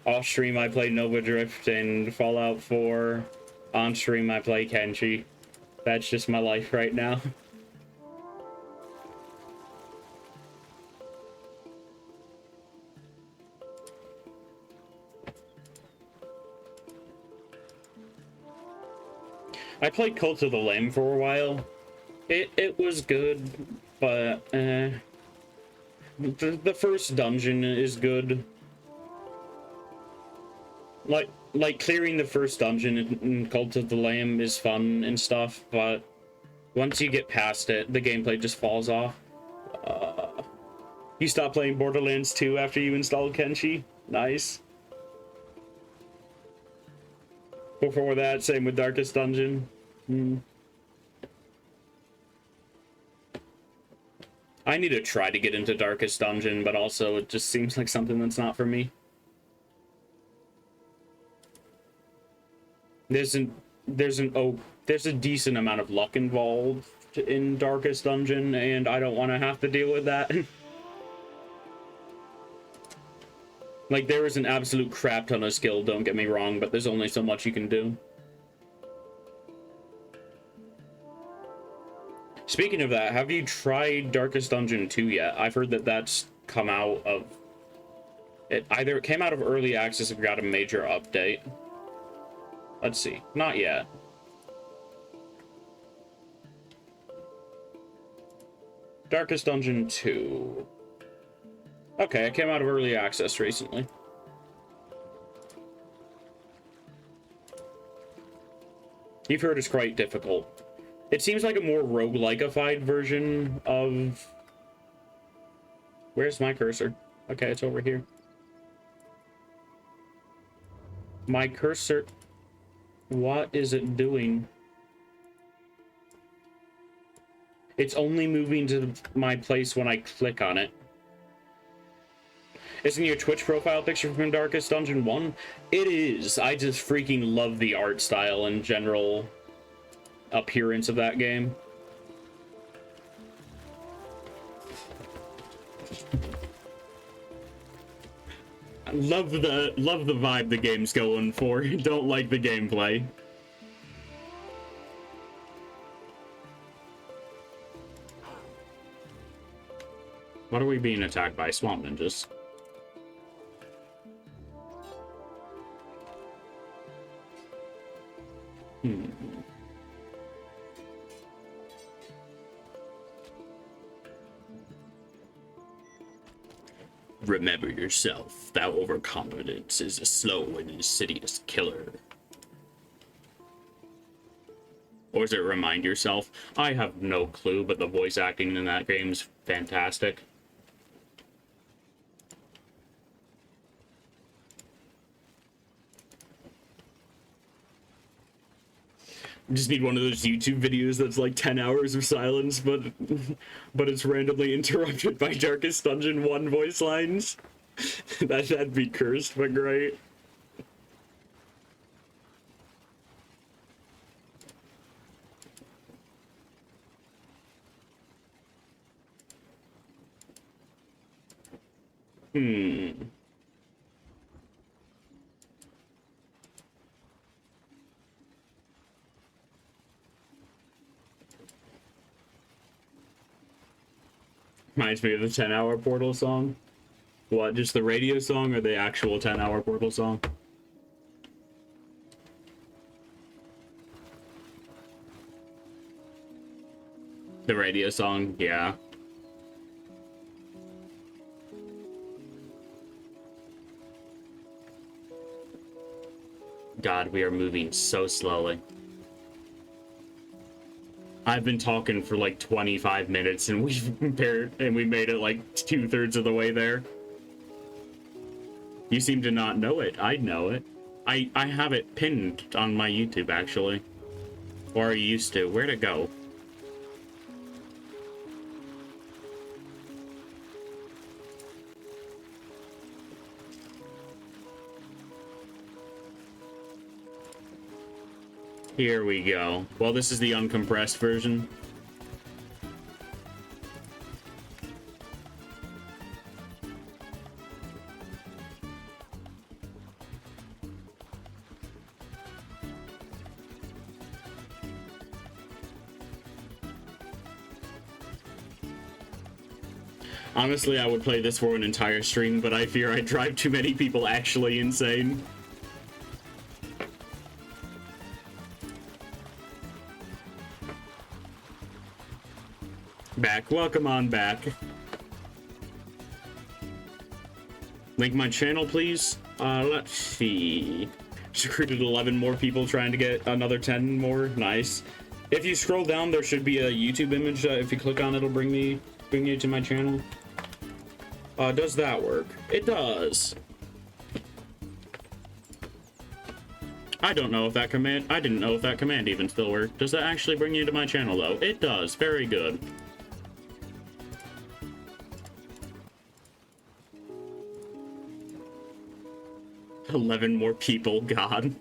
Off stream, I play Nova Drift and Fallout 4. On stream, I play Kenshi. That's just my life right now. I played Cult of the Lamb for a while. It was good, but the first dungeon is good. Like clearing the first dungeon in Cult of the Lamb is fun and stuff, but once you get past it, the gameplay just falls off. You stopped playing Borderlands 2 after you installed Kenshi? Nice. Before that, same with Darkest Dungeon. I need to try to get into Darkest Dungeon, but also it just seems like something that's not for me. There's a decent amount of luck involved in Darkest Dungeon, and I don't want to have to deal with that. Like, there is an absolute crap ton of skill, don't get me wrong, but there's only so much you can do. Speaking of that, have you tried Darkest Dungeon 2 yet? I've heard that that's come out of... Either it came out of early access or got a major update. Let's see. Not yet. Darkest Dungeon 2. Okay, it came out of early access recently. You've heard it's quite difficult. It seems like a more roguelike-ified version of... Where's my cursor? Okay, it's over here. My cursor... What is it doing? It's only moving to my place when I click on it. Isn't your Twitch profile picture from Darkest Dungeon 1? It is. I just freaking love the art style and general appearance of that game. Love the vibe the game's going for. Don't like the gameplay. What are we being attacked by? Swamp ninjas. Remember yourself. Thou overconfidence is a slow and insidious killer. Or does it remind yourself? I have no clue, but the voice acting in that game's fantastic. Just need one of those YouTube videos that's like 10 hours of silence, but it's randomly interrupted by Darkest Dungeon 1 voice lines. That'd be cursed, but great. Reminds me of the 10-hour Portal song. What, just the radio song or the actual 10-hour Portal song? The radio song, yeah. God, we are moving so slowly. I've been talking for like 25 minutes and we made it like 2/3 of the way there. You seem to not know it. I know it. I have it pinned on my YouTube actually. Or I used to. Where'd it go? Here we go. Well, this is the uncompressed version. Honestly, I would play this for an entire stream, but I fear I drive too many people actually insane. Back. Welcome on back. Link my channel, please. Let's see. Just recruited 11 more people trying to get another 10 more. Nice. If you scroll down, there should be a YouTube image. If you click on it, it'll bring you to my channel. Does that work? It does. I don't know if that command... I didn't know if that command even still worked. Does that actually bring you to my channel, though? It does. Very good. $11 more people, God.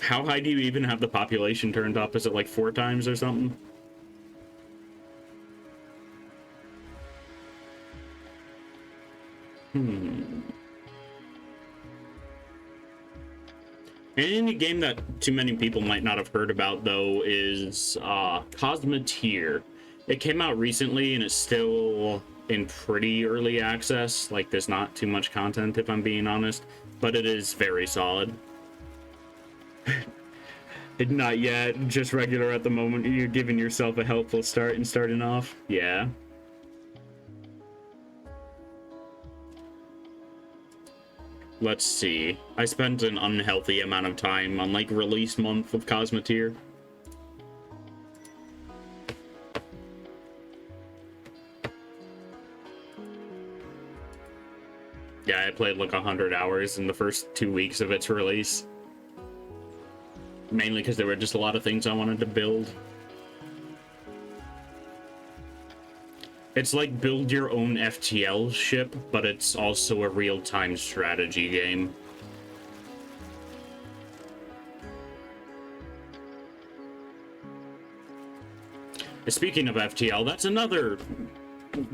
How high do you even have the population turned up? Is it like 4 times or something? Any game that too many people might not have heard about, though, is Cosmeteer. It came out recently and it's still in pretty early access. Like, there's not too much content, if I'm being honest, but it is very solid. Not yet, just regular at the moment. You're giving yourself a helpful start and starting off. Yeah. Let's see. I spent an unhealthy amount of time on, like, release month of Cosmeteer. Yeah, I played like 100 hours in the first 2 weeks of its release. Mainly because there were just a lot of things I wanted to build. It's like build your own FTL ship, but it's also a real-time strategy game. Speaking of FTL, that's another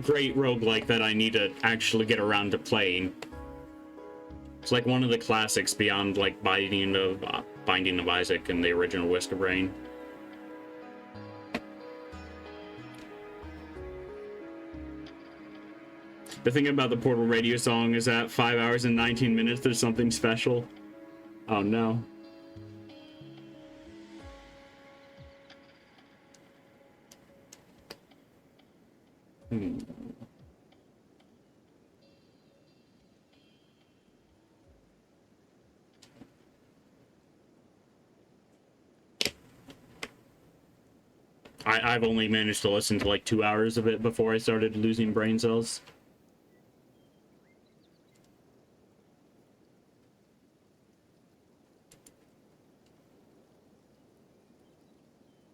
great roguelike that I need to actually get around to playing. It's like one of the classics beyond like Binding of Isaac and the original Whisker Brain. The thing about the Portal radio song is that 5 hours and 19 minutes, there's something special. Oh no. Hmm. I've only managed to listen to like 2 hours of it before I started losing brain cells.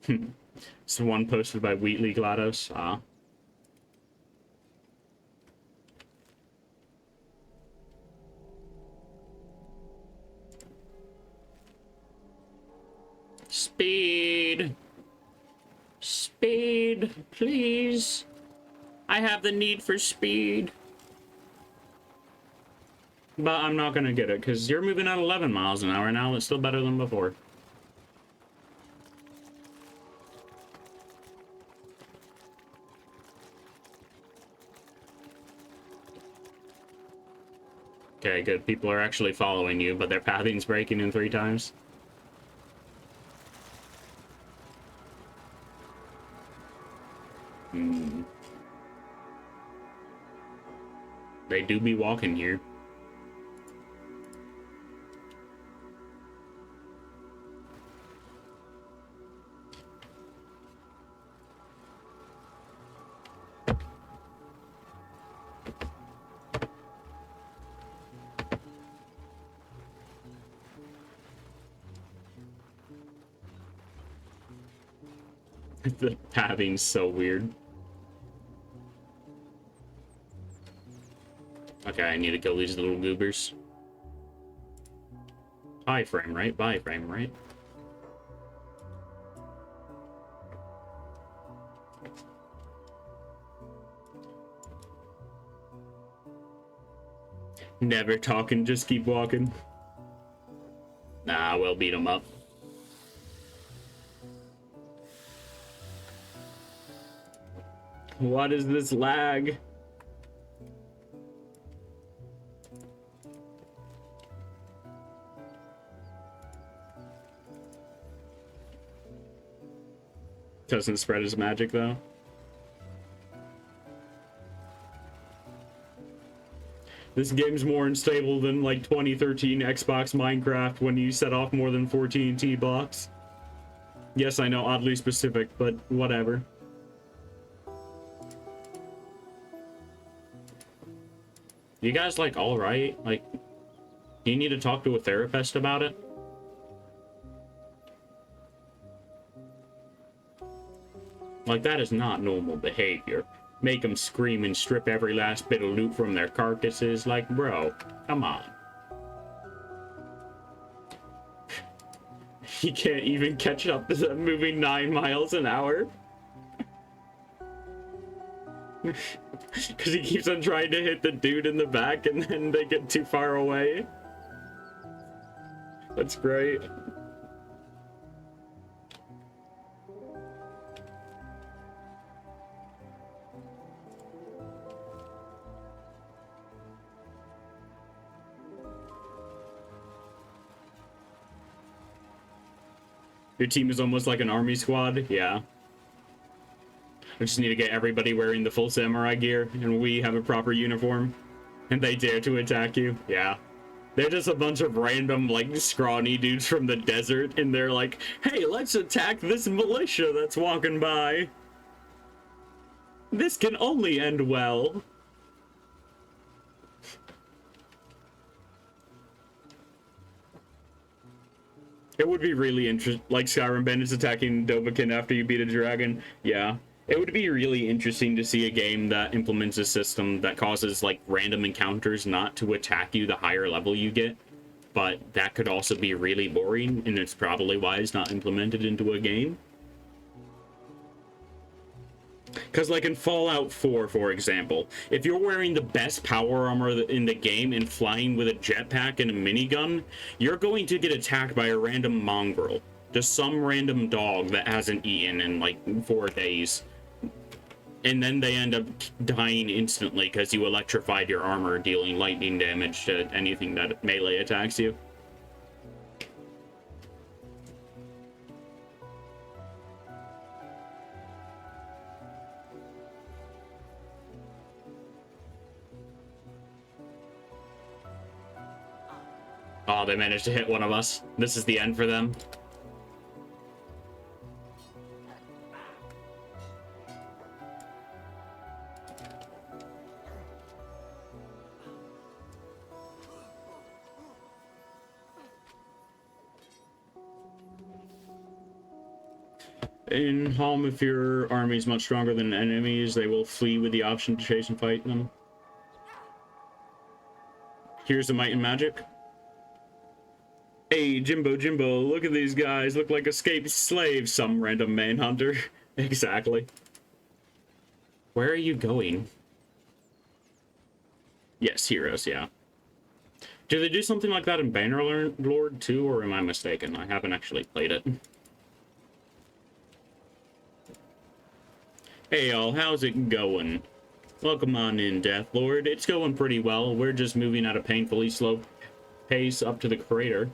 It's the one posted by Wheatley GLaDOS. Ah. Speed! Speed, please! I have the need for speed. But I'm not gonna get it, because you're moving at 11 miles an hour now. It's still better than before. Okay, good. People are actually following you, but their pathing's breaking in 3 times. Hmm. They do be walking here. The pathing's so weird. Okay, I need to kill these little goobers. High frame rate, buy frame rate. Never talking, just keep walking. Nah, we'll beat them up. What is this lag? Doesn't spread his magic, though. This game's more unstable than, like, 2013 Xbox Minecraft when you set off more than 4 TNT blocks. Yes, I know, oddly specific, but whatever. You guys, like, alright? Like, do you need to talk to a therapist about it? Like, that is not normal behavior. Make them scream and strip every last bit of loot from their carcasses. Like, bro, come on. He can't even catch up to them moving 9 miles an hour. Because he keeps on trying to hit the dude in the back and then they get too far away. That's great. Your team is almost like an army squad? Yeah. We just need to get everybody wearing the full samurai gear, and we have a proper uniform. And they dare to attack you? Yeah. They're just a bunch of random, like, scrawny dudes from the desert, and they're like, hey, let's attack this militia that's walking by. This can only end well. It would be really interesting, like Skyrim bandits attacking Dovahkiin after you beat a dragon. Yeah. It would be really interesting to see a game that implements a system that causes, like, random encounters not to attack you the higher level you get. But that could also be really boring, and it's probably why it's not implemented into a game. Because, like, in Fallout 4, for example, if you're wearing the best power armor in the game and flying with a jetpack and a minigun, you're going to get attacked by a random mongrel. Just some random dog that hasn't eaten in, like, 4 days. And then they end up dying instantly because you electrified your armor, dealing lightning damage to anything that melee attacks you. Oh, they managed to hit one of us. This is the end for them. In home, if your army is much stronger than enemies, they will flee with the option to chase and fight them. Here's the might and magic. Hey, Jimbo, look at these guys. Look like escaped slaves. Some random manhunter. Exactly. Where are you going? Yes, heroes, yeah. Do they do something like that in Bannerlord too, or am I mistaken? I haven't actually played it. Hey y'all, how's it going? Welcome on in, Deathlord. It's going pretty well. We're just moving at a painfully slow pace up to the crater.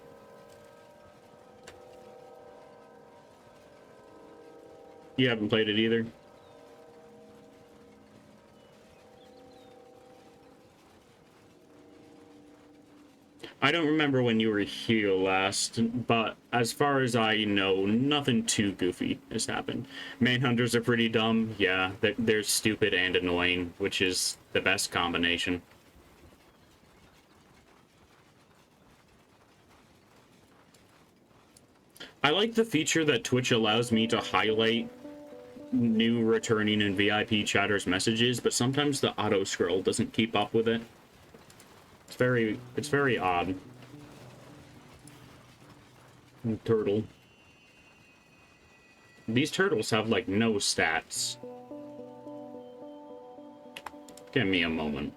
You haven't played it either? I don't remember when you were here last, but as far as I know, nothing too goofy has happened. Manhunters are pretty dumb. Yeah, they're stupid and annoying, which is the best combination. I like the feature that Twitch allows me to highlight new returning and VIP chatters messages, but sometimes the auto scroll doesn't keep up with it. It's very odd. Turtle. These turtles have like no stats. Give me a moment.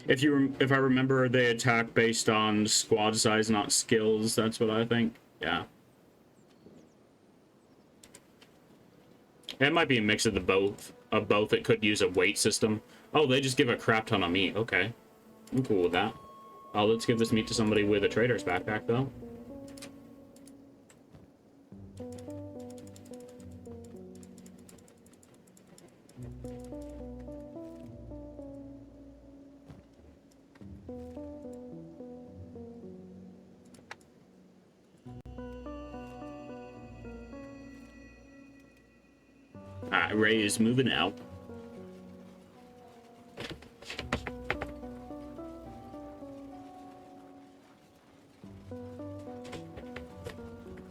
If I remember, they attack based on squad size, not skills. That's what I think. Yeah. It might be a mix of the both. It could use a weight system. Oh, they just give a crap ton of meat. Okay, I'm cool with that. Oh, let's give this meat to somebody with a trader's backpack, though. Ray is moving out.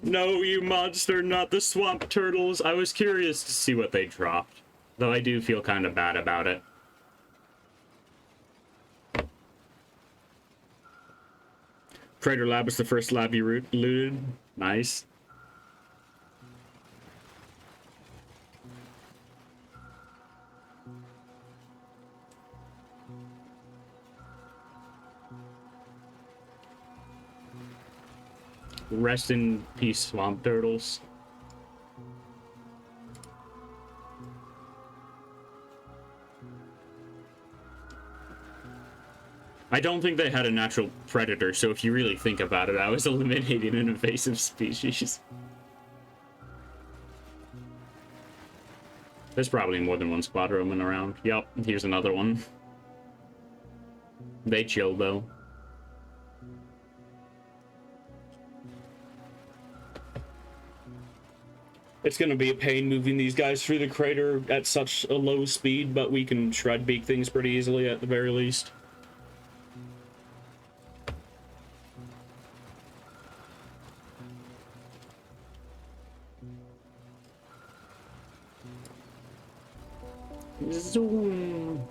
No, you monster, not the swamp turtles. I was curious to see what they dropped, though I do feel kind of bad about it. Crater Lab was the first lab you looted. Nice. Rest in peace, swamp turtles. I don't think they had a natural predator, so if you really think about it, I was eliminating an invasive species. There's probably more than one squad roaming around. Yup, here's another one. They chill, though. It's gonna be a pain moving these guys through the crater at such a low speed, but we can shred beak things pretty easily at the very least. Zoom.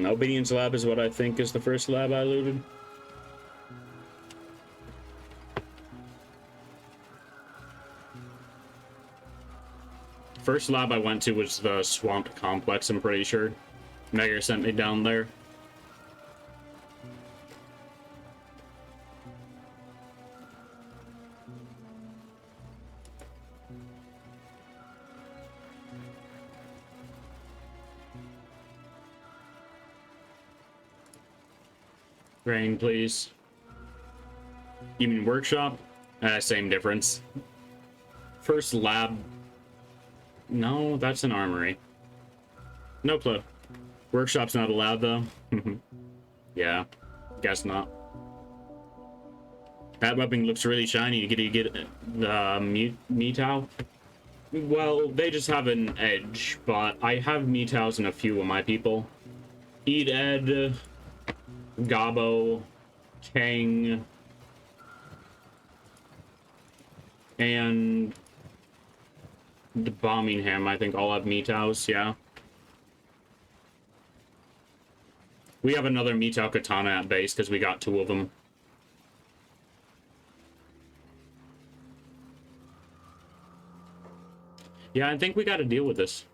Obedience Lab is what I think is the first lab I looted. First lab I went to was the Swamp Complex, I'm pretty sure. Mega sent me down there. Rain, please. You mean workshop? Same difference. First lab. No, that's an armory. No clue. Workshop's not allowed, though. Yeah, guess not. That weapon looks really shiny. You get the Metao? Well, they just have an edge, but I have Metaos in a few of my people. Eat Ed, Gabo, Kang, and the Birmingham, I think all have Metaos, yeah. We have another Metao Katana at base because we got 2 of them. Yeah, I think we got to deal with this.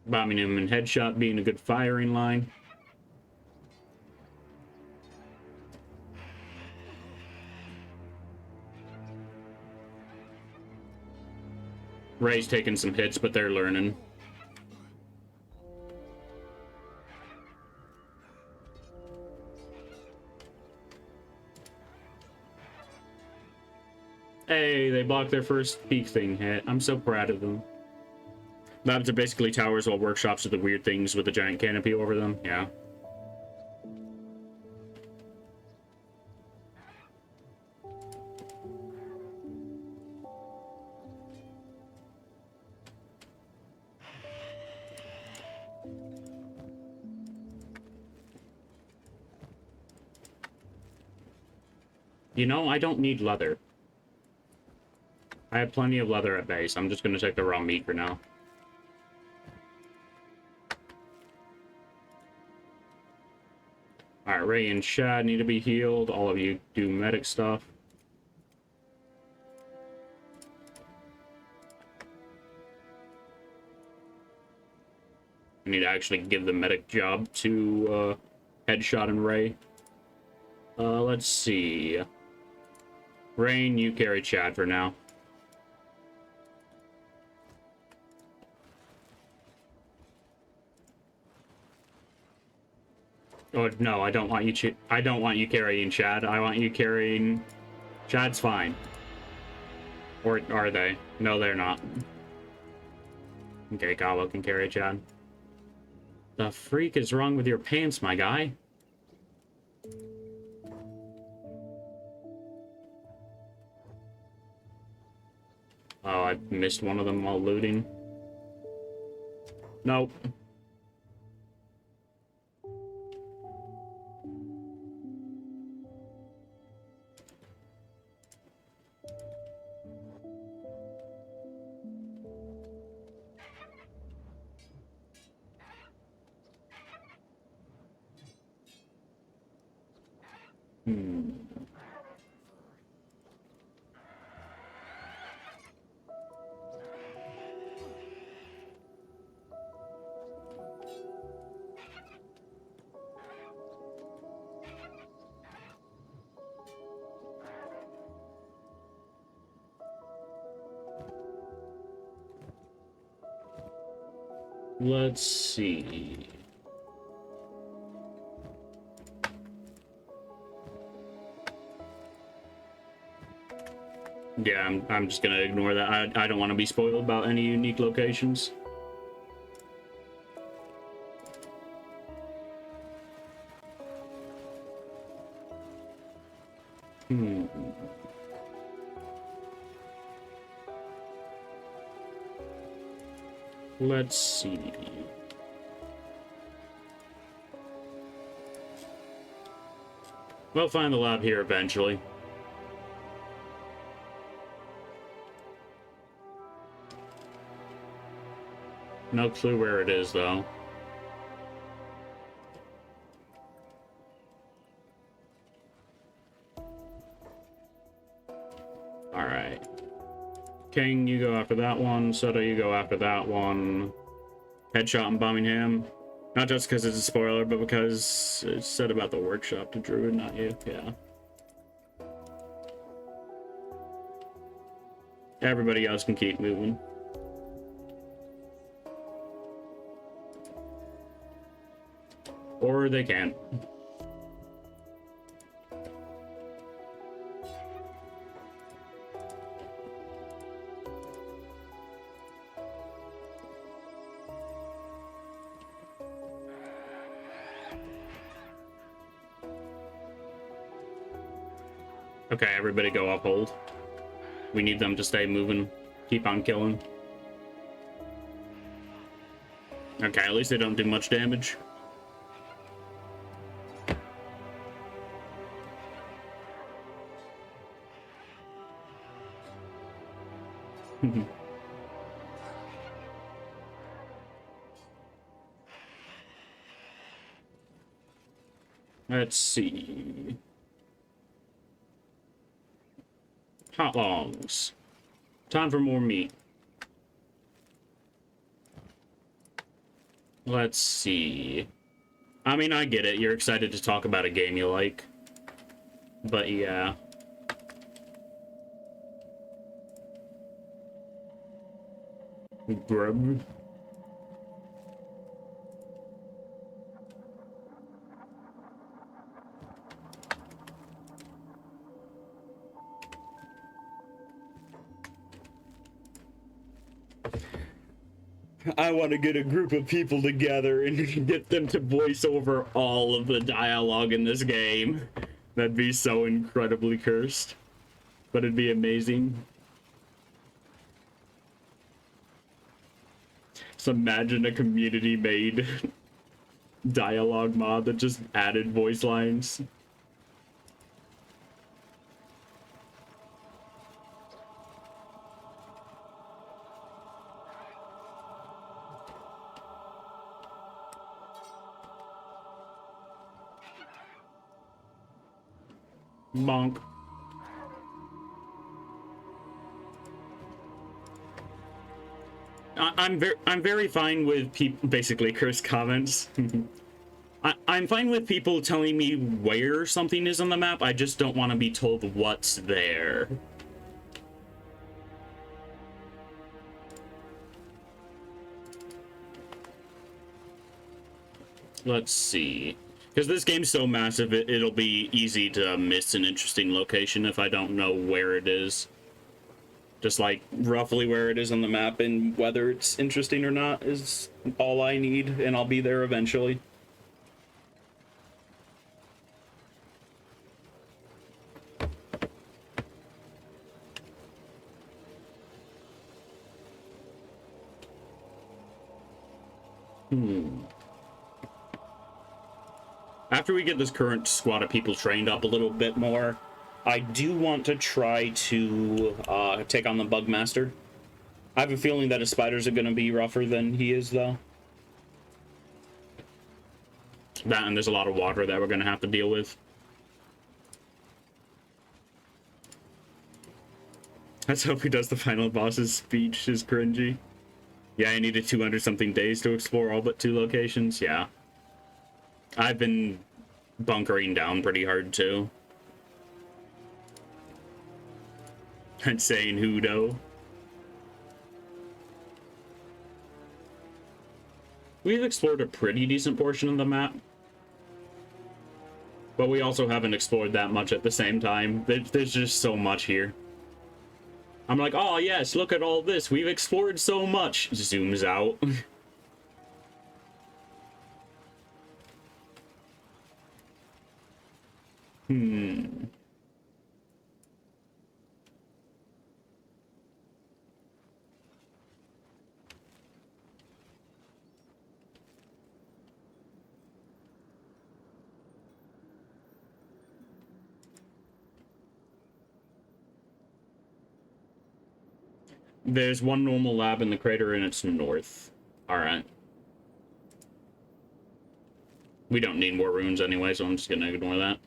Birmingham and headshot being a good firing line. Ray's taking some hits, but they're learning. Hey, they blocked their first peak thing hit. I'm so proud of them. Labs are basically towers, while workshops are the weird things with a giant canopy over them. Yeah. You know, I don't need leather. I have plenty of leather at base. I'm just going to take the raw meat for now. Alright, Ray and Shad need to be healed. All of you do medic stuff. I need to actually give the medic job to Headshot and Ray. Let's see. Rain, you carry Chad for now. Oh no, I don't want you. I don't want you carrying Chad. I want you carrying. Chad's fine. Or are they? No, they're not. Okay, Gabo can carry Chad. The freak is wrong with your pants, my guy? Oh, I missed one of them while looting. Nope. Let's see. Yeah, I'm just gonna ignore that. I don't want to be spoiled about any unique locations. Let's see. We'll find the lab here eventually. No clue where it is, though. Alright. King, you go after that one. Soda, you go after that one. Headshot in Birmingham. Not just because it's a spoiler, but because it's said about the workshop to Druid, not you. Yeah. Everybody else can keep moving. Or they can't. Okay, everybody go up hold. We need them to stay moving. Keep on killing. Okay, at least they don't do much damage. Let's see. Hot longs. Time for more meat. Let's see. I mean, I get it. You're excited to talk about a game you like. But yeah. Grub. I want to get a group of people together and get them to voice over all of the dialogue in this game. That'd be so incredibly cursed. But it'd be amazing. So imagine a community-made dialogue mod that just added voice lines. Bonk. I'm very fine with people basically curse comments. I'm fine with people telling me where something is on the map. I just don't want to be told what's there. Let's see. Because this game's so massive, it'll be easy to miss an interesting location if I don't know where it is. Just like roughly where it is on the map and whether it's interesting or not is all I need, and I'll be there eventually. After we get this current squad of people trained up a little bit more, I do want to try to take on the Bugmaster. I have a feeling that his spiders are going to be rougher than he is, though. That, and there's a lot of water that we're going to have to deal with. Let's hope he does the final boss's speech is cringy. Yeah, I needed 200-something days to explore all but 2 locations. Yeah. I've been bunkering down pretty hard, too. And saying Hudo. We've explored a pretty decent portion of the map. But we also haven't explored that much at the same time. There's just so much here. I'm like, oh yes, look at all this. We've explored so much. Zooms out. There's one normal lab in the crater and it's north. Alright. We don't need more runes anyway, so I'm just gonna ignore that.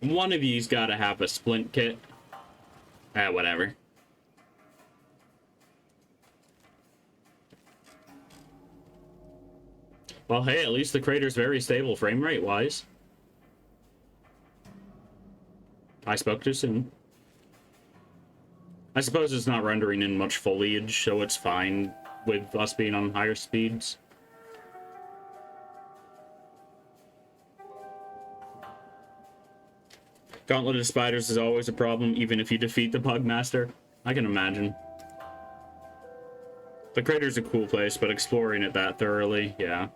One of you's gotta have a splint kit. Whatever. Well, hey, at least the crater's very stable frame rate wise. I spoke too soon. I suppose it's not rendering in much foliage, so it's fine with us being on higher speeds. Gauntlet of spiders is always a problem, even if you defeat the Bugmaster. I can imagine. The crater's a cool place, but exploring it that thoroughly, yeah.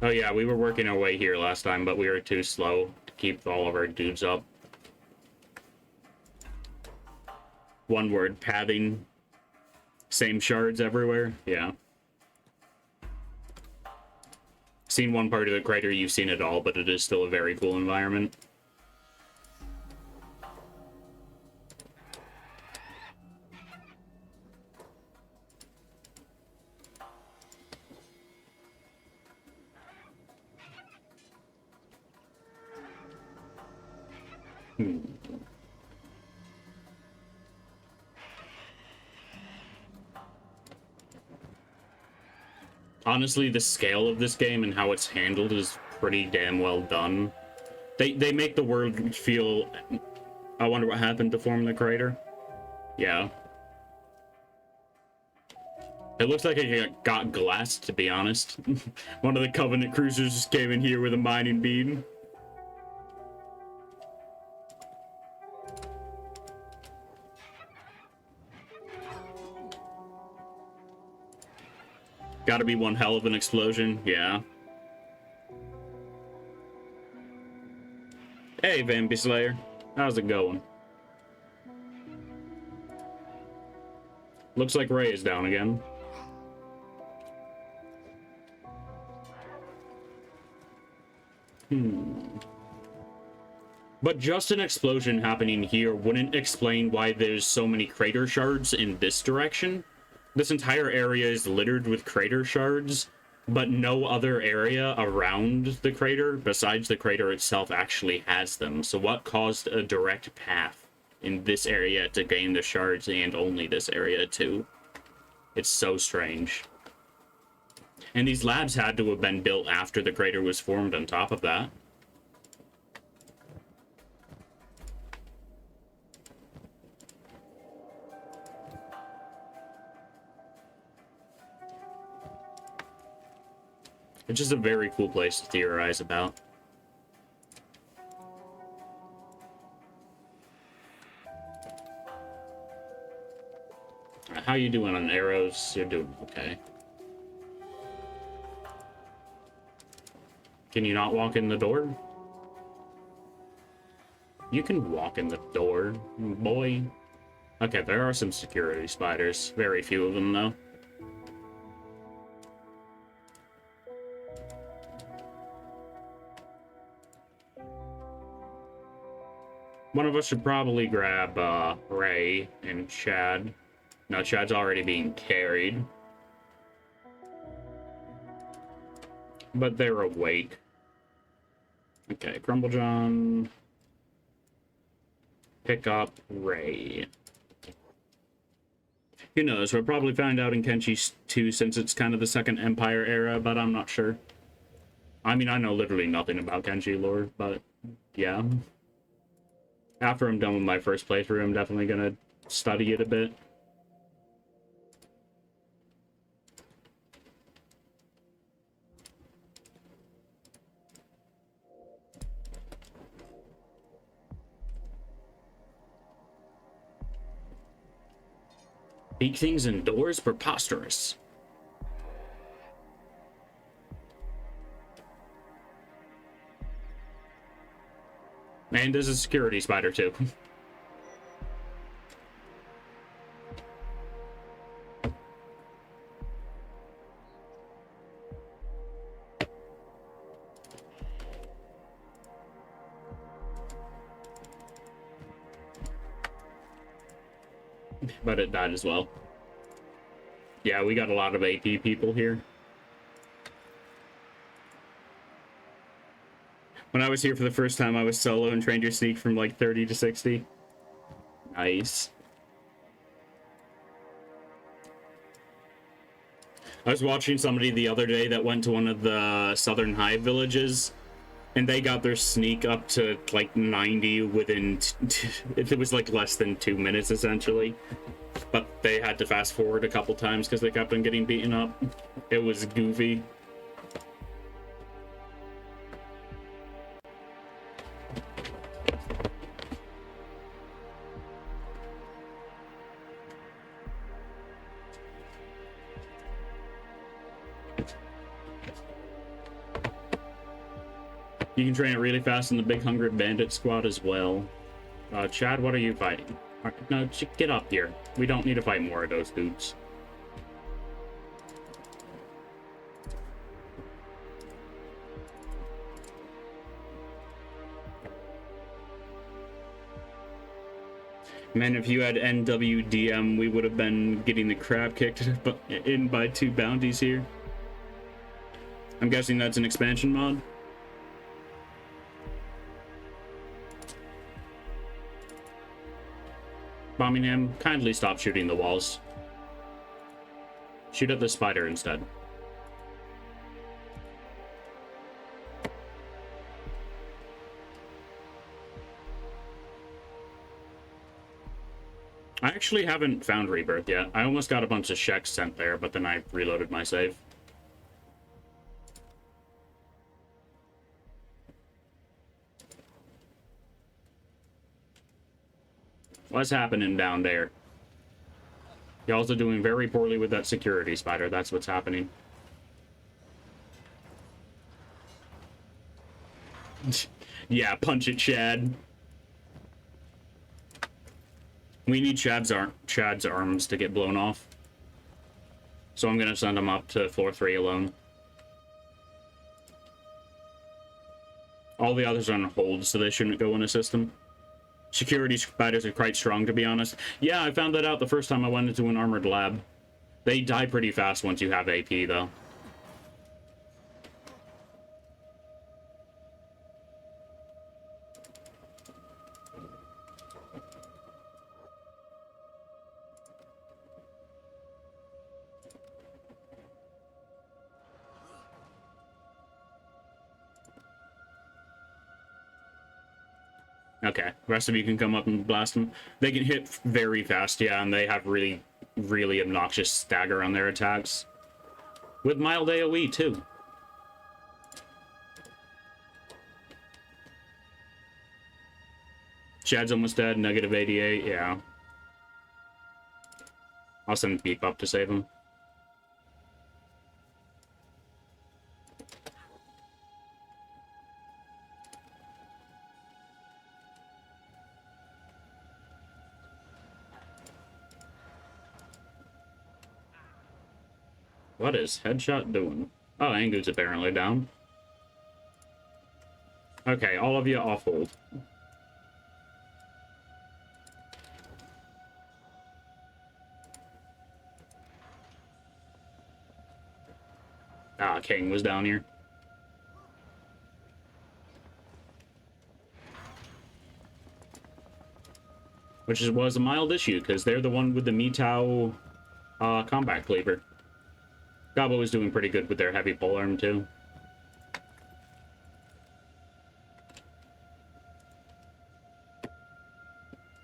Oh yeah, we were working our way here last time, but we were too slow to keep all of our dudes up. One word, pathing. Same shards everywhere, yeah. Seen one part of the crater, you've seen it all, but it is still a very cool environment. Honestly, the scale of this game and how it's handled is pretty damn well done. They make the world feel... I wonder what happened to form the crater. Yeah. It looks like it got glassed, to be honest. One of the Covenant cruisers just came in here with a mining beam. Gotta be one hell of an explosion, yeah. Hey, Vampy Slayer. How's it going? Looks like Ray is down again. But just an explosion happening here wouldn't explain why there's so many crater shards in this direction. This entire area is littered with crater shards, but no other area around the crater, besides the crater itself, actually has them. So what caused a direct path in this area to gain the shards, and only this area too? It's so strange. And these labs had to have been built after the crater was formed on top of that. It's just a very cool place to theorize about. How you doing on arrows? You're doing okay. Can you not walk in the door? You can walk in the door, boy. Okay, there are some security spiders. Very few of them, though. One of us should probably grab Ray and Chad. No, Chad's already being carried. But they're awake. Okay, Crumblejohn. Pick up Ray. Who knows? We'll probably find out in Kenshi 2 since it's kind of the Second Empire era, but I'm not sure. I mean, I know literally nothing about Kenshi lore, but yeah. After I'm done with my first playthrough, I'm definitely gonna study it a bit. Peak things indoors? Preposterous. And there's a security spider, too. but it died as well. Yeah, we got a lot of AP people here. When I was here for the first time, I was solo and trained your sneak from like 30 to 60. Nice. I was watching somebody the other day that went to one of the Southern Hive villages, and they got their sneak up to like 90 within... it was like less than 2 minutes, essentially. But they had to fast forward a couple times because they kept on getting beaten up. It was goofy. You can train it really fast in the Big Hungry Bandit squad as well. Chad, what are you fighting? No, get up here. We don't need to fight more of those dudes. Man, if you had NWDM, we would have been getting the crap kicked in by 2 bounties here. I'm guessing that's an expansion mod. Bombing him, kindly stop shooting the walls. Shoot at the spider instead. I actually haven't found Rebirth yet. I almost got a bunch of Sheks sent there, but then I reloaded my save. What's happening down there? Y'all are doing very poorly with that security spider. That's what's happening. Yeah, punch it, Chad. We need Chad's arms to get blown off. So I'm gonna send him up to floor 3 alone. All the others are on hold, so they shouldn't go in a system. Security spiders are quite strong, to be honest. Yeah, I found that out the first time I went into an armored lab. They die pretty fast once you have AP, though. Okay, the rest of you can come up and blast them. They can hit very fast, yeah, and they have really, really obnoxious stagger on their attacks. With mild AoE, too. Chad's almost dead, negative 88, yeah. I'll send Beep up to save him. What is Headshot doing? Oh, Angu's apparently down. Okay, all of you off hold. Ah, King was down here. Which was a mild issue, because they're the one with the Mitao combat cleaver. Gabo is doing pretty good with their heavy polearm, too.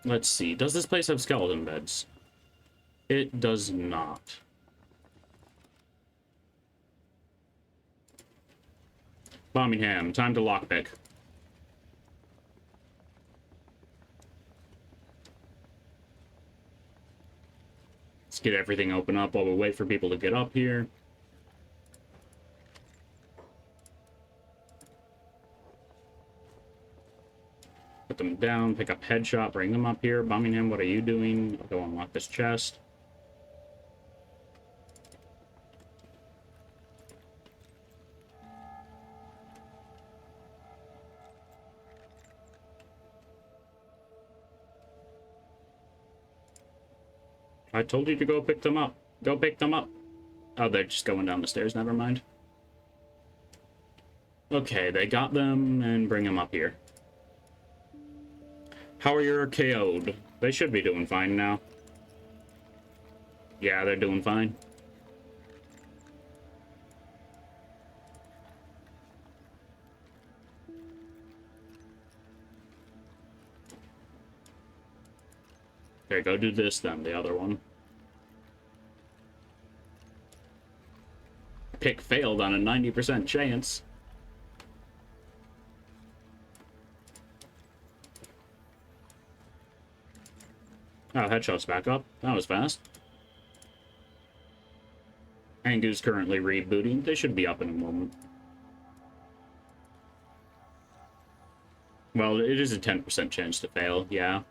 Let's see. Does this place have skeleton beds? It does not. Birmingham, time to lockpick. Let's get everything open up while we wait for people to get up here. Put them down, pick up Headshot, bring them up here. Birmingham, what are you doing? I'll go unlock this chest. I told you to go pick them up. Go pick them up. Oh, they're just going down the stairs. Never mind. Okay, they got them, and bring them up here. How are your KO'd? They should be doing fine now. Yeah, they're doing fine. Okay, go do this then, the other one. Pick failed on a 90% chance. Oh, headshot's back up. That was fast. Angu's currently rebooting. They should be up in a moment. Well, it is a 10% chance to fail, yeah.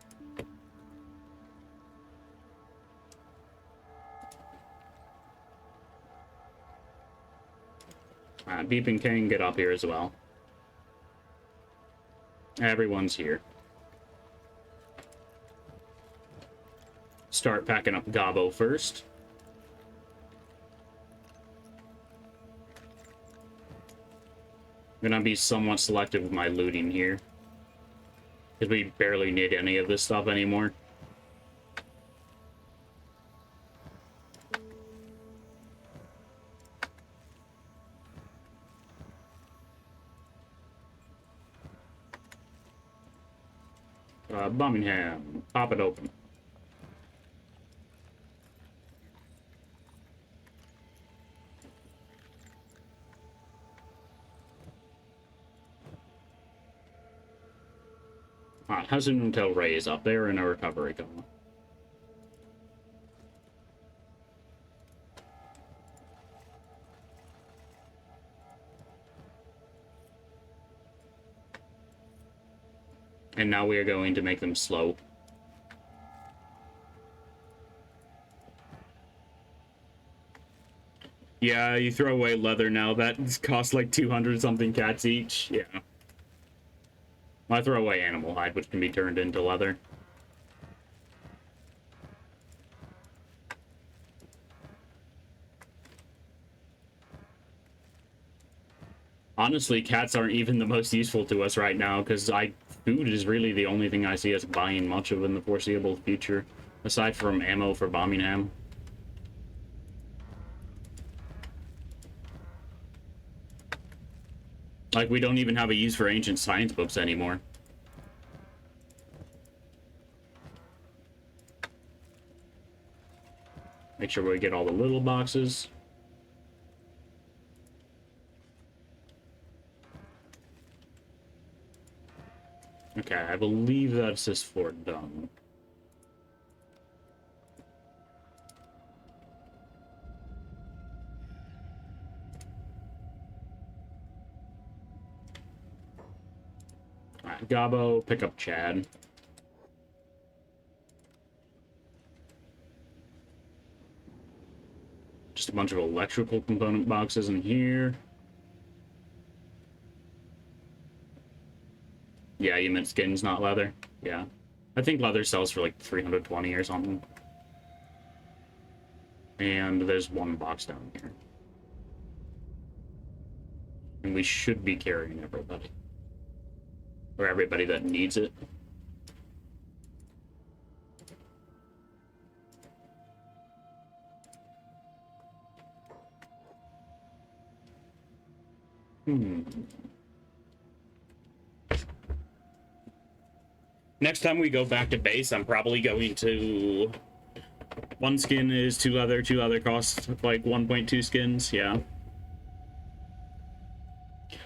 Beep and Kane get up here as well. Everyone's here. Start packing up Gobbo first. I'm gonna be somewhat selective with my looting here, because we barely need any of this stuff anymore. Birmingham, pop it open. Alright, Hudson until Ray is up there in a recovery coma. And now we are going to make them slow. Yeah, you throw away leather now. That costs like 200 something cats each. Yeah. I throw away animal hide, which can be turned into leather. Honestly, cats aren't even the most useful to us right now, because food is really the only thing I see us buying much of in the foreseeable future, aside from ammo for Birmingham. Like, we don't even have a use for ancient science books anymore. Make sure we get all the little boxes. Okay, I believe that's this floor done. Alright, Gobbo, pick up Chad. Just a bunch of electrical component boxes in here. Yeah, you meant skins, not leather. Yeah. I think leather sells for like 320 or something. And there's one box down here. And we should be carrying everybody. Or everybody that needs it. Next time we go back to base, I'm probably going to... One skin is 2 leather, 2 leather costs like 1.2 skins, yeah.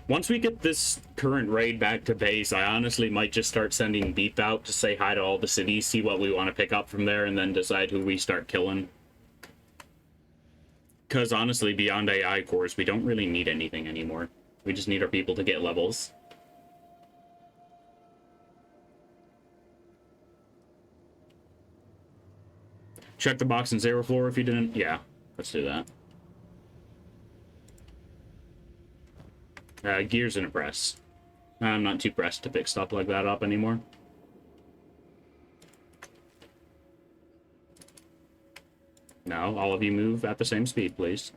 Once we get this current raid back to base, I honestly might just start sending Beep out to say hi to all the cities, see what we want to pick up from there, and then decide who we start killing. Because honestly, beyond AI cores, we don't really need anything anymore. We just need our people to get levels. Check the box in 0 floor if you didn't. Yeah, let's do that. Gears and a press. I'm not too pressed to pick stuff like that up anymore. No, all of you move at the same speed, please.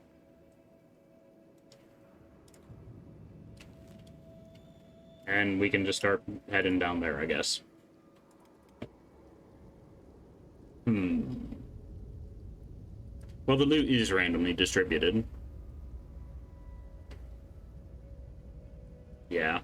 And we can just start heading down there, I guess. Well, the loot is randomly distributed. Yeah.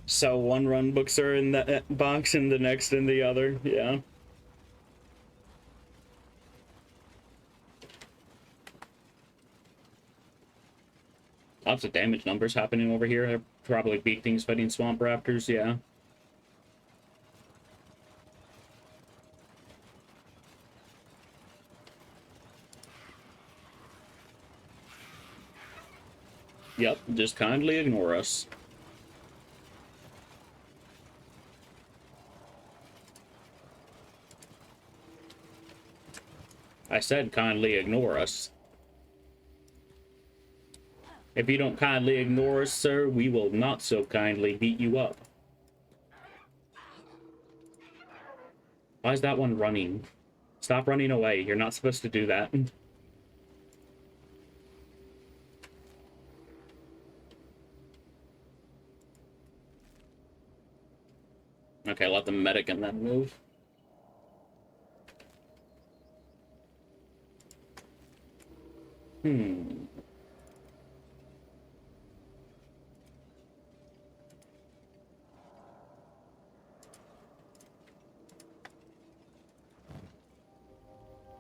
So one run books are in that box and the next in the other, yeah. Lots of damage numbers happening over here. Probably big things fighting swamp raptors, yeah. Yep, just kindly ignore us. I said kindly ignore us. If you don't kindly ignore us, sir, we will not so kindly beat you up. Why is that one running? Stop running away. You're not supposed to do that. Okay, let the medic and then move.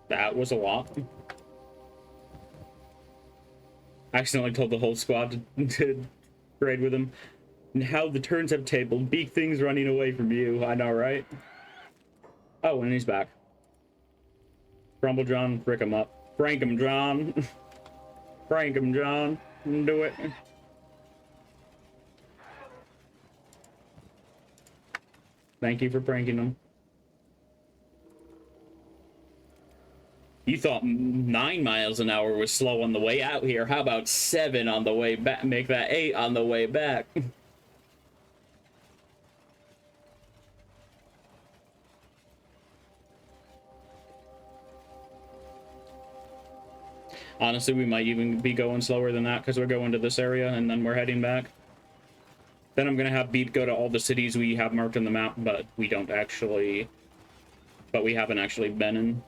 That was a lot. I accidentally told the whole squad to raid with him. Now the turns have tabled. Big things running away from you. I know, right? Oh, and he's back. Crumble John, frick him up. Frank him, John. Frank him, John. Do it. Thank you for pranking him. You thought 9 miles an hour was slow on the way out here. How about 7 on the way back? Make that 8 on the way back. Honestly, we might even be going slower than that because we're going to this area and then we're heading back. Then I'm going to have Beat go to all the cities we have marked on the map, but we don't actually... But we haven't actually been in.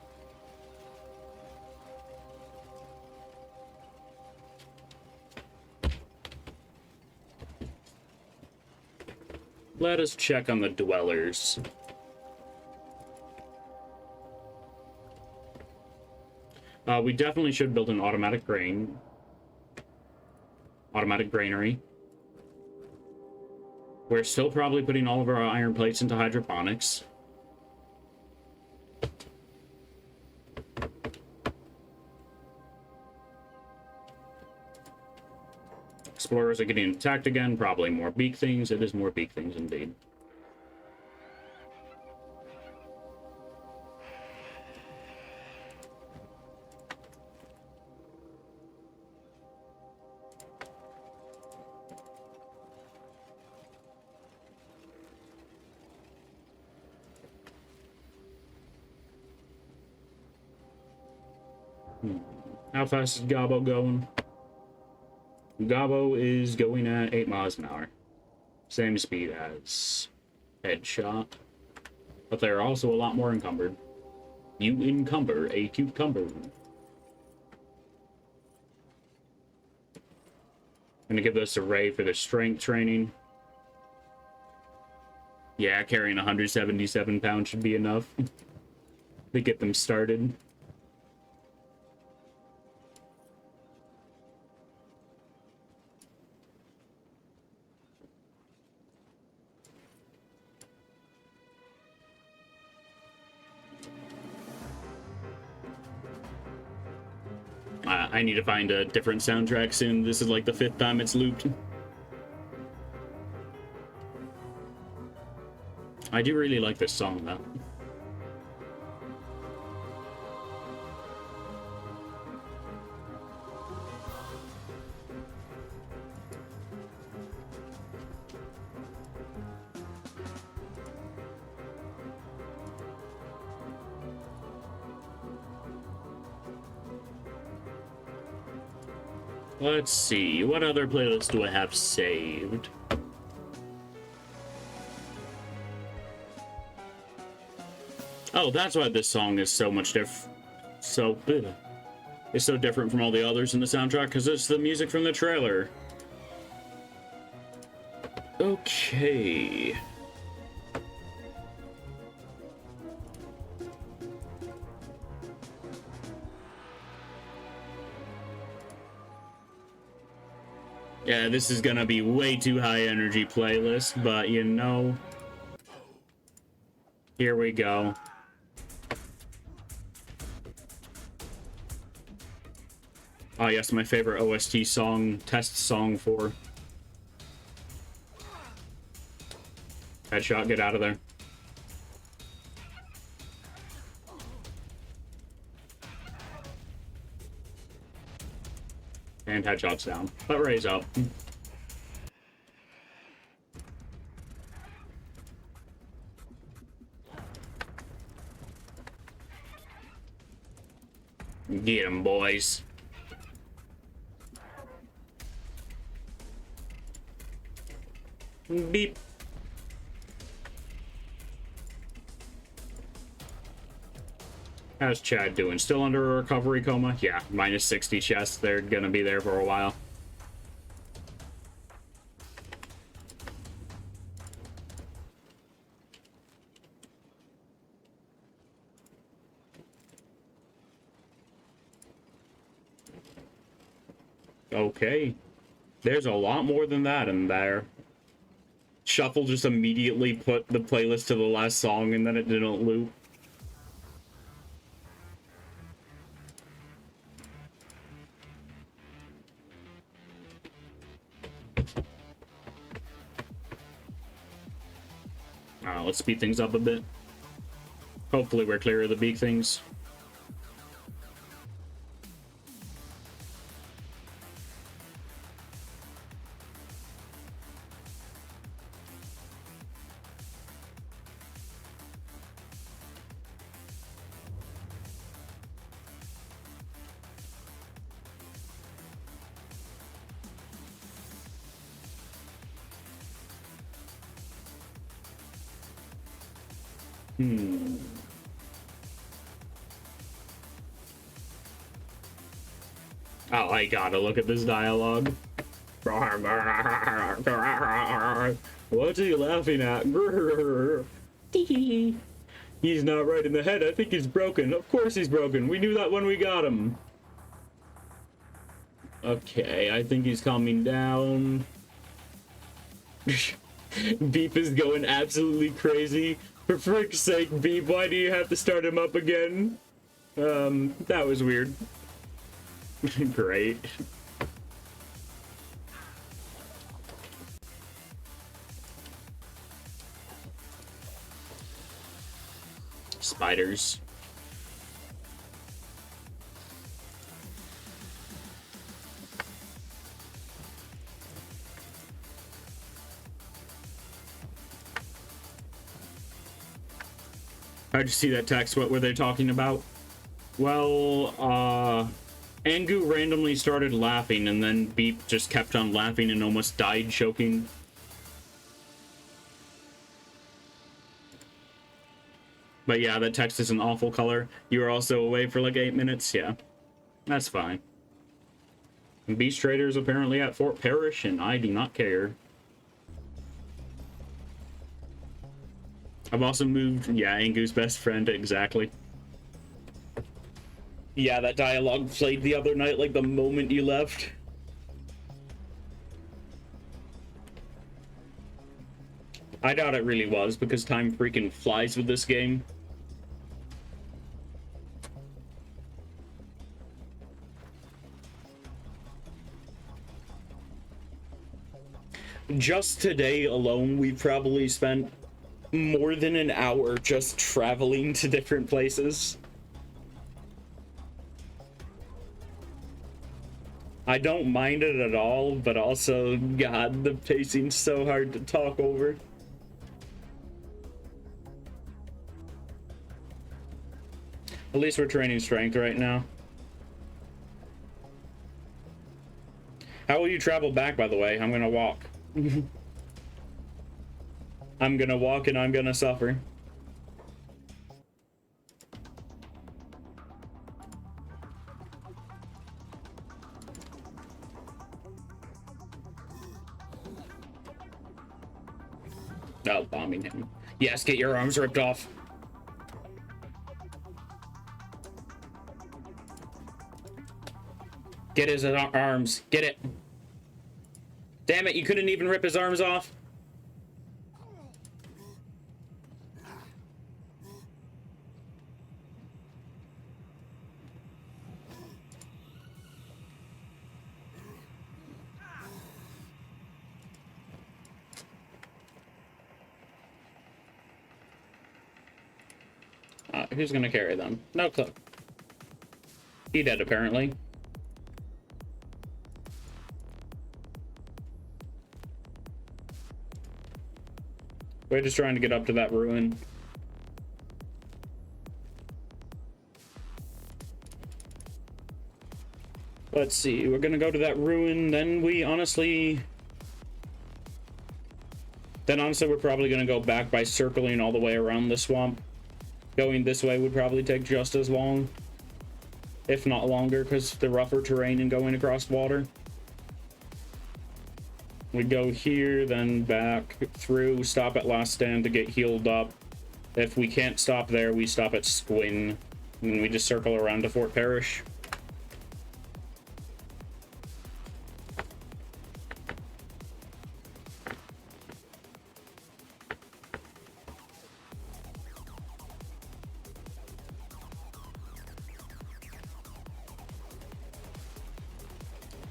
Let us check on the dwellers. We definitely should build an automatic granary. We're still probably putting all of our iron plates into hydroponics. Explorers are getting attacked again. Probably more beak things. It is more beak things indeed. How fast is Gobbo going? Gobbo is going at 8 miles an hour. Same speed as Headshot. But they're also a lot more encumbered. You encumber a cucumber. Gonna give this a Ray for the strength training. Yeah, carrying 177 pounds should be enough to get them started. I need to find a different soundtrack soon. This is like the 5th time it's looped. I do really like this song, though. Let's see, what other playlists do I have saved? Oh, that's why this song is so much it's so different from all the others in the soundtrack, because it's the music from the trailer. Okay. Yeah, this is gonna be way too high energy playlist, but you know, here we go. Oh yes, my favorite OST song, test song for Headshot, get out of there. And Headshot's down, but Ray's up. Get 'em, boys. Beep. How's Chad doing? Still under a recovery coma? Yeah, minus 60 chests. They're gonna be there for a while. Okay. There's a lot more than that in there. Shuffle just immediately put the playlist to the last song and then it didn't loop. Let's speed things up a bit. Hopefully we're clear of the big things. Oh, I gotta look at this dialogue. What's he laughing at? He's not right in the head. I think he's broken. Of course he's broken. We knew that when we got him. Okay, I think he's calming down. Beep is going absolutely crazy. For frick's sake, Beep, why do you have to start him up again? That was weird. Great. Spiders. How'd you see that text? What were they talking about? Well, Angu randomly started laughing, and then Beep just kept on laughing and almost died choking. But yeah, that text is an awful color. You were also away for like 8 minutes? Yeah. That's fine. Beast Trader's apparently at Fort Parrish, and I do not care. I've also moved... Yeah, Angu's best friend, exactly. Yeah, that dialogue played the other night, like the moment you left. I doubt it really was, because time freaking flies with this game. Just today alone, we've probably spent more than an hour just traveling to different places. I don't mind it at all, but also, God, the pacing's so hard to talk over. At least we're training strength right now. How will you travel back, by the way? I'm gonna walk. I'm gonna walk and I'm gonna suffer. Oh, bombing him. Yes, get your arms ripped off. Get his arms. Get it. Damn it, you couldn't even rip his arms off? Who's gonna carry them? No clue. He dead, apparently. We're just trying to get up to that ruin. Let's see, we're gonna go to that ruin, then honestly, we're probably gonna go back by circling all the way around the swamp. Going this way would probably take just as long, if not longer, because the rougher terrain and going across water. We go here, then back through, stop at Last Stand to get healed up. If we can't stop there, we stop at Squin, and we just circle around to Fort Parrish.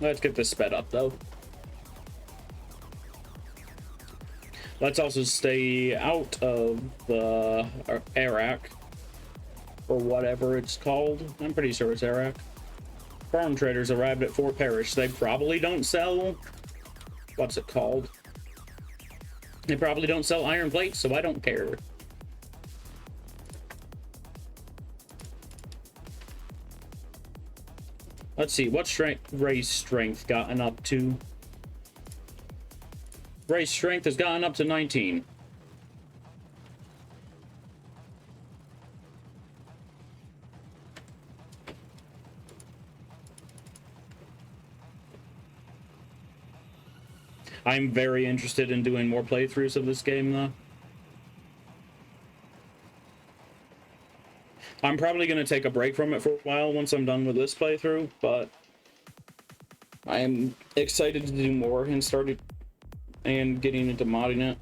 Let's get this sped up, though. Let's also stay out of the Iraq, or whatever it's called. I'm pretty sure it's Iraq. Farm traders arrived at Fort Parrish. They probably don't sell... what's it called? They probably don't sell iron plates, so I don't care. Let's see, what's race strength gotten up to? Race strength has gotten up to 19. I'm very interested in doing more playthroughs of this game, though. I'm probably going to take a break from it for a while once I'm done with this playthrough, but I am excited to do more and started and getting into modding it.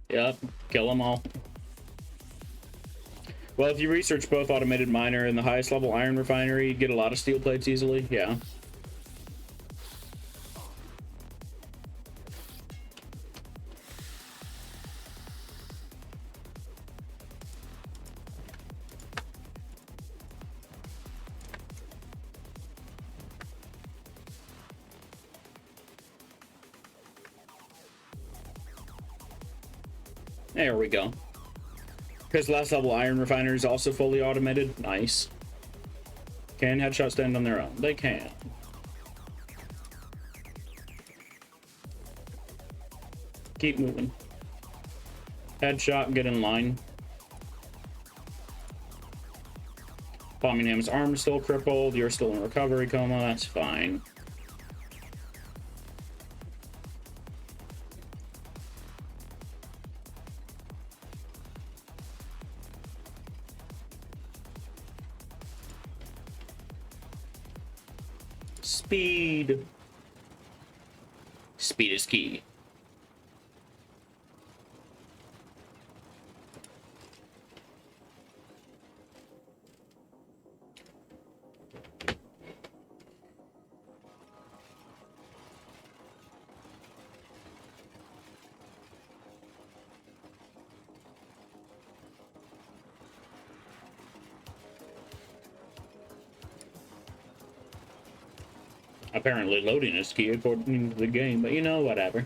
Yep, kill them all. Well, if you research both automated miner and the highest level iron refinery, you get a lot of steel plates easily. Yeah. There we go. Because last level iron refinery is also fully automated. Nice. Can headshot stand on their own? They can. Keep moving. Headshot, get in line. Bombingham's arm is still crippled. You're still in recovery coma. That's fine. speed. Speed is key. Apparently loading is key according to the game, but you know, whatever.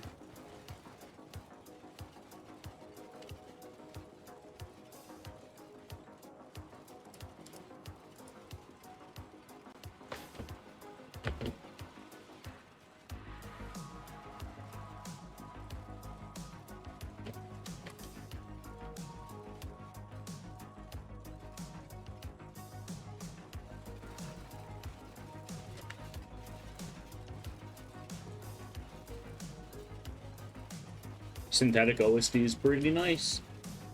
Synthetic OSD is pretty nice.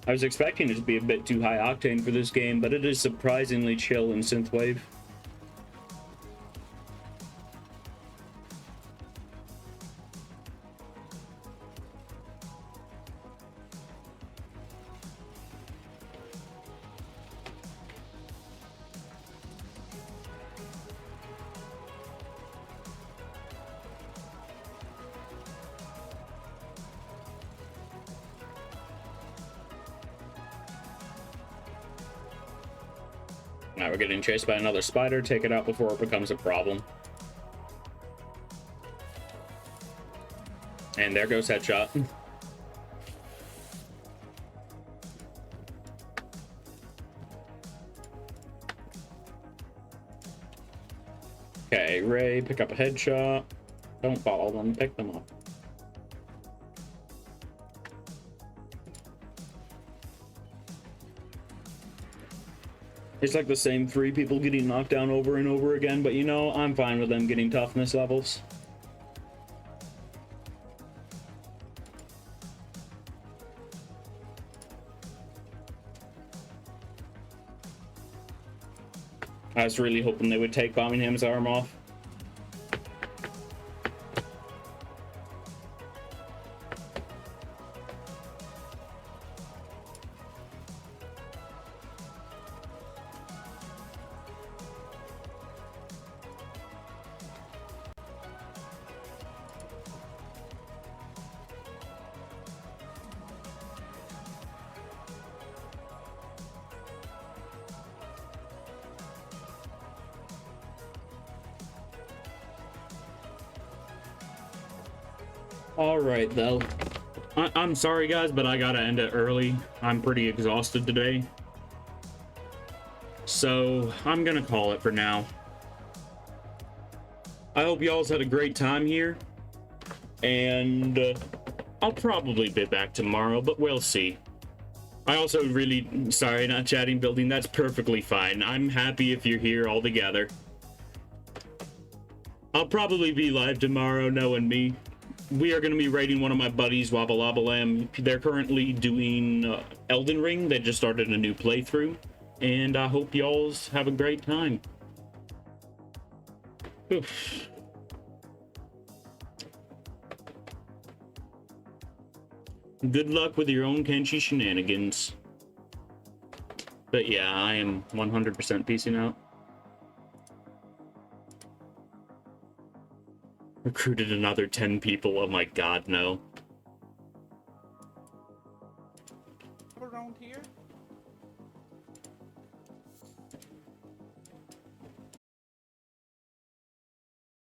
I was expecting it to be a bit too high octane for this game, but it is surprisingly chill in synthwave. Now we're getting chased by another spider. Take it out before it becomes a problem. And there goes headshot. Okay, Ray, pick up a headshot. Don't follow them, pick them up. It's like the same 3 people getting knocked down over and over again, but you know, I'm fine with them getting toughness levels. I was really hoping they would take Bombingham's arm off. Alright, though. I'm sorry, guys, but I gotta end it early. I'm pretty exhausted today. So, I'm gonna call it for now. I hope y'all's had a great time here. And I'll probably be back tomorrow, but we'll see. I also really... Sorry, not chatting building. That's perfectly fine. I'm happy if you're here all together. I'll probably be live tomorrow, knowing me. We are going to be raiding one of my buddies, Wabalabalam. They're currently doing Elden Ring. They just started a new playthrough. And I hope y'all's have a great time. Oof. Good luck with your own Kenshi shenanigans. But yeah, I am 100% peacing out. Recruited another 10 people. Oh my god, no.